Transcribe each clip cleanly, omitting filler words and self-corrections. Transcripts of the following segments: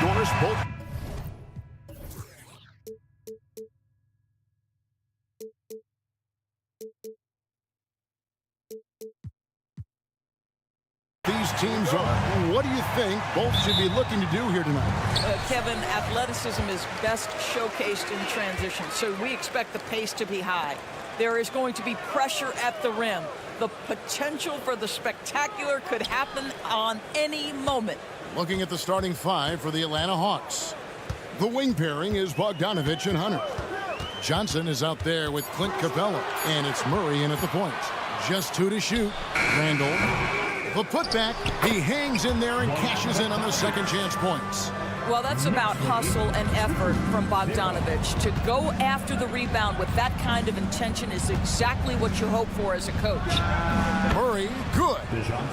scores both. These teams are. What do you think both should be looking to do here tonight? Kevin, athleticism is best showcased in transition, so we expect the pace to be high. There is going to be pressure at the rim. The potential for the spectacular could happen on any moment. Looking at the starting five for the Atlanta Hawks. The wing pairing is Bogdanovich and Hunter. Johnson is out there with Clint Capella, and it's Murray in at the point. Just 2 to shoot. Randall. The putback, he hangs in there and cashes in on the second chance points. Well, that's about hustle and effort from Bogdanovich. To go after the rebound with that kind of intention is exactly what you hope for as a coach. Murray, good.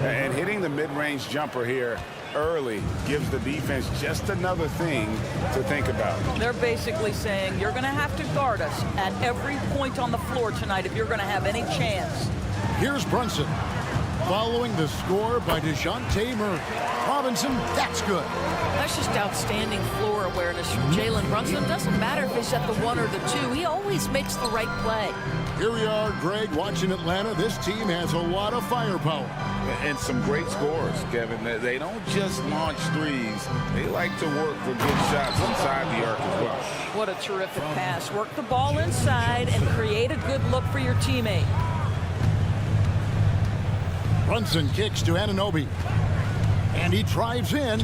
And hitting the mid-range jumper here early gives the defense just another thing to think about. They're basically saying you're going to have to guard us at every point on the floor tonight if you're going to have any chance. Here's Brunson. Following the score by DeJounte Murray. Robinson, that's good. That's just outstanding floor awareness from Jalen Brunson. Doesn't matter if he's at the 1 or the 2. He always makes the right play. Here we are, Greg, watching Atlanta. This team has a lot of firepower. And some great scores, Kevin. They don't just launch threes. They like to work for good shots inside the arc as well. What a terrific pass. Work the ball inside and create a good look for your teammate. Brunson kicks to Anunoby. And he drives in.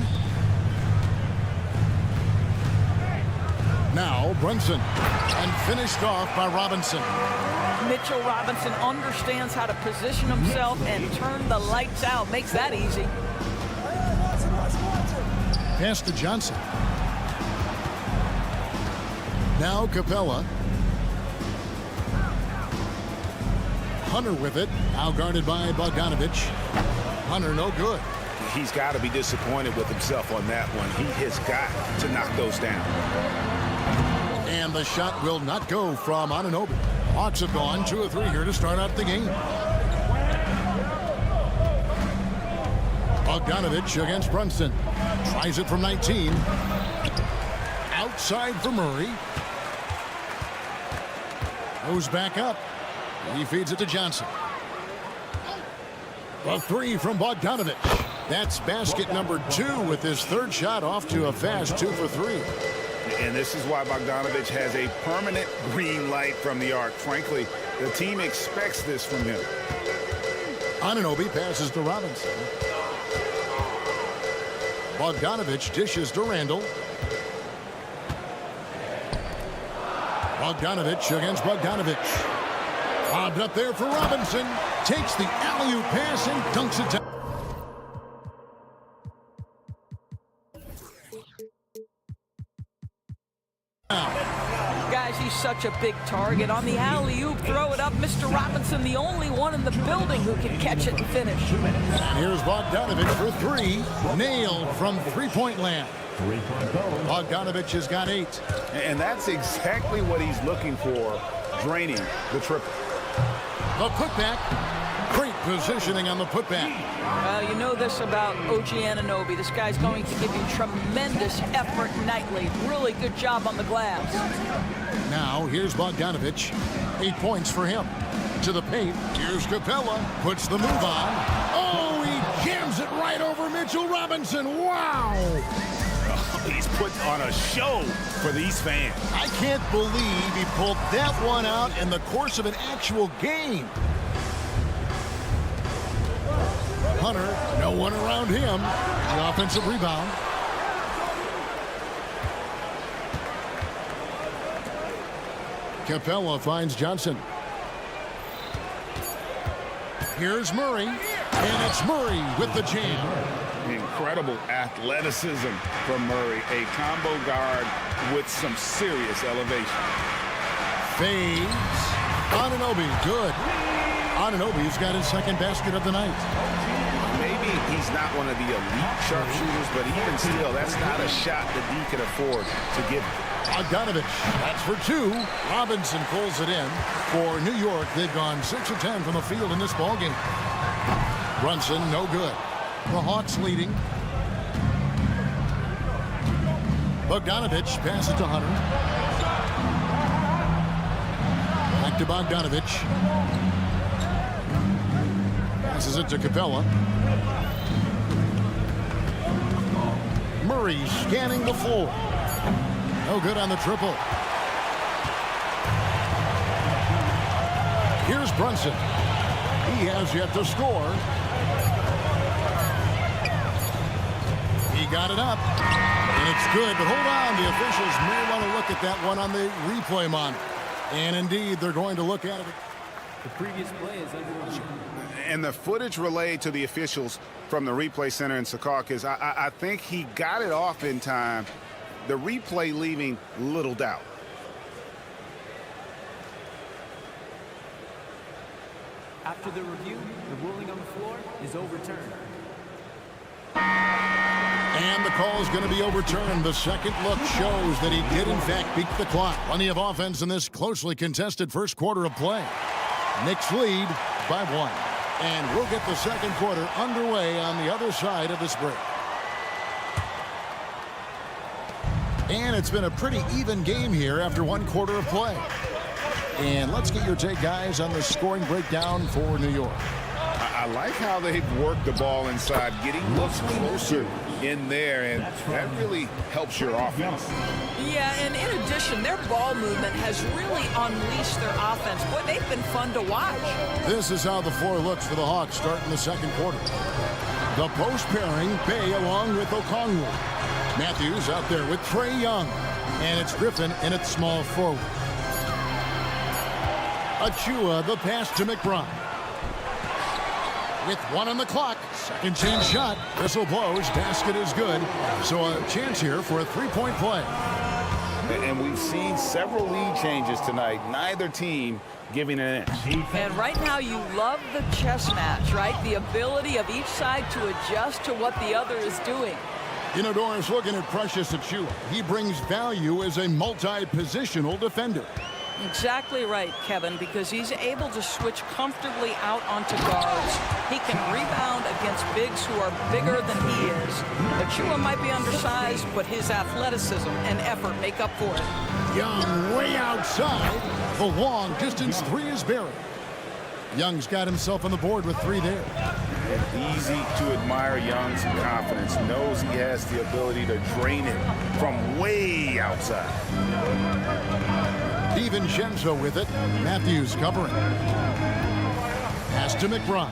Now Brunson. And finished off by Robinson. Mitchell Robinson understands how to position himself and turn the lights out. Makes that easy. Pass to Johnson. Now Capella. Hunter with it. Now guarded by Bogdanovich. Hunter no good. He's got to be disappointed with himself on that one. He has got to knock those down. And the shot will not go from Anunoby. Hawks have gone 2 of 3 here to start out the game. Bogdanovich against Brunson. Tries it from 19. Outside for Murray. Goes back up. He feeds it to Johnson. A 3 from Bogdanovich. That's basket number 2 with his third shot off to a fast 2 for 3. And this is why Bogdanovich has a permanent green light from the arc. Frankly, the team expects this from him. Anunoby passes to Robinson. Bogdanovich dishes to Randall. Bogdanovich against Bogdanovich. Lobbed up there for Robinson. Takes the alley-oop pass and dunks it down. Guys, he's such a big target. On the alley-oop, throw it up. Mr. Robinson, the only one in the building who can catch it and finish. And here's Bogdanovich for 3. Nailed from three-point land. Bogdanovich has got 8. And that's exactly what he's looking for, draining the triple. The putback. Great positioning on the putback. You know this about OG Anunoby. This guy's going to give you tremendous effort nightly. Really good job on the glass. Now, here's Bogdanovich. 8 points for him. To the paint. Here's Capella. Puts the move on. Oh, he jams it right over Mitchell Robinson. Wow. He's put on a show for these fans. I can't believe he pulled that one out in the course of an actual game. Hunter, no one around him. The offensive rebound. Capella finds Johnson. Here's Murray, and it's Murray with the jam. Incredible athleticism from Murray. A combo guard with some serious elevation. Fades. Anunoby, good. Anunoby's got his second basket of the night. Maybe he's not one of the elite sharpshooters, but even still, that's not a shot that he can afford to give. Bogdanovich, that's for 2. Robinson pulls it in. For New York, they've gone 6 of 10 from the field in this ballgame. Brunson, no good. The Hawks leading. Bogdanovich passes to Hunter. Back to Bogdanovich. Passes it to Capella. Murray scanning the floor. No good on the triple. Here's Brunson. He has yet to score. He got it up. And it's good, but hold on. The officials may want to look at that one on the replay monitor. And indeed, they're going to look at it. The previous play is underway. And the footage relayed to the officials from the replay center in Secaucus, I think he got it off in time. The replay leaving little doubt. After the review, the ruling on the floor is overturned. And the call is going to be overturned. The second look shows that he did, in fact, beat the clock. Plenty of offense in this closely contested first quarter of play. Knicks lead by 1. And we'll get the second quarter underway on the other side of this break. And it's been a pretty even game here after 1 quarter of play. And let's get your take, guys, on the scoring breakdown for New York. I like how they've worked the ball inside, getting looks closer in there, and that really helps your offense. Yeah, and in addition, their ball movement has really unleashed their offense. Boy, they've been fun to watch. This is how the floor looks for the Hawks starting the second quarter. The post pairing, Bay along with Okongwu. Matthews out there with Trae Young. And it's Griffin in at small forward. Achua, the pass to McBride. With 1 on the clock, second chance shot. Whistle blows, basket is good. So a chance here for a 3-point play. And we've seen several lead changes tonight. Neither team giving an inch. And right now you love the chess match, right? The ability of each side to adjust to what the other is doing. You know, Doris, looking at Precious Achua, he brings value as a multi-positional defender. Exactly right, Kevin, because he's able to switch comfortably out onto guards. He can rebound against bigs who are bigger than he is. Achua might be undersized, but his athleticism and effort make up for it. Young way outside. The long distance 3 is buried. Young's got himself on the board with 3 there. And easy to admire Young's confidence. Knows he has the ability to drain it from way outside. DiVincenzo with it. Matthews covering. Pass to McBride.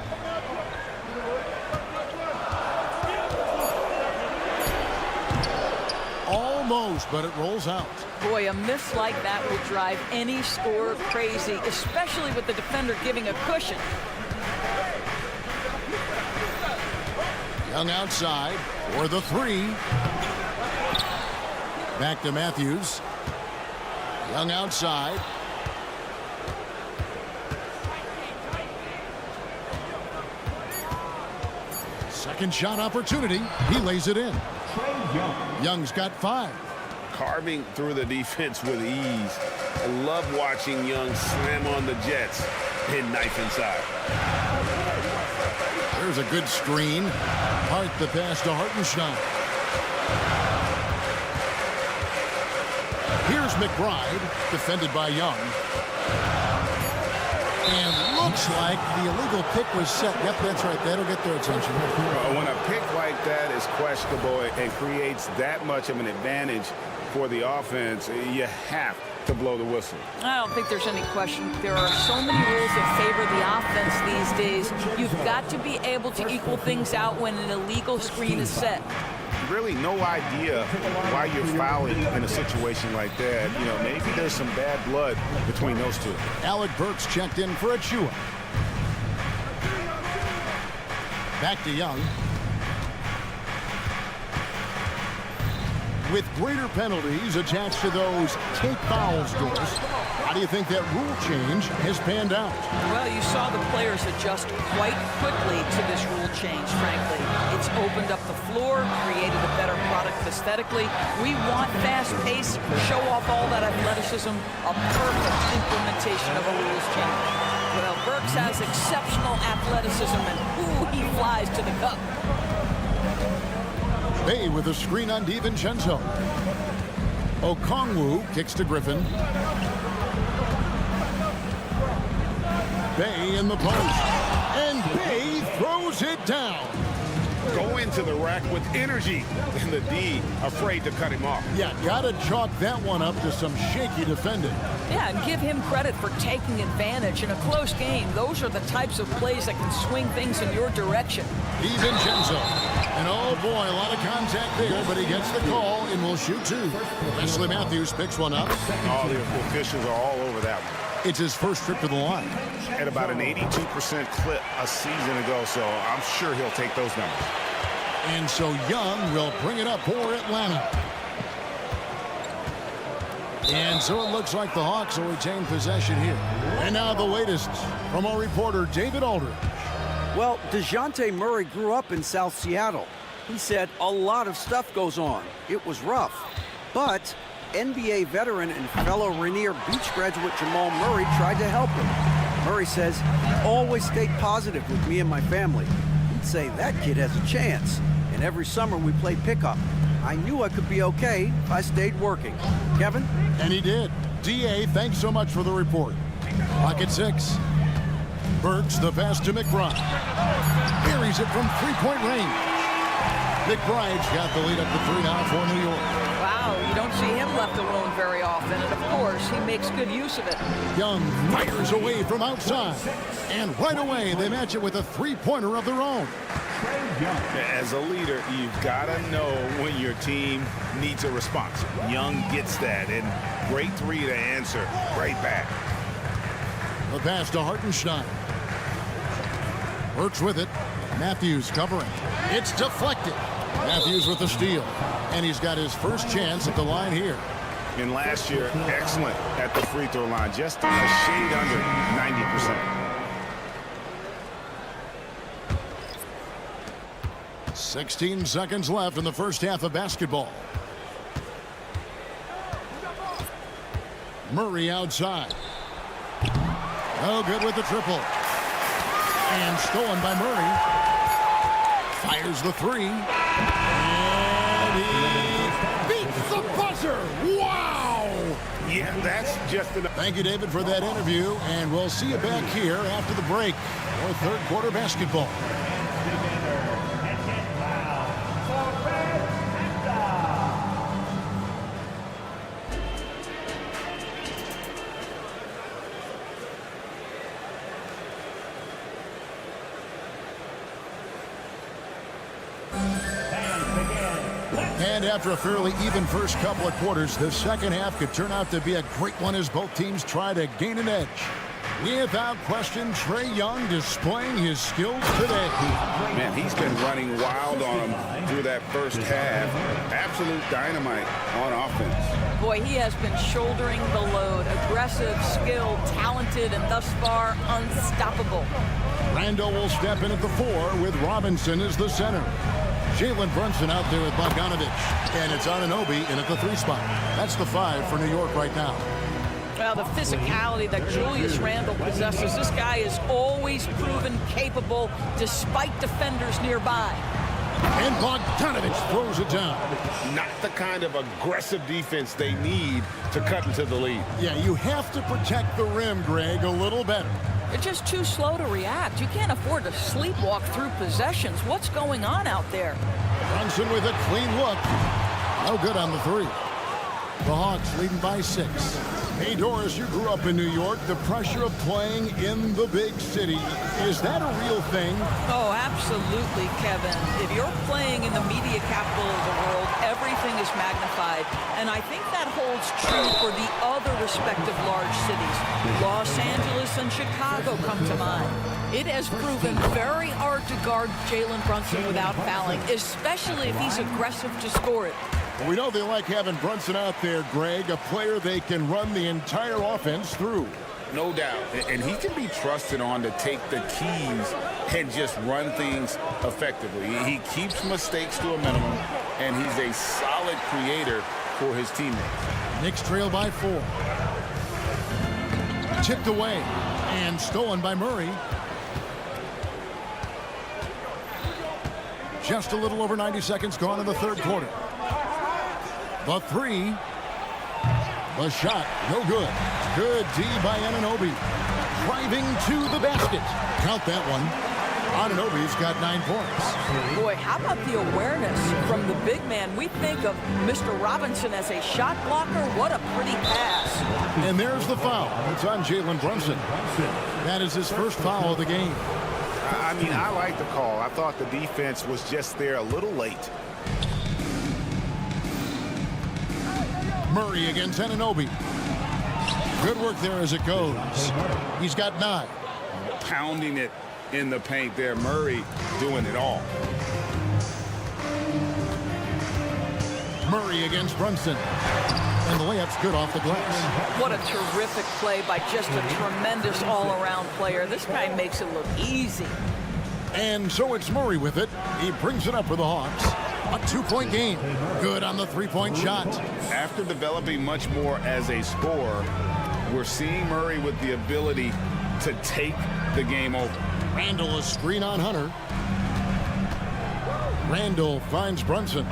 Almost, but it rolls out. Boy, a miss like that will drive any scorer crazy, especially with the defender giving a cushion. Young outside for the 3. Back to Matthews. Young outside. Second shot opportunity. He lays it in. Young's got 5. Carving through the defense with ease. I love watching Young slam on the Jets and knife inside. There's a good screen. Hart the pass to Hartenstein. Here's McBride, defended by Young. And looks like the illegal pick was set. Yep, that's right. That'll get their attention. When a pick like that is questionable and creates that much of an advantage for the offense, you have to blow the whistle. I don't think there's any question. There are so many rules that favor the offense these days. You've got to be able to equal things out when an illegal screen is set. Really no idea why you're fouling in a situation like that. You know, maybe there's some bad blood between those two. Alec Burks checked in for Achua. Back to Young. With greater penalties attached to those take fouls, Doris, how do you think that rule change has panned out? Well, you saw the players adjust quite quickly to this rule change, frankly. It's opened up the floor, created a better product aesthetically. We want fast pace, show off all that athleticism, a perfect implementation of a rules change. Well, Burks has exceptional athleticism, and ooh, he flies to the cup. Bay with a screen on DiVincenzo. Okongwu kicks to Griffin. Bay in the post. And Bay throws it down. Go into the rack with energy, and the D afraid to cut him off. Yeah, gotta chalk that one up to some shaky defending. Yeah, and give him credit for taking advantage in a close game. Those are the types of plays that can swing things in your direction. DiVincenzo. And oh boy, a lot of contact there, but he gets the call and will shoot two. Wesley Matthews picks one up. All the officials are all over that one. It's his first trip to the line. At about an 82% clip a season ago, so I'm sure he'll take those numbers. And so Young will bring it up for Atlanta. And so it looks like the Hawks will retain possession here. And now the latest from our reporter, David Aldridge. Well, DeJounte Murray grew up in South Seattle. He said a lot of stuff goes on. It was rough. But NBA veteran and fellow Rainier Beach graduate Jamal Murray tried to help him. Murray says, always stayed positive with me and my family. He'd say that kid has a chance. And every summer we played pickup. I knew I could be okay if I stayed working. Kevin? And he did. DA, thanks so much for the report. Clock at 6. Burks the pass to McBride. Carries it from three-point range. McBride's got the lead up to 3 now for New York. Wow, you don't see him left alone very often, and of course, he makes good use of it. Young fires away from outside. And right away, they match it with a three-pointer of their own. As a leader, you've got to know when your team needs a response. Young gets that, and great three to answer right back. The pass to Hartenstein. Works with it. Matthews covering. It's deflected. Matthews with the steal. And he's got his first chance at the line here. And last year, excellent at the free throw line, just a shade under 90%. 16 seconds left in the first half of basketball. Murray outside. No good with the triple. And stolen by Murray. Fires the three. And he beats the buzzer. Wow! Yeah, that's just enough. Thank you, David, for that interview. And we'll see you back here after the break for third quarter basketball. And after a fairly even first couple of quarters, the second half could turn out to be a great one as both teams try to gain an edge. Without question, Trae Young displaying his skills today. Man, he's been running wild on him through that first half. Absolute dynamite on offense. Boy, he has been shouldering the load. Aggressive, skilled, talented, and thus far unstoppable. Randall will step in at the 4 with Robinson as the center. Jalen Brunson out there with Bogdanovich. And it's Anunoby in at the 3 spot. That's the 5 for New York right now. Well, the physicality that Julius Randle possesses, this guy is always proven capable despite defenders nearby. And Bogdanovich throws it down. Not the kind of aggressive defense they need to cut into the lead. Yeah, you have to protect the rim, Greg, a little better. They're just too slow to react. You can't afford to sleepwalk through possessions. What's going on out there? Brunson with a clean look. No good on the 3. The Hawks leading by 6. Hey, Doris, you grew up in New York. The pressure of playing in the big city, is that a real thing? Oh, absolutely, Kevin. If you're playing in the media capital of the world, everything is magnified. And I think that holds true for the other respective large cities. Los Angeles and Chicago come to mind. It has proven very hard to guard Jalen Brunson without fouling, especially if he's aggressive to score it. We know they like having Brunson out there, Greg, a player they can run the entire offense through. No doubt. And he can be trusted on to take the keys and just run things effectively. He keeps mistakes to a minimum, and he's a solid creator for his teammates. Knicks trail by 4. Tipped away and stolen by Murray. Just a little over 90 seconds gone in the third quarter. The 3 The shot, no good. Good D by Anunoby. Driving to the basket. Count that one. Anunoby's got 9 points. Boy, how about the awareness from the big man? We think of Mr. Robinson as a shot blocker. What a pretty pass. And there's the foul. It's on Jalen Brunson. That is his first foul of the game. I mean, I like the call. I thought the defense was just there a little late. Murray against Anunoby. Good work there as it goes. He's got 9. Pounding it in the paint there. Murray doing it all. Murray against Brunson. And the layup's good off the glass. What a terrific play by just a tremendous all-around player. This guy makes it look easy. And so it's Murray with it. He brings it up for the Hawks. A 2-point game. Good on the 3-point shot. After developing much more as a scorer, we're seeing Murray with the ability to take the game over. Randall, a screen on Hunter. Randall finds Brunson.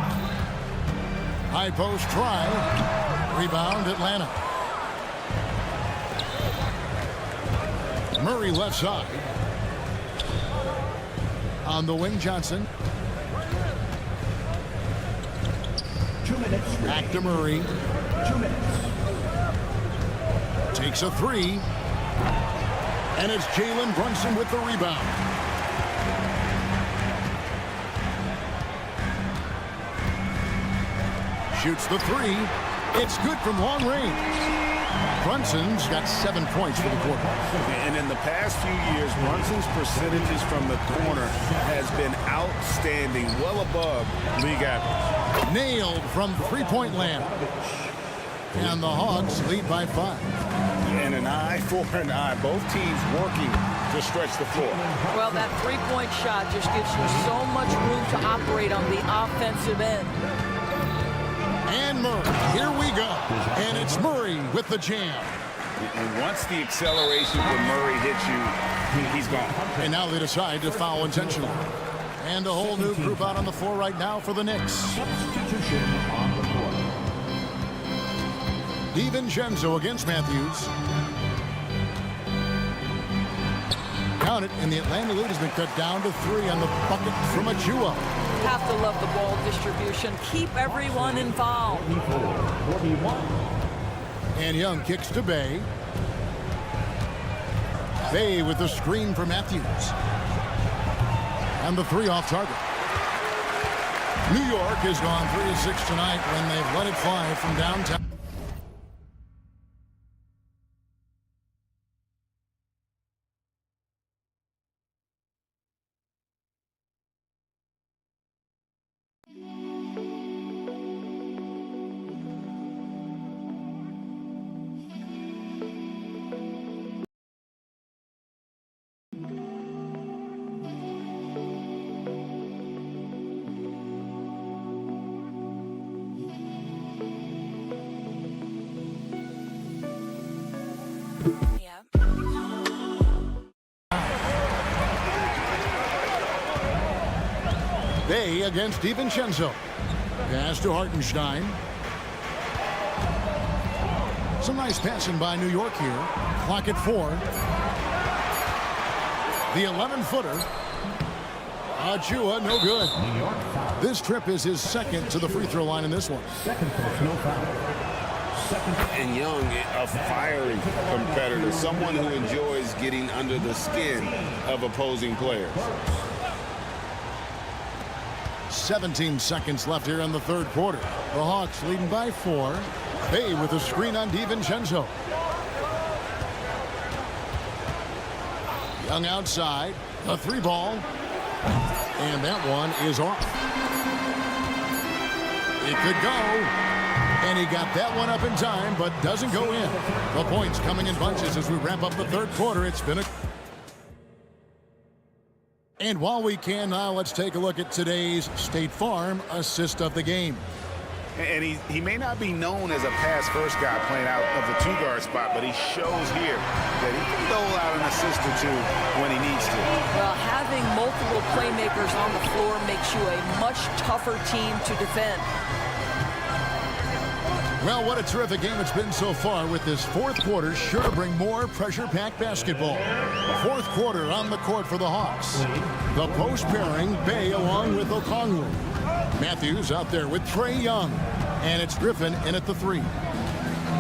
High post try. Rebound Atlanta. Murray left side. On the wing, Johnson. Back to Murray. Takes a 3. And it's Jalen Brunson with the rebound. Shoots the 3. It's good from long range. Brunson's got 7 points for the quarter. And in the past few years, Brunson's percentages from the corner has been outstanding, well above league average. Nailed from 3-point land. And the Hawks lead by 5. And an eye for an eye. Both teams working to stretch the floor. Well, that 3-point shot just gives you so much room to operate on the offensive end. And Murray, here we go. And it's Murray with the jam. And once the acceleration from Murray hits you, he's gone. And now they decide to foul intentionally. And a whole new group out on the floor right now for the Knicks. Substitution on the court. DiVincenzo against Matthews. Count it, and the Atlanta lead has been cut down to 3 on the bucket from Achua. Have to love the ball distribution. Keep everyone involved. 41. And Young kicks to Bay. Bay with the screen for Matthews. And the 3 off target. New York has gone 3 of 6 tonight when they've let it fly from downtown. Bay against DiVincenzo. Pass to Hartenstein. Some nice passing by New York here. Clock at 4. The 11-footer. Achua, no good. New York foul. This trip is his second to the free throw line in this one. Second personal foul. Second. And Young, a fiery competitor, someone who enjoys getting under the skin of opposing players. 17 seconds left here in the third quarter. The Hawks leading by 4. Bay with a screen on DiVincenzo. Young outside. The 3 ball. And that one is off. It could go. And he got that one up in time, but doesn't go in. The points coming in bunches as we wrap up the third quarter. It's been a... And while we can now, let's take a look at today's State Farm assist of the game. And he may not be known as a pass-first guy playing out of the 2-guard spot, but he shows here that he can dole out an assist or 2 when he needs to. Well, having multiple playmakers on the floor makes you a much tougher team to defend. Well, what a terrific game it's been so far, with this fourth quarter sure to bring more pressure-packed basketball. Fourth quarter on the court for the Hawks. The post pairing, Bay along with Okongwu. Matthews out there with Trae Young. And it's Griffin in at the 3.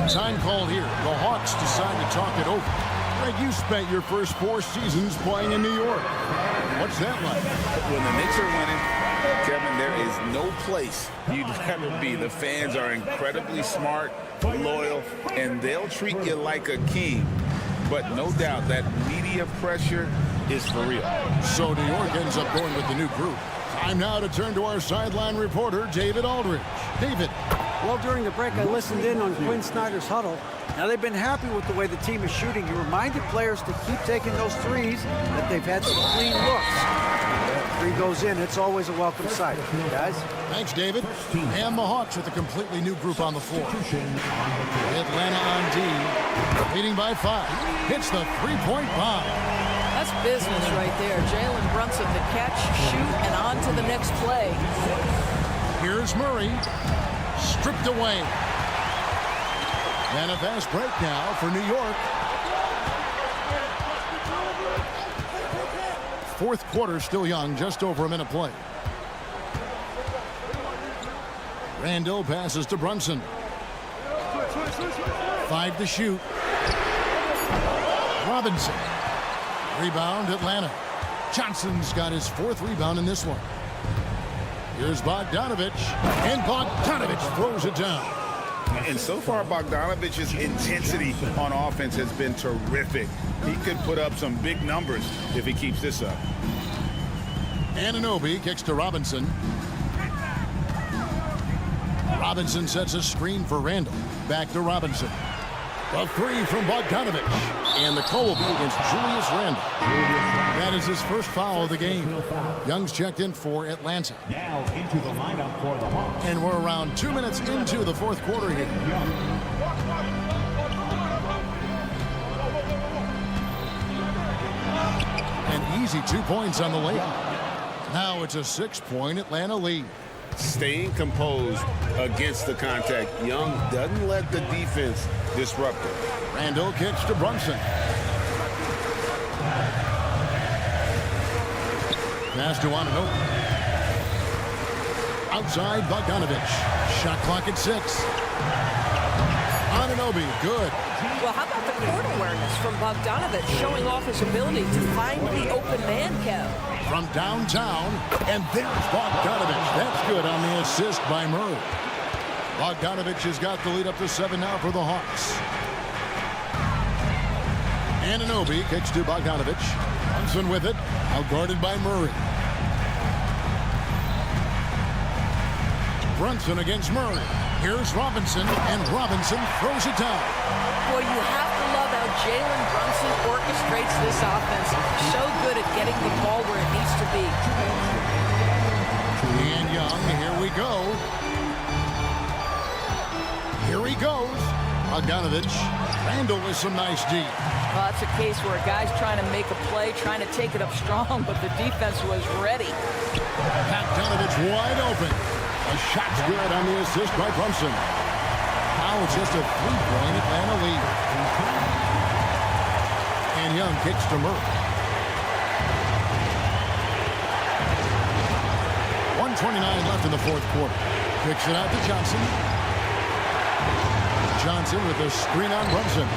Time called here. The Hawks decide to talk it over. Greg, you spent your first 4 seasons playing in New York. What's that like? When the Knicks are winning, Kevin, there is no place you'd rather be. The fans are incredibly smart, loyal, and they'll treat you like a king. But no doubt that media pressure is for real. So New York ends up going with the new group. Time now to turn to our sideline reporter, David Aldridge. David. Well, during the break, I listened in on Quinn Snyder's huddle. Now, they've been happy with the way the team is shooting. He reminded players to keep taking those threes, that they've had some clean looks. When the 3 goes in, it's always a welcome sight. Guys? Thanks, David. And the Hawks with a completely new group on the floor. Atlanta on D, leading by 5. Hits the 3-point bomb. That's business right there. Jalen Brunson, the catch, shoot, and on to the next play. Here's Murray. Stripped away. And a fast break now for New York. Fourth quarter still young, just over a minute play. Randall passes to Brunson. 5 to shoot. Robinson. Rebound, Atlanta. Johnson's got his 4th rebound in this one. Here's Bogdanovich, and Bogdanovich throws it down. And so far, Bogdanovich's intensity on offense has been terrific. He could put up some big numbers if he keeps this up. Anunoby kicks to Robinson. Robinson sets a screen for Randall. Back to Robinson. The 3 from Bogdanovich. And the call will be against Julius Randle. That is his first foul of the game. Young's checked in for Atlanta. Now into the lineup for the Hawks. And we're around 2 minutes into the fourth quarter here. An easy 2 points on the layup. Now it's a 6-point Atlanta lead. Staying composed against the contact. Young doesn't let the defense disrupt it. Randall kicks to Brunson. Pass to Anunoby. Outside, Bogdanovich. Shot clock at 6. Anunoby, good. Well, how about the court awareness from Bogdanovich, showing off his ability to find the open man, Kev? From downtown, and there's Bogdanovich. That's good on the assist by Murray. Bogdanovich has got the lead up to 7 now for the Hawks. Anunoby kicks to Bogdanovich. Brunson with it, outguarded by Murray. Brunson against Murray. Here's Robinson, and Robinson throws it down. Boy, you have to love how Jalen Brunson orchestrates this offense. So good at getting the ball where it needs to be. And Young, here we go. Here he goes. Bogdanovich. Randall with some nice D. Well, that's a case where a guy's trying to make a play, trying to take it up strong, but the defense was ready. Bogdanovich wide open. A shot's good on the assist by Brunson. Now it's just a 3-point Atlanta lead. And Young kicks to Murray. 1:29 left in the fourth quarter. Kicks it out to Johnson. Johnson with a screen on Brunson.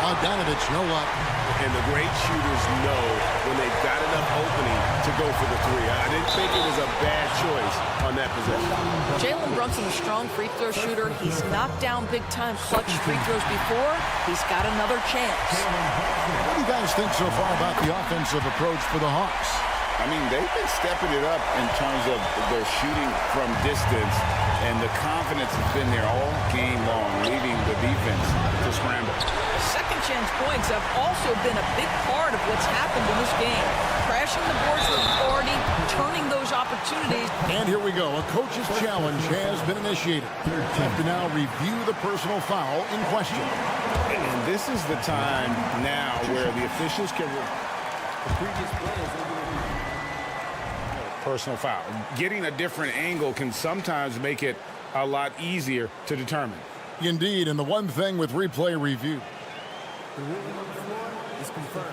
Bogdanovich, no luck. And the great shooters know when they've got enough opening to go for the 3. I didn't think it was a bad choice on that possession. Jalen Brunson, a strong free throw shooter. He's knocked down big-time clutch free throws before. He's got another chance. What do you guys think so far about the offensive approach for the Hawks? I mean, they've been stepping it up in terms of their shooting from distance, and the confidence has been there all game long, leaving the defense to scramble. Second chance points have also been a big part of what's happened in this game. Crashing the boards with authority, turning those opportunities. And here we go. A coach's challenge has been initiated. Have to now review the personal foul in question. And this is the time now where the officials can... The previous play is over. Personal foul. Getting a different angle can sometimes make it a lot easier to determine. Indeed, and the one thing with replay review, The ruling on the floor is confirmed.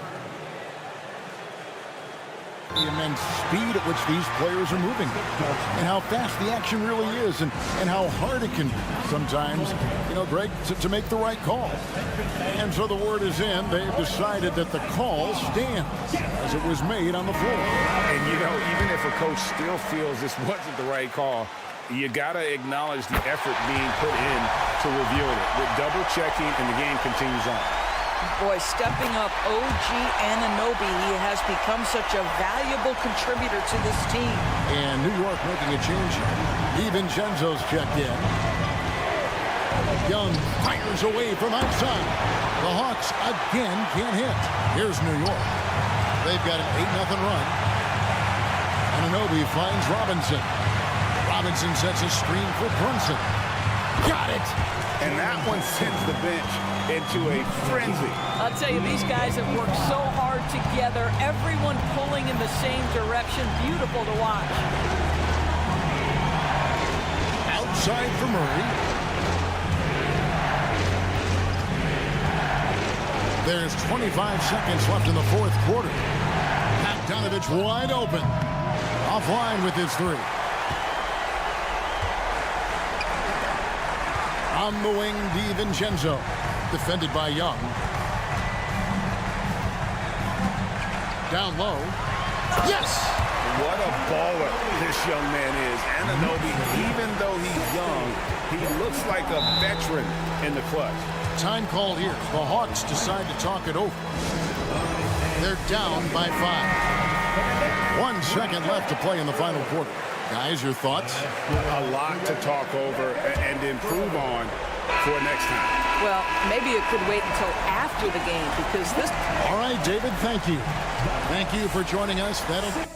the immense speed at which these players are moving and how fast the action really is and how hard it can be sometimes, Greg, to make the right call. And so the word is in. They've decided that the call stands as it was made on the floor. And, even if a coach still feels this wasn't the right call, you got to acknowledge the effort being put in to reviewing it with double checking, and the game continues on. Boy, stepping up OG Anunoby, he has become such a valuable contributor to this team. And New York making a change here. DiVincenzo's checked in. Young fires away from outside. The Hawks again can't hit. Here's New York. They've got an 8-0 run. Anunoby finds Robinson. Robinson sets a screen for Brunson. Got it! And that one sends the bench into a frenzy. I'll tell you, these guys have worked so hard together. Everyone pulling in the same direction. Beautiful to watch. Outside for Murray. There's 25 seconds left in the fourth quarter. Bogdanovich wide open. Offline with his three. On the wing, DiVincenzo. Defended by Young. Down low. Yes! What a baller this young man is. Anunoby, even though he's young, he looks like a veteran in the clutch. Time called here. The Hawks decide to talk it over. They're down by 5. 1 second left to play in the final quarter. Guys, your thoughts? A lot to talk over and improve on for next time. Well, maybe it could wait until after the game because this... All right, David, thank you. Thank you for joining us. That'll...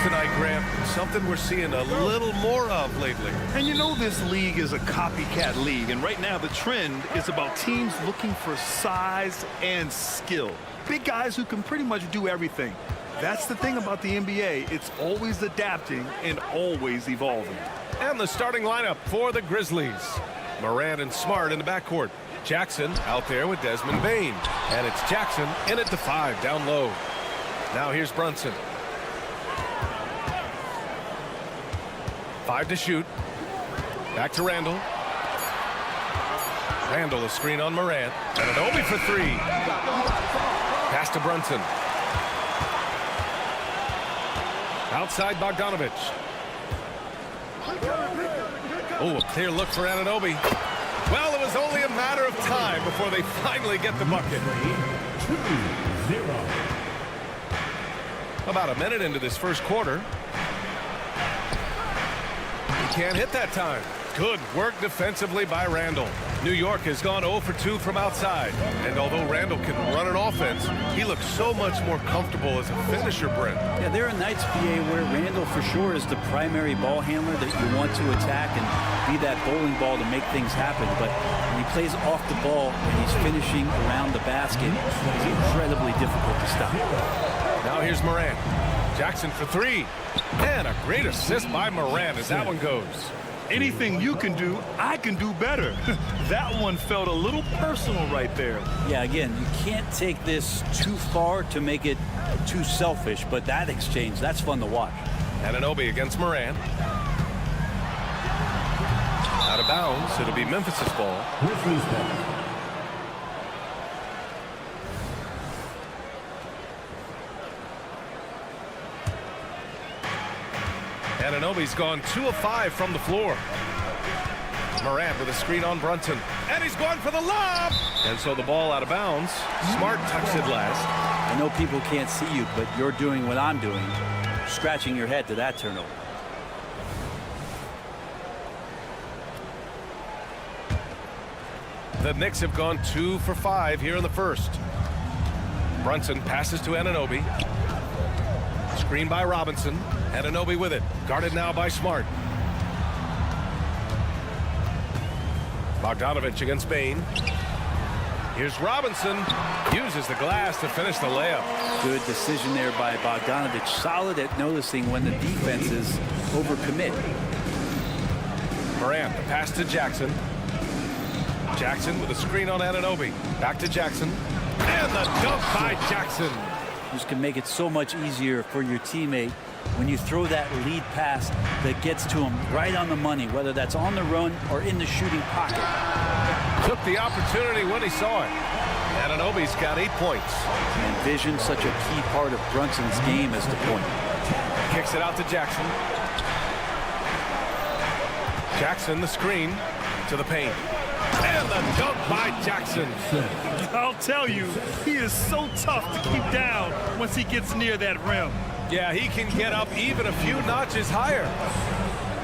Tonight, Graham. something we're seeing a little more of lately. And you know this league is a copycat league, and right now the trend is about teams looking for size and skill. Big guys who can pretty much do everything. That's the thing about the NBA. It's always adapting and always evolving. And the starting lineup for the Grizzlies. Morant and Smart in the backcourt. Jackson out there with Desmond Bane. And it's Jackson in at the 5 down low. Now here's Brunson. 5 to shoot. Back to Randall. Randall, a screen on Morant. And an Obi for 3. Pass to Brunson. Outside Bogdanovich. Oh, a clear look for Anunoby. Well, it was only a matter of time before they finally get the bucket. 2-0. About a minute into this first quarter. He can't hit that time. Good work defensively by Randall. New York has gone 0 for 2 from outside. And although Randall can run an offense, he looks so much more comfortable as a finisher, Brent. Yeah, there are nights, BA, where Randall for sure is the primary ball handler that you want to attack and be that bowling ball to make things happen. But when he plays off the ball and he's finishing around the basket, it's incredibly difficult to stop. Now here's Morant. Jackson for 3. And a great assist by Morant as that one goes. Anything you can do, I can do better. That one felt a little personal right there. Yeah, again, you can't take this too far to make it too selfish, but that exchange, that's fun to watch. Anunoby against Morant. Out of bounds, it'll be Memphis' ball. Grizzlies ball. Anunoby's gone 2 of 5 from the floor. Morant with a screen on Brunson. And he's going for the lob! And so the ball out of bounds. Smart tucks it last. I know people can't see you, but you're doing what I'm doing. Scratching your head to that turnover. The Knicks have gone 2 for 5 here in the first. Brunson passes to Anunoby. Screen by Robinson. Anunoby with it. Guarded now by Smart. Bogdanovich against Bane. Here's Robinson. Uses the glass to finish the layup. Good decision there by Bogdanovich. Solid at noticing when the defenses overcommit. Morant, the pass to Jackson. Jackson with a screen on Anunoby. Back to Jackson. And the dunk by Jackson. This can make it so much easier for your teammate when you throw that lead pass that gets to him right on the money, whether that's on the run or in the shooting pocket. Took the opportunity when he saw it. Anunoby's got 8 points. And vision, such a key part of Brunson's game as the point. Kicks it out to Jackson. Jackson, the screen to the paint. And the dunk by Jackson. I'll tell you, he is so tough to keep down once he gets near that rim. Yeah, he can get up even a few notches higher.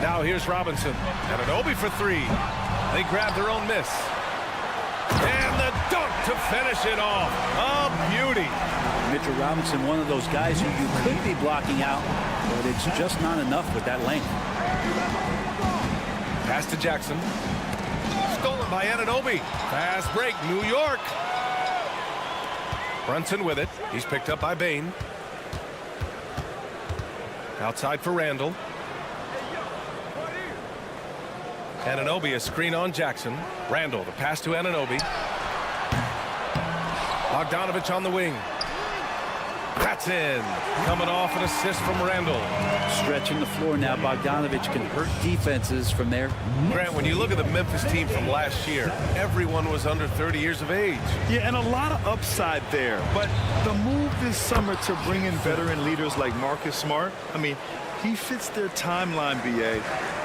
Now here's Robinson. Anunoby for 3. They grab their own miss. And the dunk to finish it off. A beauty. Mitchell Robinson, one of those guys who you could be blocking out, but it's just not enough with that length. Pass to Jackson. Stolen by Anunoby. Fast break, New York. Brunson with it. He's picked up by Bane. Outside for Randall. Anunoby, a screen on Jackson. Randall, the pass to Anunoby. Bogdanovich on the wing. That's in. Coming off an assist from Randall. Stretching the floor now. Bogdanovich can hurt defenses from there. Grant, when you look at the Memphis team from last year, everyone was under 30 years of age. Yeah, and a lot of upside there. But the move this summer to bring in veteran leaders like Marcus Smart, I mean, he fits their timeline, BA,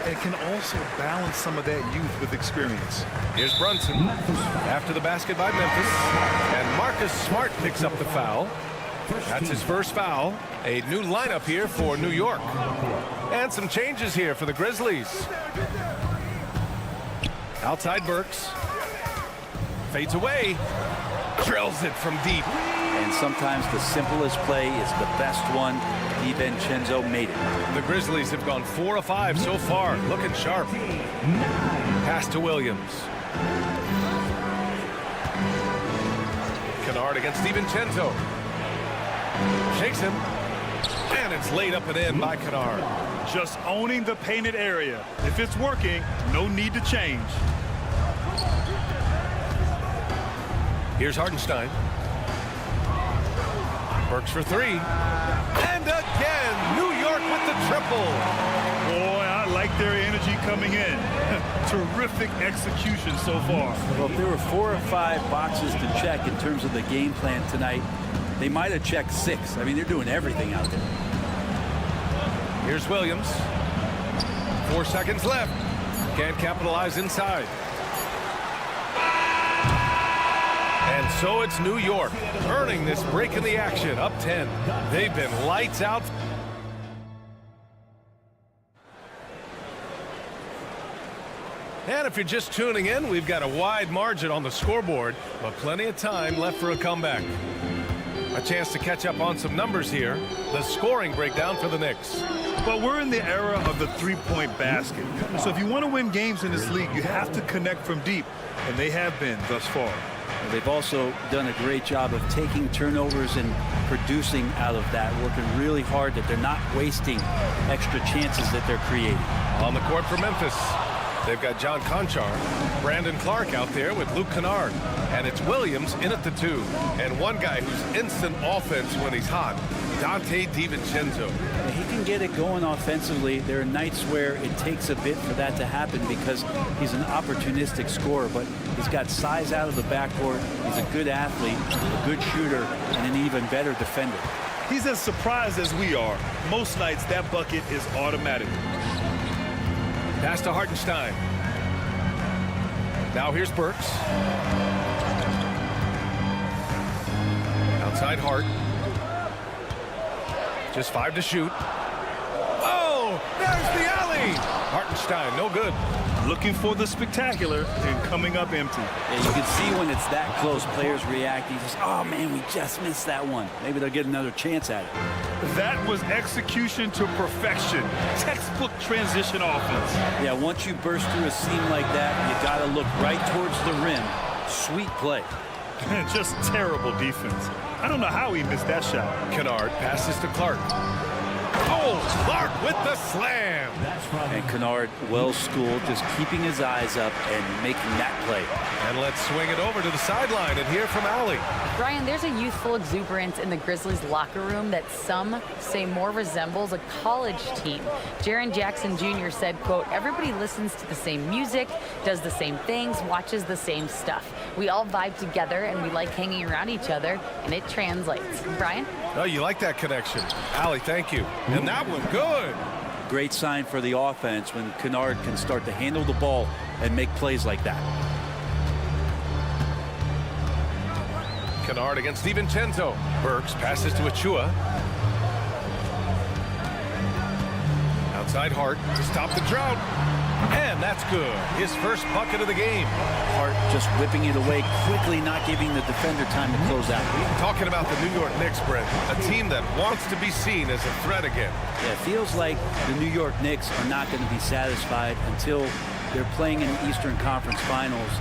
and can also balance some of that youth with experience. Here's Brunson after the basket by Memphis. And Marcus Smart picks up the foul. That's his first foul. A new lineup here for New York. And some changes here for the Grizzlies. Outside Burks. Fades away. Drills it from deep. and sometimes the simplest play is the best one. DiVincenzo made it. The Grizzlies have gone 4 of 5 so far, looking sharp. Pass to Williams. Kennard against DiVincenzo. Shakes him. And it's laid up and in by Kennard. Just owning the painted area. If it's working, no need to change. Here's Hartenstein. Burks for 3. And again, New York with the triple. Boy, I like their energy coming in. Terrific execution so far. Well, if there were 4 or 5 boxes to check in terms of the game plan tonight, they might have checked 6. I mean, they're doing everything out there. Here's Williams. 4 seconds left. Can't capitalize inside. And so it's New York earning this break in the action, up 10. They've been lights out. And if you're just tuning in, we've got a wide margin on the scoreboard, but plenty of time left for a comeback. A chance to catch up on some numbers here. The scoring breakdown for the Knicks. But we're in the era of the three-point basket. So if you want to win games in this league, you have to connect from deep, and they have been thus far. They've also done a great job of taking turnovers and producing out of that, working really hard that they're not wasting extra chances that they're creating. On the court for Memphis, they've got John Conchar, Brandon Clark out there with Luke Kennard, and it's Williams in at the 2. And one guy who's instant offense when he's hot, Dante DiVincenzo. He can get it going offensively. There are nights where it takes a bit for that to happen because he's an opportunistic scorer, but he's got size out of the backcourt. He's a good athlete, a good shooter, and an even better defender. He's as surprised as we are. Most nights that bucket is automatic. Pass to Hartenstein. Now here's Burks. Outside Hart. Just 5 to shoot. Oh, there's the alley. Hartenstein, no good. Looking for the spectacular and coming up empty. Yeah, you can see when it's that close, players react. You just, oh man, we just missed that one. Maybe they'll get another chance at it. That was execution to perfection. Textbook transition offense. Yeah, once you burst through a seam like that, you got to look right towards the rim. Sweet play. Just terrible defense. I don't know how he missed that shot. Kennard passes to Clark. Oh, Clark with the slam. And Kennard, well schooled, just keeping his eyes up and making that play. And let's swing it over to the sideline and hear from Allie. Brian, there's a youthful exuberance in the Grizzlies locker room that some say more resembles a college team. Jaren Jackson Jr. said, quote, everybody listens to the same music, does the same things, watches the same stuff. We all vibe together and we like hanging around each other, and it translates. Brian? Oh, you like that connection. Allie, thank you. And that one good. Great sign for the offense when Kennard can start to handle the ball and make plays like that. Kennard against DiVincenzo. Burks passes to Achua. Outside Hart to stop the drought. And that's good. His first bucket of the game. Hart just whipping it away quickly, not giving the defender time to close out. Talking about the New York Knicks, Brent, a team that wants to be seen as a threat again. Yeah, it feels like the New York Knicks are not going to be satisfied until they're playing in the Eastern Conference Finals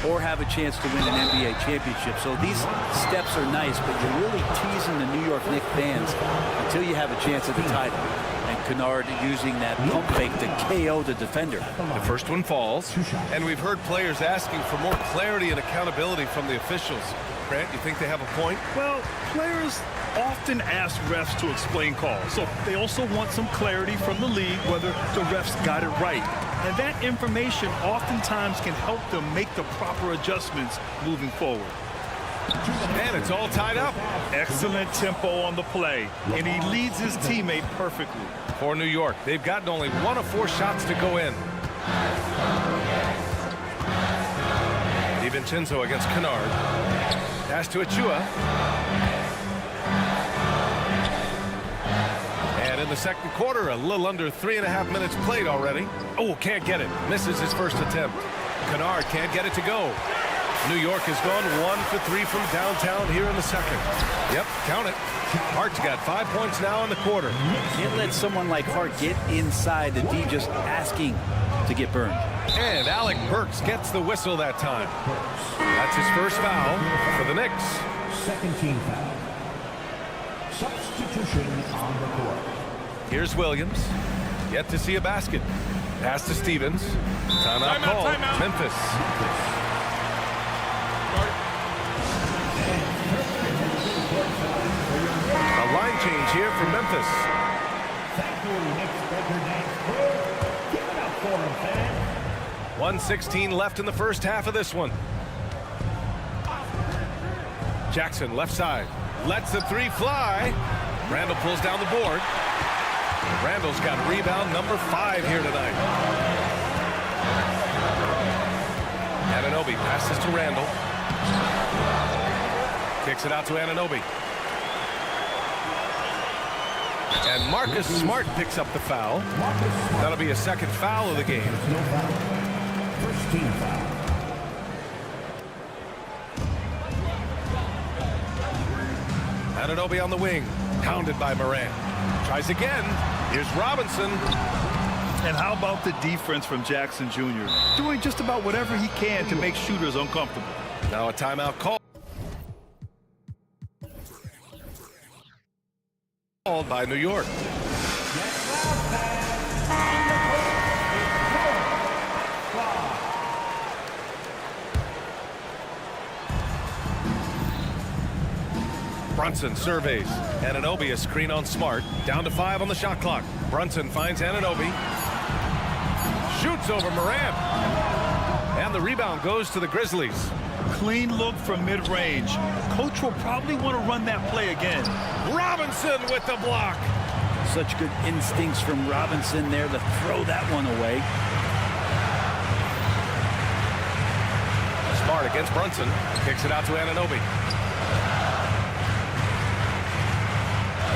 or have a chance to win an NBA championship. So these steps are nice, but you're really teasing the New York Knicks fans until you have a chance at the title. And Kennard using that pump fake to KO the defender. The first one falls, and we've heard players asking for more clarity and accountability from the officials. Grant, you think they have a point? Well, players often ask refs to explain calls, so they also want some clarity from the league whether the refs got it right. And that information oftentimes can help them make the proper adjustments moving forward. And it's all tied up. Excellent tempo on the play, and he leads his teammate perfectly. For New York, they've gotten only 1 of 4 shots to go in. DiVincenzo against Kennard. Pass to Achua. And in the second quarter, a little under 3.5 minutes played already. Oh, can't get it. Misses his first attempt. Kennard can't get it to go. New York has gone 1 for 3 from downtown here in the second. Yep, count it. Hart's got 5 points now in the quarter. Can't let someone like Hart get inside and be just asking to get burned. And Alec Burks gets the whistle that time. That's his first foul for the Knicks. Second team foul. Substitution on the court. Here's Williams. Yet to see a basket. Pass to Stevens. Timeout call. Memphis. A line change here for Memphis. Thank you, Knicks record dance. Give it up for him, fans. 1:16 left in the first half of this one. Jackson left side. Lets the three fly. Randall pulls down the board. Randall's got rebound number 5 here tonight. Anunoby passes to Randall. Kicks it out to Anunoby. And Marcus Smart picks up the foul. That'll be a second foul of the game. No foul. First team foul. Anunoby on the wing. Pounded by Morant. Tries again. Here's Robinson. And how about the defense from Jackson Jr.? Doing just about whatever he can to make shooters uncomfortable. Now a timeout call. Called by New York. Brunson surveys. Anunoby a screen on Smart. Down to 5 on the shot clock. Brunson finds Anunoby. Shoots over Morant. And the rebound goes to the Grizzlies. Clean look from mid-range. Coach will probably want to run that play again. Robinson with the block. Such good instincts from Robinson there to throw that one away. Smart against Brunson. Kicks it out to Anunoby.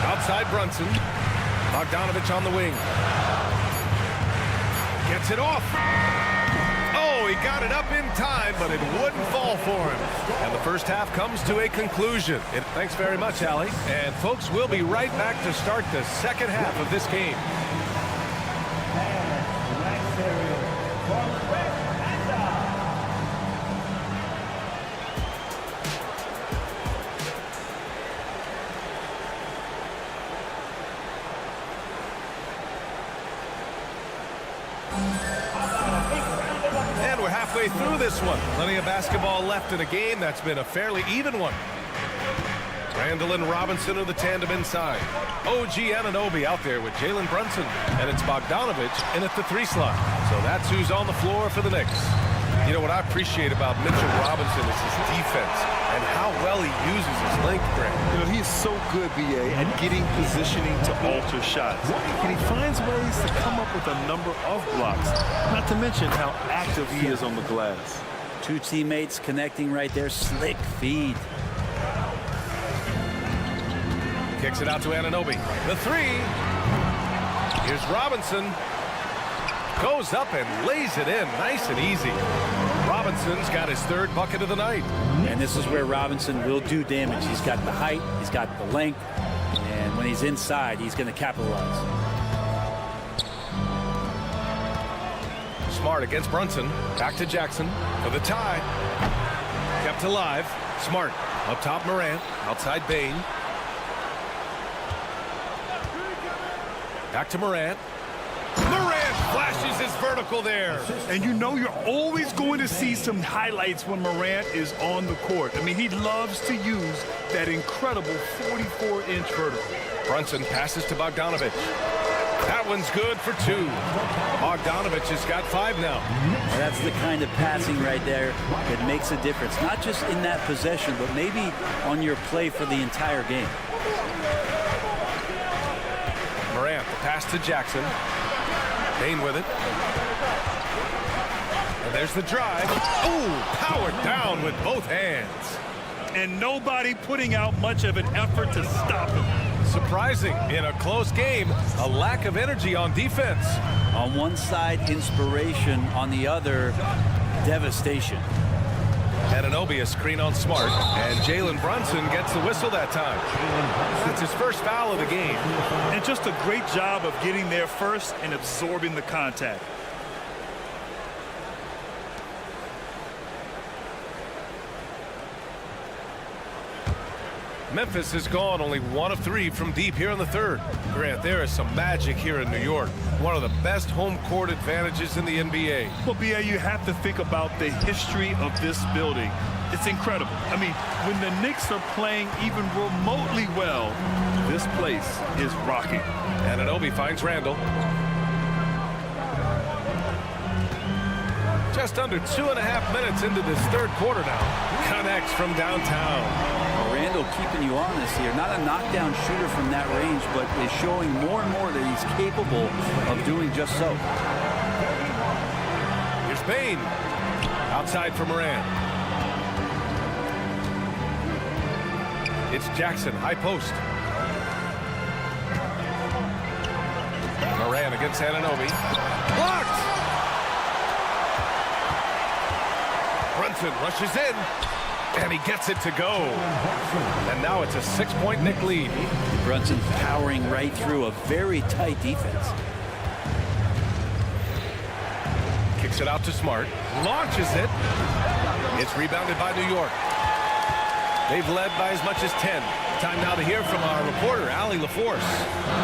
Outside Brunson. Bogdanovich on the wing. Gets it off. Oh, he got it up in time, but it wouldn't fall for him. And the first half comes to a conclusion. Thanks very much, Allie. And folks, we'll be right back to start the second half of this game. And we're halfway through this one. Plenty of basketball left in a game that's been a fairly even one. Randall and Robinson are the tandem inside. OG Anunoby out there with Jalen Brunson. And it's Bogdanovich in at the 3 slot. So that's who's on the floor for the Knicks. You know what I appreciate about Mitchell Robinson is his defense and how well he uses his length, Grant. You know, he is so good, BA, at getting positioning to alter shots. And he finds ways to come up with a number of blocks, not to mention how active he is on the glass. 2 teammates connecting right there. Slick feed. Kicks it out to Anunoby. The 3. Here's Robinson. Goes up and lays it in nice and easy. Robinson's got his 3rd bucket of the night. And this is where Robinson will do damage. He's got the height, he's got the length, and when he's inside, he's going to capitalize. Smart against Brunson. Back to Jackson for the tie. Kept alive. Smart up top Morant. Outside Bain. Back to Morant. Morant flashes his vertical there. And you know you're always going to see some highlights when Morant is on the court. I mean, he loves to use that incredible 44-inch vertical. Brunson passes to Bogdanovich. That one's good for 2. Bogdanovich has got 5 now. Well, that's the kind of passing right there that makes a difference. Not just in that possession, but maybe on your play for the entire game. Morant, the pass to Jackson. Bain with it. And there's the drive. Ooh, powered down with both hands. And nobody putting out much of an effort to stop him. Surprising in a close game, a lack of energy on defense. On one side, inspiration. On the other, devastation. Anunoby a screen on Smart, and Jalen Brunson gets the whistle that time. That's his first foul of the game. And just a great job of getting there first and absorbing the contact. Memphis has gone only 1 of 3 from deep here in the third. Grant, there is some magic here in New York. One of the best home court advantages in the NBA. Well, B.A., you have to think about the history of this building. It's incredible. I mean, when the Knicks are playing even remotely well, this place is rocking. Anunoby finds Randall. Just under 2.5 minutes into this third quarter now. Connects from downtown. Randall keeping you honest here. Not a knockdown shooter from that range, but is showing more and more that he's capable of doing just so. Here's Bain. Outside for Moran. It's Jackson, high post. Moran against Anunoby. Blocked! Brunson rushes in. And he gets it to go. And now it's a 6-point Knick lead. Brunson powering right through a very tight defense. Kicks it out to Smart. Launches it. It's rebounded by New York. They've led by as much as 10. Time now to hear from our reporter, Allie LaForce.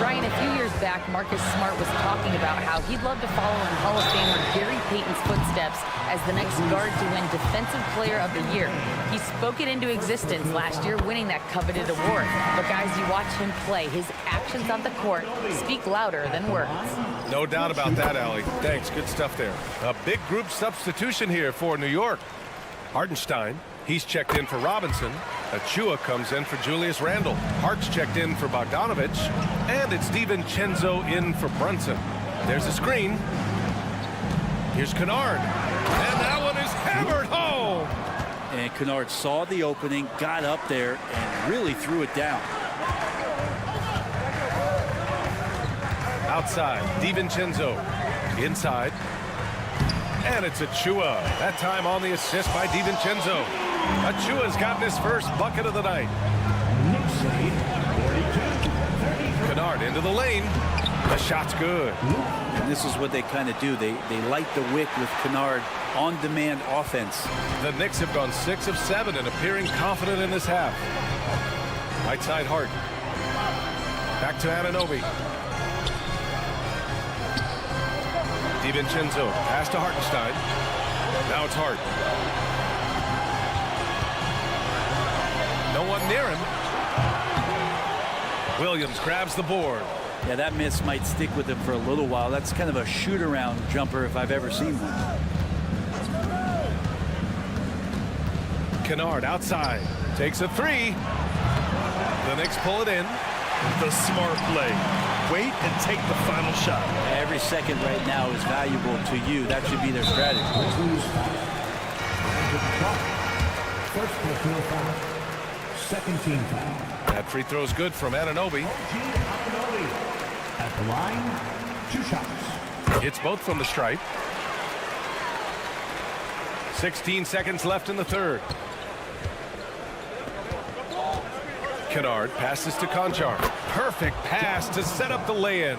Ryan, a few years back, Marcus Smart was talking about how he'd love to follow in Hall of Famer Gary Payton's footsteps as the next guard to win Defensive Player of the Year. He spoke it into existence last year, winning that coveted award. But guys, you watch him play. His actions on the court speak louder than words. No doubt about that, Allie. Thanks. Good stuff there. A big group substitution here for New York. Hartenstein, he's checked in for Robinson. Achua comes in for Julius Randle. Hart's checked in for Bogdanovich. And it's DiVincenzo in for Brunson. There's a screen. Here's Kennard. And that one is hammered home. And Kennard saw the opening, got up there, and really threw it down. Outside, DiVincenzo. Inside. And it's Achua. That time on the assist by DiVincenzo. Achua's gotten his first bucket of the night. Kennard into the lane. The shot's good. And this is what they kind of do. They light the wick with Kennard on-demand offense. The Knicks have gone 6 of 7 and appearing confident in this half. Right side Hart. Back to Anunoby. DiVincenzo. Pass to Hartenstein. Now it's Hart. No one near him. Williams grabs the board. Yeah, that miss might stick with him for a little while. That's kind of a shoot-around jumper if I've ever seen one. Kennard outside. Takes a 3. The Knicks pull it in. The smart play. Wait and take the final shot. Every second right now is valuable to you. That should be their strategy. First personal foul. Second team foul. That free throw's good from Anunoby. At the line, 2 shots. It's both from the stripe. 16 seconds left in the third. Kennard passes to Conchar. Perfect pass to set up the lay-in.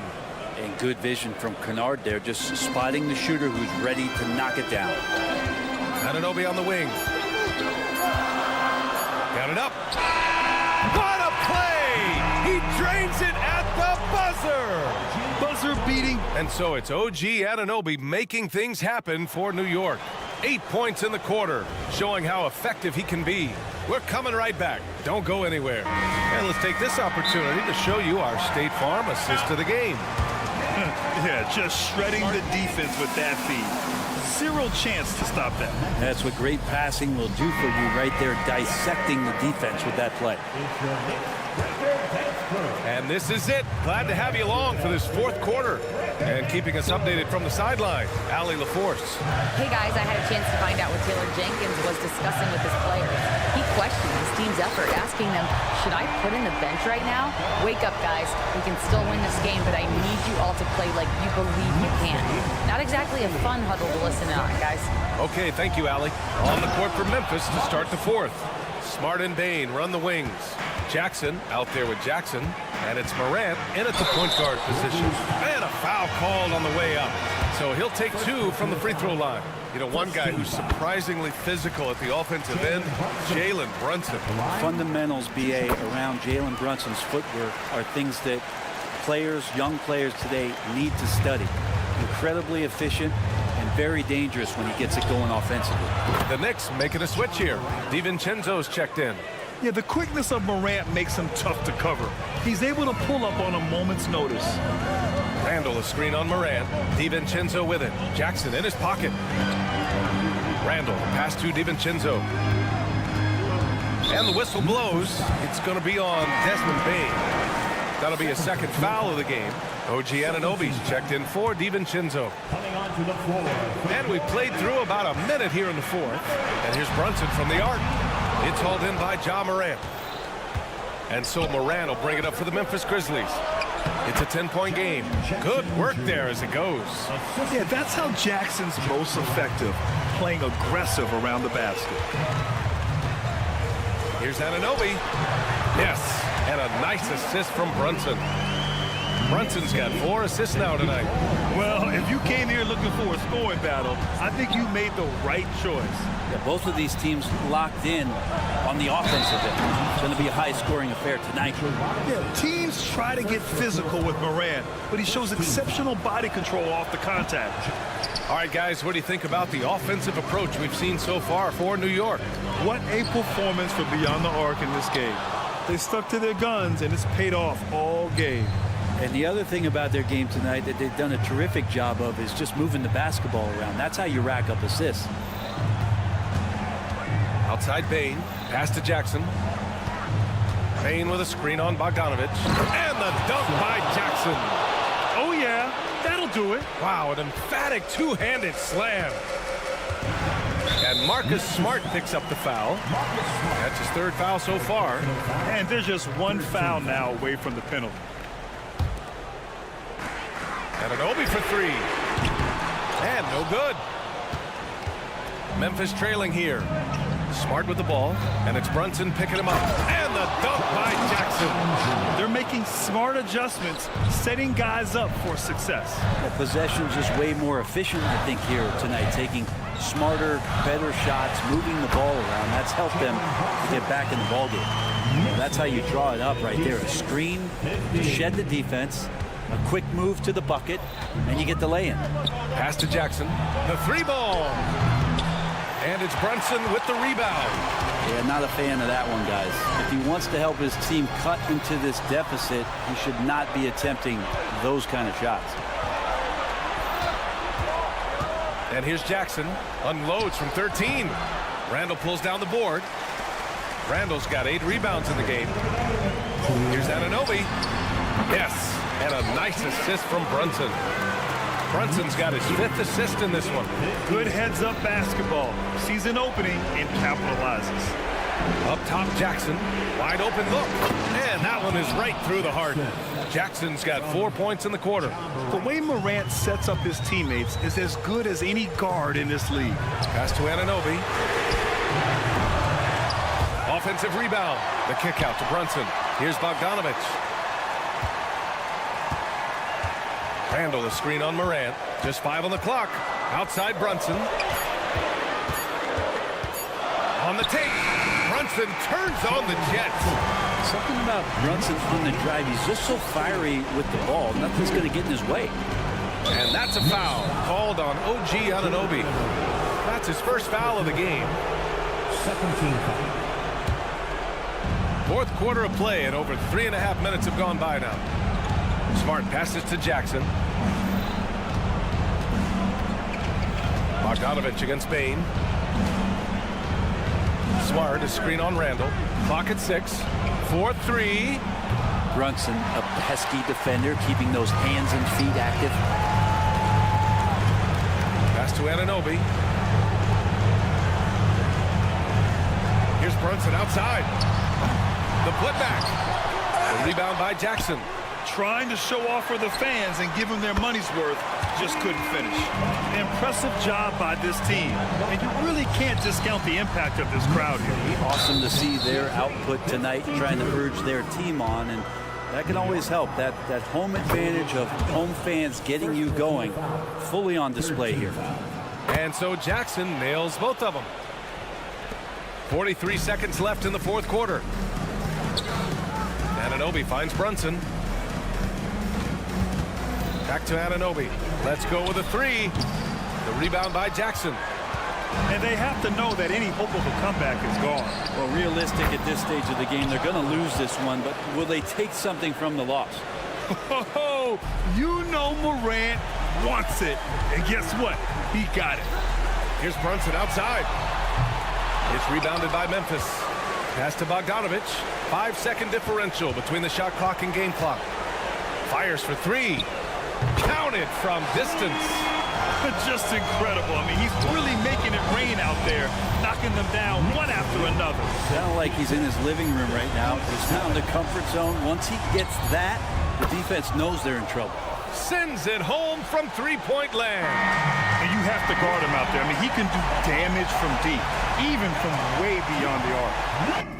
And good vision from Kennard there, just spotting the shooter who's ready to knock it down. Anunoby on the wing. Got it up. What a play! He drains it at the buzzer. Buzzer beating. And so it's OG Anunoby making things happen for New York. 8 points in the quarter, showing how effective he can be. We're coming right back. Don't go anywhere. And let's take this opportunity to show you our State Farm assist of the game. Yeah, just shredding the defense with that feed. Zero chance to stop that. That's what great passing will do for you right there, dissecting the defense with that play. And this is it. Glad to have you along for this fourth quarter. And keeping us updated from the sideline, Allie LaForce. Hey guys, I had a chance to find out what Taylor Jenkins was discussing with his players. He questioning his team's effort, asking them, should I put in the bench right now? Wake up, guys. We can still win this game, but I need you all to play like you believe you can. Not exactly a fun huddle to listen on, guys. Okay, thank you, Allie. On the court for Memphis to start the fourth. Smart and Bain run the wings. Jackson out there with Jackson, and it's Morant in at the point guard position. And a foul called on the way up. So he'll take 2 from the free throw line. You know, one guy who's surprisingly physical at the offensive end, Jalen Brunson. Fundamentals, BA, around Jalen Brunson's footwork are things that young players today need to study. Incredibly efficient and very dangerous when he gets it going offensively. The Knicks making a switch here. DiVincenzo's checked in. Yeah, the quickness of Morant makes him tough to cover. He's able to pull up on a moment's notice. Randall a screen on Morant. DiVincenzo with it. Jackson in his pocket. Randall pass to DiVincenzo. And the whistle blows. It's going to be on Desmond Bain. That'll be a second foul of the game. OG Anunoby's checked in for DiVincenzo. And we played through about a minute here in the fourth. And here's Brunson from the arc. It's hauled in by Ja Morant. And so Morant will bring it up for the Memphis Grizzlies. It's a 10-point game. Good work there as it goes. Yeah, that's how Jackson's most effective, playing aggressive around the basket. Here's Anunoby. Yes, and a nice assist from Brunson. Brunson's got 4 assists now tonight. Well, if you came here looking for a scoring battle, I think you made the right choice. Yeah, both of these teams locked in on the offensive end. It's going to be a high-scoring affair tonight. Yeah, teams try to get physical with Morant, but he shows exceptional body control off the contact. All right, guys, what do you think about the offensive approach we've seen so far for New York? What a performance for Beyond the Arc in this game. They stuck to their guns, and it's paid off all game. And the other thing about their game tonight that they've done a terrific job of is just moving the basketball around. That's how you rack up assists. Outside Bain, pass to Jackson. Bain with a screen on Bogdanovich. And the dunk by Jackson. Oh, yeah, that'll do it. Wow, an emphatic two-handed slam. And Marcus Smart picks up the foul. That's his 3rd foul so far. And there's just 1 foul now away from the penalty. Anunoby for 3. And no good. Memphis trailing here. Smart with the ball. And it's Brunson picking him up. And the dunk by Jackson. They're making smart adjustments, setting guys up for success. The possession's just way more efficient, I think, here tonight. Taking smarter, better shots, moving the ball around. That's helped them to get back in the ballgame. That's how you draw it up right there. A screen to shed the defense. A quick move to the bucket, and you get the lay-in. Pass to Jackson. The 3-ball. And it's Brunson with the rebound. Yeah, not a fan of that one, guys. If he wants to help his team cut into this deficit, he should not be attempting those kind of shots. And here's Jackson. Unloads from 13. Randall pulls down the board. Randall's got 8 rebounds in the game. Here's Anunoby. Yes. And a nice assist from Brunson. Brunson's got his 5th assist in this one. Good heads-up basketball. Sees an opening and capitalizes. Up top, Jackson. Wide open look. And that one is right through the heart. Jackson's got 4 points in the quarter. The way Morant sets up his teammates is as good as any guard in this league. Pass to Anunoby. Offensive rebound. The kick out to Brunson. Here's Bogdanovich. Randall a screen on Morant. Just 5 on the clock. Outside Brunson. On the take. Brunson turns on the Jets. Something about Brunson on the drive. He's just so fiery with the ball. Nothing's going to get in his way. And that's a foul called on OG Anunoby. That's his 1st foul of the game. 17 foul. 4th quarter of play, and over 3.5 minutes have gone by now. Smart passes to Jackson. Bogdanovich against Bain. Smart, a screen on Randall. Clock at 6. 4-3. Brunson, a pesky defender, keeping those hands and feet active. Pass to Anunoby. Here's Brunson outside. The putback. The rebound by Jackson. Trying to show off for the fans and give them their money's worth, just couldn't finish. Impressive job by this team. And you really can't discount the impact of this crowd here. Awesome to see their output tonight, trying to urge their team on, and that can always help. That home advantage of home fans getting you going, fully on display here. And so Jackson nails both of them. 43 seconds left in the fourth quarter. Anunoby finds Brunson. Back to Anunoby. Let's go with a three. The rebound by Jackson. And they have to know that any hope of a comeback is gone. Well, realistic at this stage of the game, they're going to lose this one, but will they take something from the loss? Oh, you know Morant wants it. And guess what? He got it. Here's Brunson outside. It's rebounded by Memphis. Pass to Bogdanovich. 5-second differential between the shot clock and game clock. Fires for three. Counted from distance. Just incredible. I mean, he's really making it rain out there, knocking them down one after another. Sounds like he's in his living room right now. He's found the comfort zone. Once he gets that, the defense knows they're in trouble. Sends it home from three-point land. And you have to guard him out there. I mean, he can do damage from deep, even from way beyond the arc.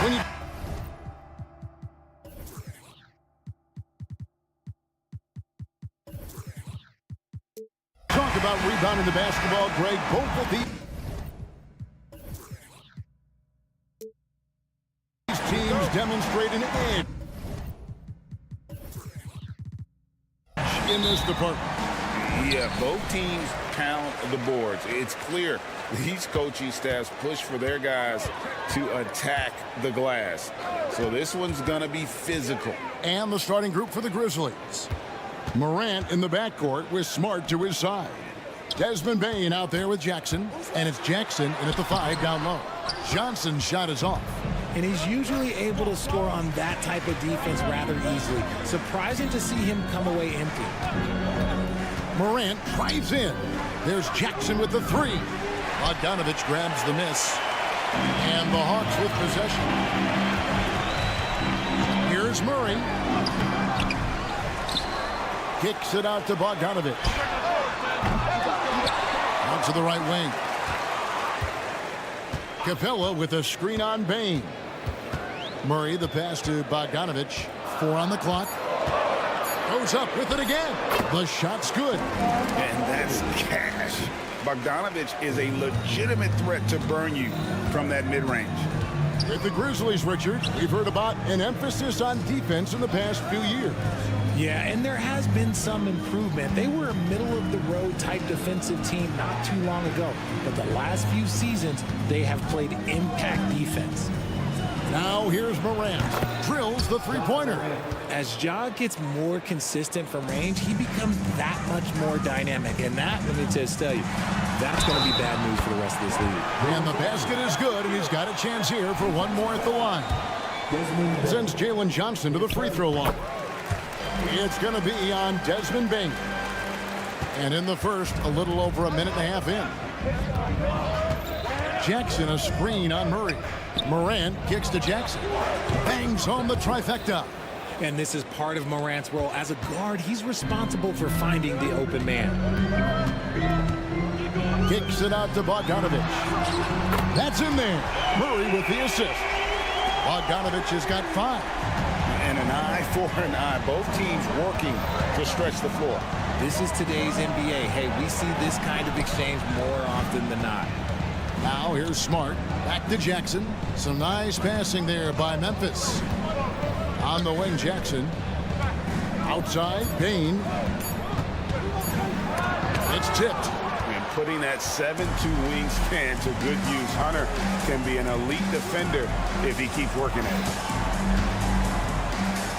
When you talk about rebounding the basketball, Greg, both of these teams demonstrate an edge in this department. Yeah, both teams pound the boards. It's clear these coaching staffs push for their guys to attack the glass. So this one's going to be physical. And the starting group for the Grizzlies. Morant in the backcourt with Smart to his side. Desmond Bane out there with Jackson. And it's Jackson in at the 5 down low. Johnson's shot is off. And he's usually able to score on that type of defense rather easily. Surprising to see him come away empty. Morant drives in. There's Jackson with the 3. Bogdanovich grabs the miss. And the Hawks with possession. Here's Murray. Kicks it out to Bogdanovich. Out to the right wing. Capella with a screen on Bane. Murray, the pass to Bogdanovich. 4 on the clock. Goes up with it again. The shot's good. And that's cash. Bogdanovich is a legitimate threat to burn you from that mid-range. With the Grizzlies, Richard, we've heard about an emphasis on defense in the past few years. Yeah, and there has been some improvement. They were a middle-of-the-road type defensive team not too long ago. But the last few seasons, they have played impact defense. Now here's Morant. Drills the three-pointer. As Ja gets more consistent from range, he becomes that much more dynamic. And that, let me just tell you, that's going to be bad news for the rest of this league. And the basket is good, and he's got a chance here for one more at the line. Sends Jalen Johnson to the free throw line. It's going to be on Desmond Bane. And in the first, a little over a minute and a half in. Jackson a screen on Murray. Morant kicks to Jackson. Bangs home the trifecta. And this is part of Morant's role. As a guard, he's responsible for finding the open man. Kicks it out to Bogdanovich. That's in there. Murray with the assist. Bogdanovich has got 5. And an eye for an eye. Both teams working to stretch the floor. This is today's NBA. Hey, we see this kind of exchange more often than not. Now here's Smart. Back to Jackson. Some nice passing there by Memphis. On the wing, Jackson. Outside, Bane. It's tipped. And putting that 7'2" wingspan to good use. Hunter can be an elite defender if he keeps working at it.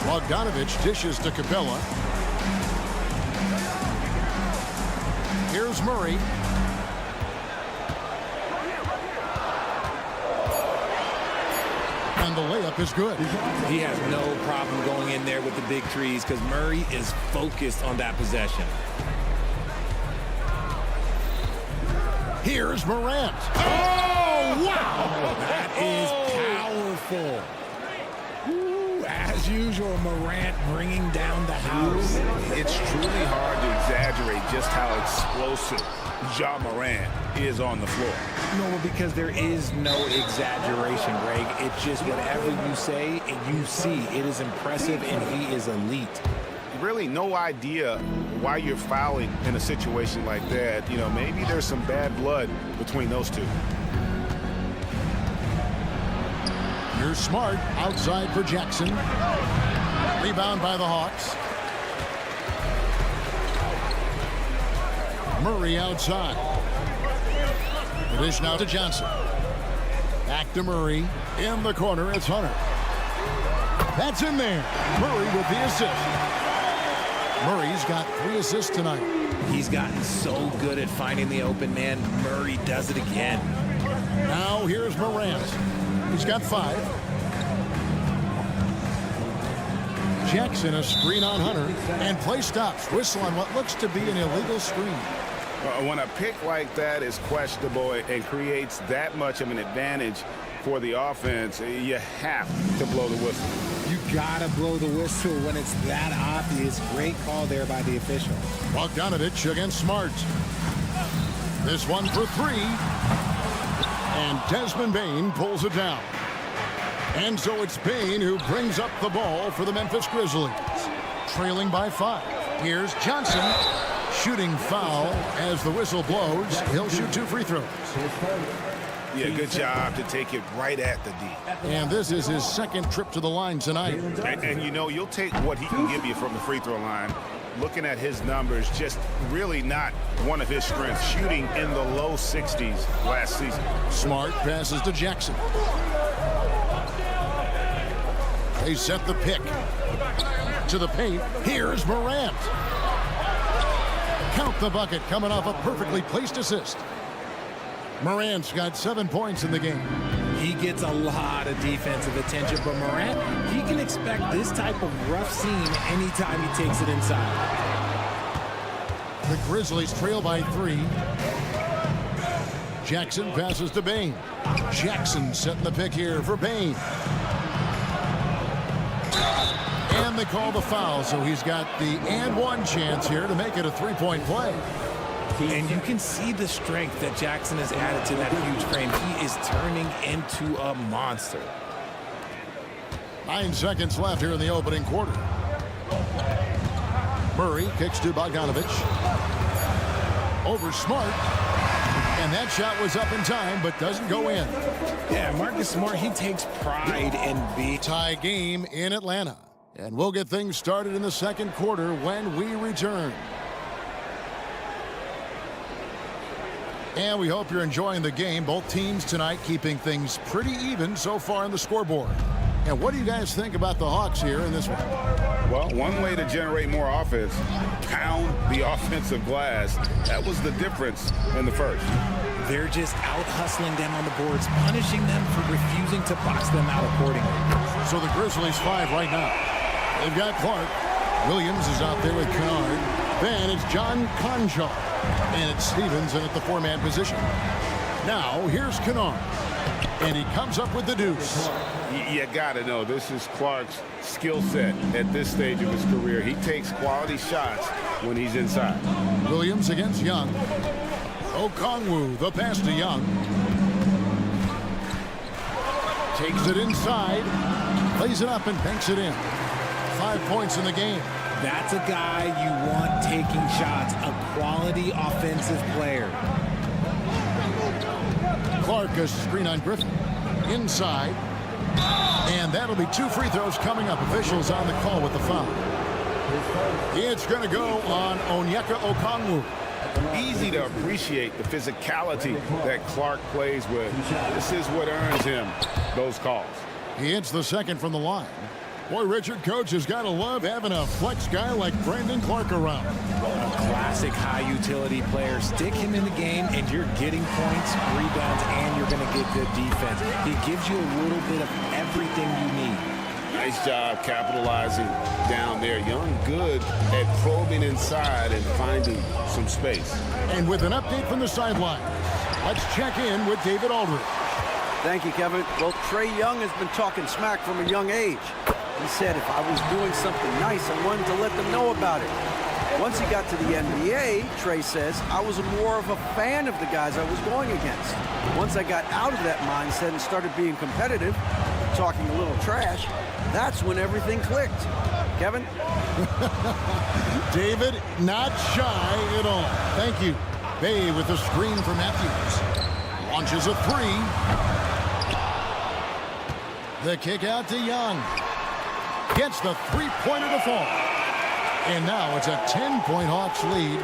Bogdanovich dishes to Capella. Here's Murray. And the layup is good. He has no problem going in there with the big threes because Murray is focused on that possession. Here's Morant. Oh, wow! That is powerful. Woo, as usual, Morant bringing down the house. It's truly hard to exaggerate just how explosive Ja Morant is on the floor. No, because there is no exaggeration, Greg. It's just whatever you say and you see. It is impressive, and he is elite. Really no idea why you're fouling in a situation like that. You know, maybe there's some bad blood between those two. You're Smart outside for Jackson. Rebound by the Hawks. Murray outside. The dish now to Johnson. Back to Murray. In the corner, it's Hunter. That's in there. Murray with the assist. Murray's got 3 assists tonight. He's gotten so good at finding the open man. Murray does it again. Now here's Morant. He's got 5. Jackson a screen on Hunter. And play stops. Whistle on what looks to be an illegal screen. When a pick like that is questionable and creates that much of an advantage for the offense, you have to blow the whistle. You gotta blow the whistle when it's that obvious. Great call there by the official. Bogdanovich against Smart. This one for 3. And Desmond Bane pulls it down. And so it's Bain who brings up the ball for the Memphis Grizzlies. Trailing by 5. Here's Johnson. Shooting foul as the whistle blows. He'll shoot 2 free throws. Yeah, good job to take it right at the D. And this is his second trip to the line tonight. And you know, you'll take what he can give you from the free throw line. Looking at his numbers, just really not one of his strengths. Shooting in the low 60s last season. Smart passes to Jackson. They set the pick. To the paint. Here's Morant. Count the bucket coming off a perfectly placed assist. Morant's got 7 points in the game. He gets a lot of defensive attention, but Morant, he can expect this type of rough scene anytime he takes it inside. The Grizzlies trail by 3. Jackson passes to Bain. Jackson setting the pick here for Bain. And they call the foul, so he's got the and one chance here to make it a 3-point play. And you can see the strength that Jackson has added to that huge frame. He is turning into a monster. 9 seconds left here in the opening quarter. Murray kicks to Bogdanovich. Over Smart. And that shot was up in time, but doesn't go in. Yeah, Marcus Smart, he takes pride in being tie game in Atlanta. And we'll get things started in the second quarter when we return. And we hope you're enjoying the game. Both teams tonight keeping things pretty even so far on the scoreboard. And what do you guys think about the Hawks here in this one? Well, one way to generate more offense, pound the offensive glass. That was the difference in the first. They're just out hustling them on the boards, punishing them for refusing to box them out accordingly. So the Grizzlies 5 right now. They've got Clark. Williams is out there with Kennard. Then it's John Conjar. And it's Stevens in at the 4-man position. Now, here's Kennard. And he comes up with the deuce. You got to know, this is Clark's skill set at this stage of his career. He takes quality shots when he's inside. Williams against Young. Okongwu, the pass to Young. Takes it inside. Plays it up and banks it in. 5 points in the game. That's a guy you want taking shots, a quality offensive player. Clark, a screen on Griffin. Inside. And that'll be 2 free throws coming up. Officials on the call with the foul. It's going to go on Onyeka Okongwu. Easy to appreciate the physicality that Clark plays with. This is what earns him those calls. He hits the second from the line. Boy, Richard, coach has got to love having a flex guy like Brandon Clark around. A classic high-utility player. Stick him in the game, and you're getting points, rebounds, and you're going to get good defense. He gives you a little bit of everything you need. Nice job capitalizing down there. Young good at probing inside and finding some space. And with an update from the sideline, let's check in with David Aldridge. Thank you, Kevin. Well, Trae Young has been talking smack from a young age. He said if I was doing something nice, I wanted to let them know about it. Once he got to the NBA, Trae says, I was more of a fan of the guys I was going against. Once I got out of that mindset and started being competitive, talking a little trash, that's when everything clicked. Kevin? David, not shy at all. Thank you. Bay with the screen for Matthews. Launches a 3. The kick out to Young. Gets the 3-pointer to fall. And now it's a 10-point Hawks lead.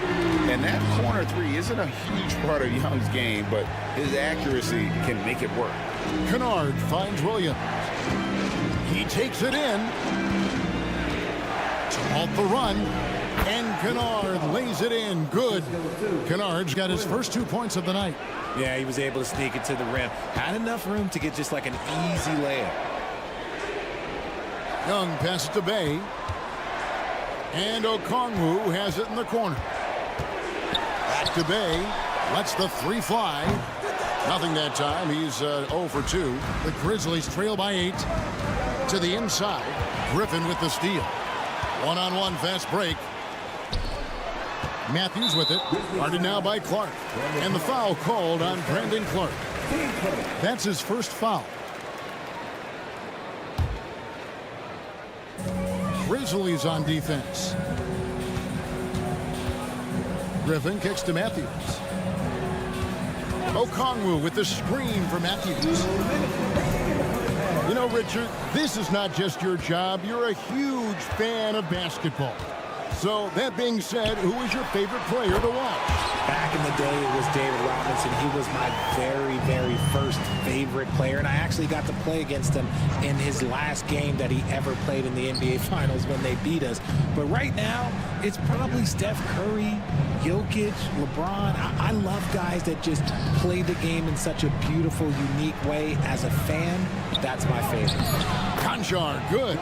And that corner 3 isn't a huge part of Young's game, but his accuracy can make it work. Kennard finds Williams. He takes it in to halt the run. And Kennard lays it in. Good. Kennard's got his first 2 points of the night. Yeah, he was able to sneak it to the rim. Had enough room to get just like an easy layup. Young passes to Bay. And Okongwu has it in the corner. Back to Bay. Lets the 3 fly. Nothing that time. He's 0 for 2. The Grizzlies trail by 8. To the inside. Griffin with the steal. One-on-one fast break. Matthews with it. Guarded now by Clark. And the foul called on Brandon Clark. That's his first foul. Grizzlies on defense. Griffin kicks to Matthews. Okongwu with the screen for Matthews. You know, Richard, this is not just your job. You're a huge fan of basketball. So, that being said, who is your favorite player to watch? Back in the day, it was David Robinson. He was my very, very first favorite player, and I actually got to play against him in his last game that he ever played in the NBA Finals when they beat us. But right now, it's probably Steph Curry, Jokic, LeBron. I love guys that just play the game in such a beautiful, unique way. As a fan, that's my favorite. Conchar, good.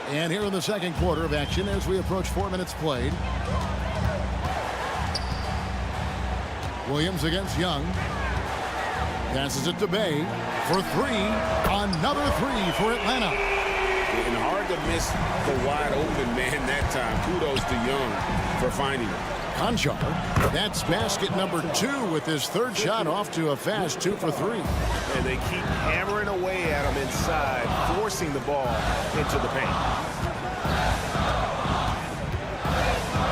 And here in the second quarter of action as we approach 4 minutes played. Williams against Young. Passes it to Bay for three. Another three for Atlanta. And hard to miss the wide open man that time. Kudos to Young for finding it. Conchar, that's basket number 2 with his third shot off to a fast 2 for 3. And they keep hammering away at him inside, forcing the ball into the paint.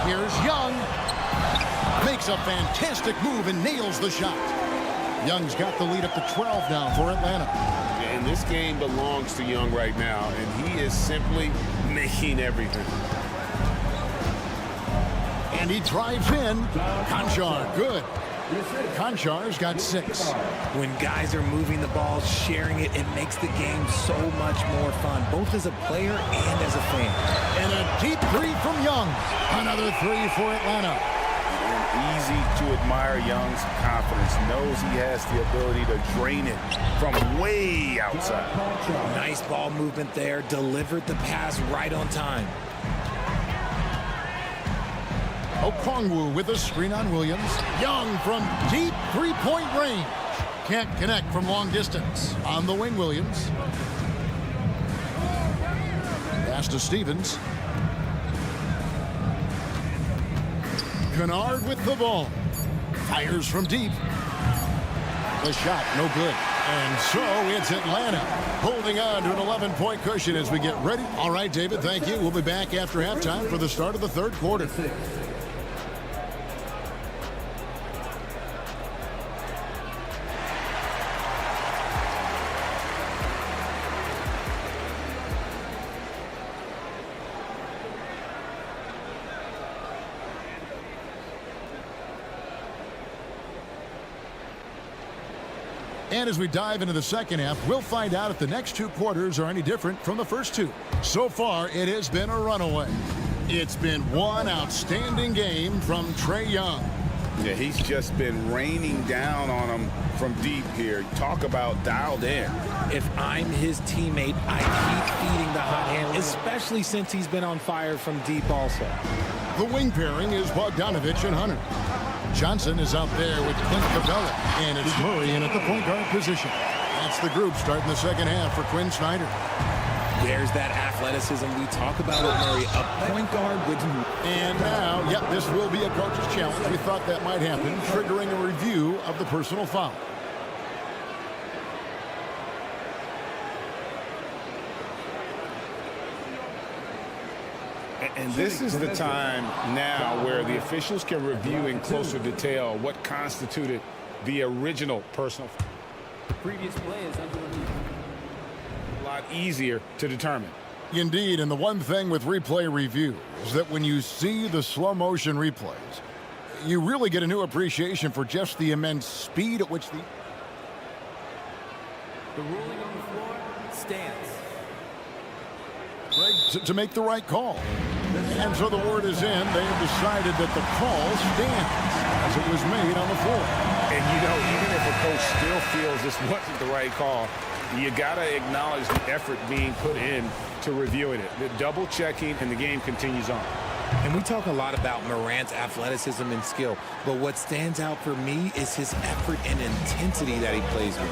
Here's Young. Makes a fantastic move and nails the shot. Young's got the lead up to 12 now for Atlanta. And this game belongs to Young right now, and he is simply making everything. And he drives in. Conchar, good. Konchar's got 6. When guys are moving the ball, sharing it, it makes the game so much more fun, both as a player and as a fan. And a deep 3 from Young. Another 3 for Atlanta. And easy to admire Young's confidence. Knows he has the ability to drain it from way outside. Nice ball movement there. Delivered the pass right on time. Okongwu with a screen on Williams. Young from deep 3-point range. Can't connect from long distance. On the wing, Williams. Pass to Stevens. Kennard with the ball. Fires from deep. The shot, no good. And so it's Atlanta holding on to an 11-point cushion as we get ready. All right, David, thank you. We'll be back after halftime for the start of the third quarter. And as we dive into the second half, we'll find out if the next 2 quarters are any different from the first 2. So far, it has been a runaway. It's been one outstanding game from Trae Young. Yeah, he's just been raining down on him from deep here. Talk about dialed in. If I'm his teammate, I keep feeding the hot hand, especially since he's been on fire from deep also. The wing pairing is Bogdanovich and Hunter. Johnson is out there with Clint Capella, and it's Murray in at the point guard position. That's the group starting the second half for Quinn Snyder. There's that athleticism we talk about with Murray, a point guard with... And now, yep, this will be a coach's challenge. We thought that might happen, triggering a review of the personal foul. And this is the time now where the officials can review in closer detail what constituted the original personal foul. The previous play is under review. A lot easier to determine. Indeed, and the one thing with replay review is that when you see the slow motion replays, you really get a new appreciation for just the immense speed at which the ruling on the floor stands. to make the right call. And so the word is in. They have decided that the call stands as it was made on the floor. And, you know, even if a coach still feels this wasn't the right call, you got to acknowledge the effort being put in to reviewing it. The double checking, and the game continues on. And we talk a lot about Morant's athleticism and skill, but what stands out for me is his effort and intensity that he plays with.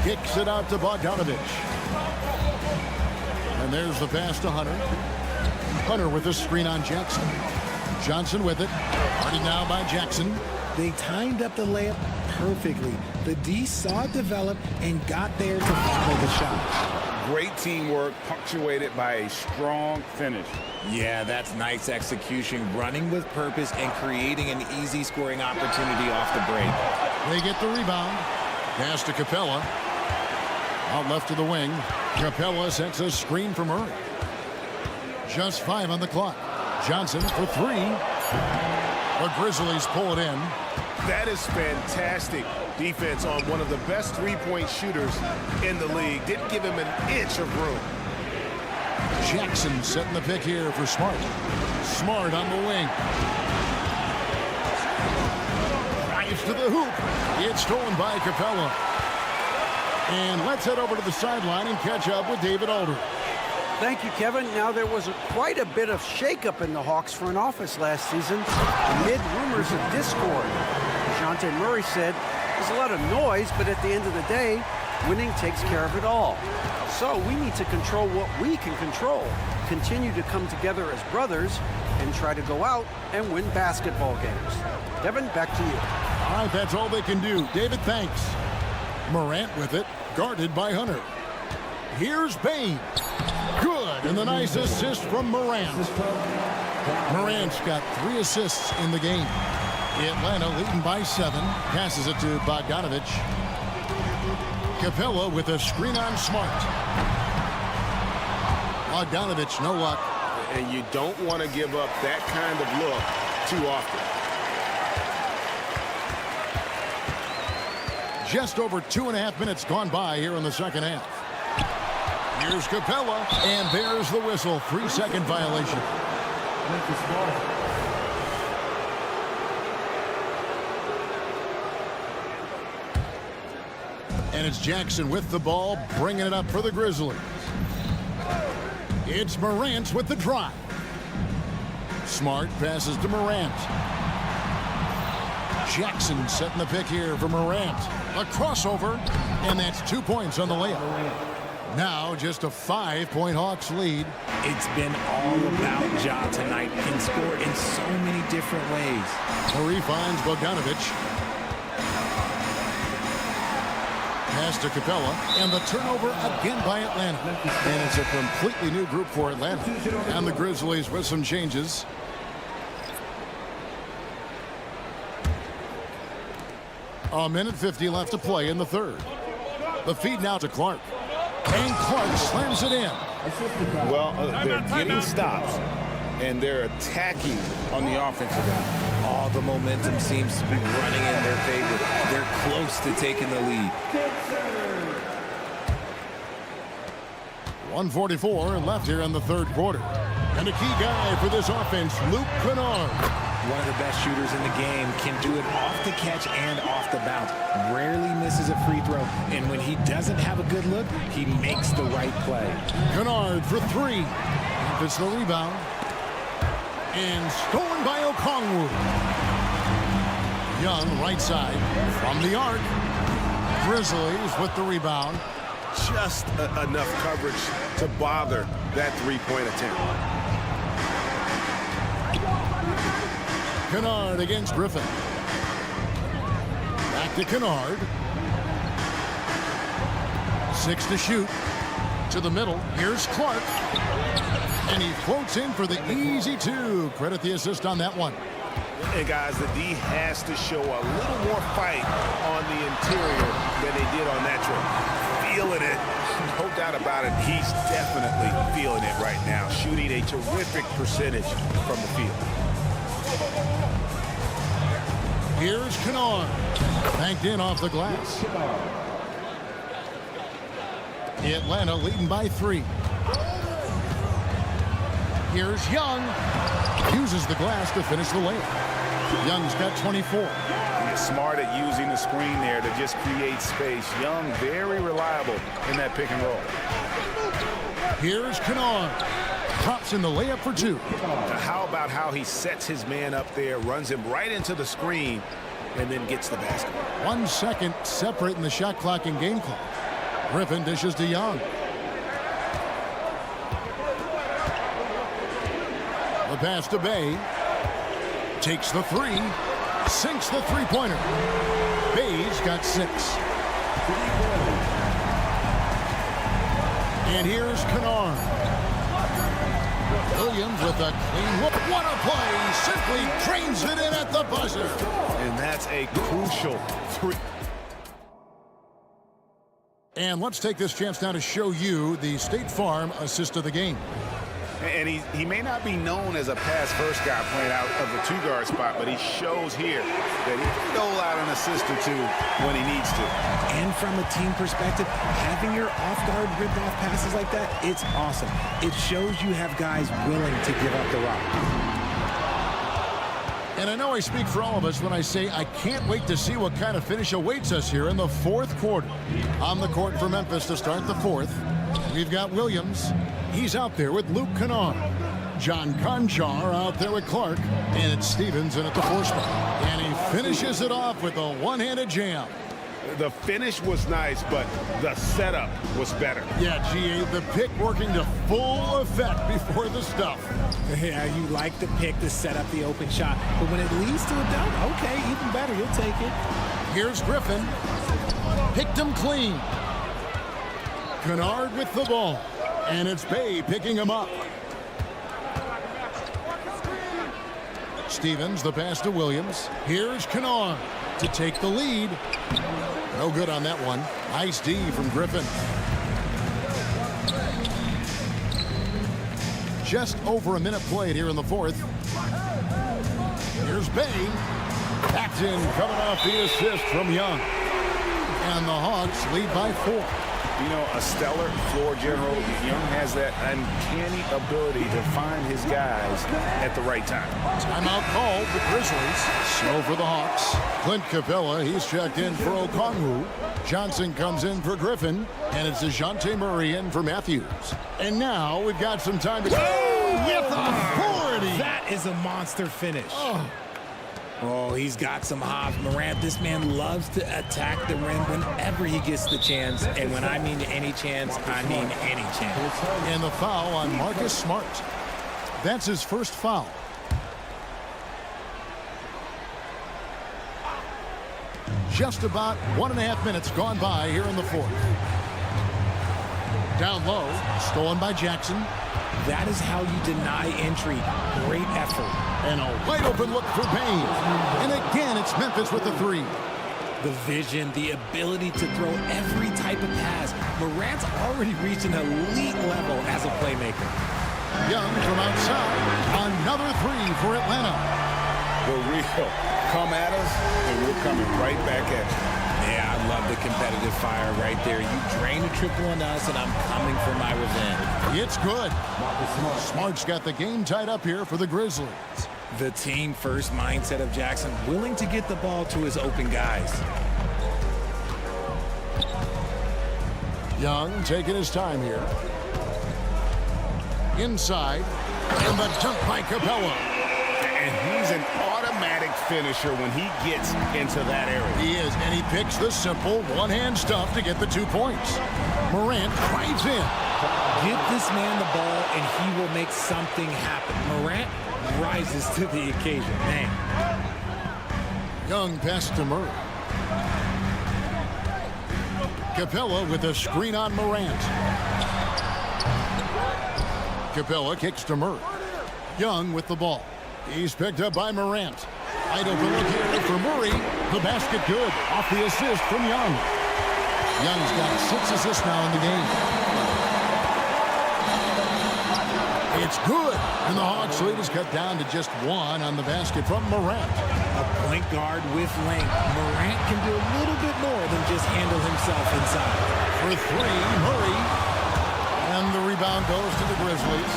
Kicks it out to Bogdanovich. And there's the pass to Hunter. Hunter with the screen on Jackson. Johnson with it. Guarded now by Jackson. They timed up the layup perfectly. The D saw it develop and got there to follow the shot. Great teamwork, punctuated by a strong finish. Yeah, that's nice execution, running with purpose and creating an easy scoring opportunity off the break. They get the rebound. Pass to Capella. Out left to the wing. Capella sets a screen for Murray. Just 5 on the clock. Johnson for 3. The Grizzlies pull it in. That is fantastic defense on one of the best three-point shooters in the league. Didn't give him an inch of room. Jackson setting the pick here for Smart. Smart on the wing. Drives to the hoop. It's stolen by Capella. And let's head over to the sideline and catch up with David Aldridge. Thank you, Kevin. Now, there was quite a bit of shakeup in the Hawks front office last season amid rumors of discord. DeJounte Murray said, there's a lot of noise, but at the end of the day, winning takes care of it all. So we need to control what we can control, continue to come together as brothers, and try to go out and win basketball games. Devin, back to you. All right, that's all they can do. David, thanks. Morant with it, guarded by Hunter. Here's Bain. Good, and the nice assist from Morant. Morant's got 3 assists in the game. Atlanta leading by 7. Passes it to Bogdanovich. Capella with a screen on Smart. Bogdanovich, no luck. And you don't want to give up that kind of look too often. Just over 2.5 minutes gone by here in the second half. Here's Capella, and there's the whistle. 3-second violation. And it's Jackson with the ball, bringing it up for the Grizzlies. It's Morant with the drive. Smart passes to Morant. Jackson setting the pick here for Morant. A crossover, and that's 2 points on the layup. Now just a 5-point Hawks lead. It's been all about Ja tonight. Can score in so many different ways. Murray finds Bogdanovich. Pass to Capella, and the turnover again by Atlanta. And it's a completely new group for Atlanta. And the Grizzlies with some changes. A minute 50 left to play in the third. The feed now to Clark. And Clark slams it in. Well, they're getting stops, and they're attacking on the offensive end. All the momentum seems to be running in their favor. They're close to taking the lead. 1:44 left here in the third quarter. And a key guy for this offense, Luke Kennard. One of the best shooters in the game, can do it off the catch and off the bounce. Rarely misses a free throw, and when he doesn't have a good look, he makes the right play. Kennard for 3. It's the rebound. And stolen by Okongwu. Young, right side, from the arc. Grizzlies with the rebound. Just enough coverage to bother that three-point attempt. Kennard against Griffin. Back to Kennard. 6 to shoot. To the middle. Here's Clark. And he floats in for the easy 2. Credit the assist on that one. And guys, the D has to show a little more fight on the interior than they did on that trip. Feeling it. No doubt about it. He's definitely feeling it right now. Shooting a terrific percentage from the field. Here's Kennard. Banked in off the glass. Atlanta leading by 3. Here's Young. Uses the glass to finish the layup. Young's got 24. He's smart at using the screen there to just create space. Young, very reliable in that pick and roll. Here's Kennard. Drops in the layup for 2. How about how he sets his man up there, runs him right into the screen, and then gets the basket. 1 second separating the shot clock and game clock. Griffin dishes to Young. The pass to Bay. Takes the 3. sinks the three-pointer. Bay's got 6. And here's Kennard. Williams with a clean look. What a play! Simply trains it in at the buzzer. And that's a crucial 3. And let's take this chance now to show you the State Farm assist of the game. And he may not be known as a pass-first guy playing out of the 2-guard spot, but he shows here that he can dole out an assist or 2 when he needs to. And from a team perspective, having your off-guard rip off passes like that, it's awesome. It shows you have guys willing to give up the rock. And I know I speak for all of us when I say I can't wait to see what kind of finish awaits us here in the 4th quarter. On the court for Memphis to start the 4th, we've got Williams. He's out there with Luke Kennard. John Conchar out there with Clark. And it's Stevens in at the 4 spot. And he finishes it off with a one-handed jam. The finish was nice, but the setup was better. Yeah, GA, the pick working to full effect before the stuff. Yeah, you like the pick to set up the open shot. But when it leads to a dunk, okay, even better, you'll take it. Here's Griffin. Picked him clean. Kennard with the ball. And it's Bay picking him up. Stevens, the pass to Williams. Here's Kennard to take the lead. No good on that one. Nice D from Griffin. Just over a minute played here in the 4th. Here's Bay. Backed in, coming off the assist from Young. And the Hawks lead by 4. You know, a stellar floor general. Young has that uncanny ability to find his guys at the right time. Timeout called, the Grizzlies. So for the Hawks. Clint Capella, he's checked in for Okongwu. Johnson comes in for Griffin. And it's DeJounte Murray in for Matthews. And now we've got some time to go with authority. That is a monster finish. Oh, he's got some hops. Morant, this man loves to attack the rim whenever he gets the chance. And when I mean any chance, I mean any chance. And the foul on Marcus Smart. That's his first foul. Just about 1.5 minutes gone by here in the 4th. Down low, stolen by Jackson. That is how you deny entry. Great effort. And a wide open look for Bain. And again, it's Memphis with the 3. The vision, the ability to throw every type of pass. Morant's already reached an elite level as a playmaker. Young from outside. Another 3 for Atlanta. The real come at us, and we're coming right back at you. Yeah, I love the competitive fire right there. You drain a triple on us, and I'm coming for my revenge. It's good. Smart's got the game tied up here for the Grizzlies. The team-first mindset of Jackson, willing to get the ball to his open guys. Young taking his time here. Inside, and the dunk by Capella. And he's an automatic finisher when he gets into that area. He is, and he picks the simple one-hand stuff to get the 2 points. Morant drives in. Give this man the ball, and he will make something happen. Morant rises to the occasion. Man. Young pass to Murray. Capella with a screen on Morant. Capella kicks to Murray. Young with the ball. He's picked up by Morant. Wide open look here for Murray. The basket good. Off the assist from Young. Young's got 6 assists now in the game. It's good. And the Hawks lead is cut down to just 1 on the basket from Morant. A point guard with length. Morant can do a little bit more than just handle himself inside. For 3, Murray. And the rebound goes to the Grizzlies.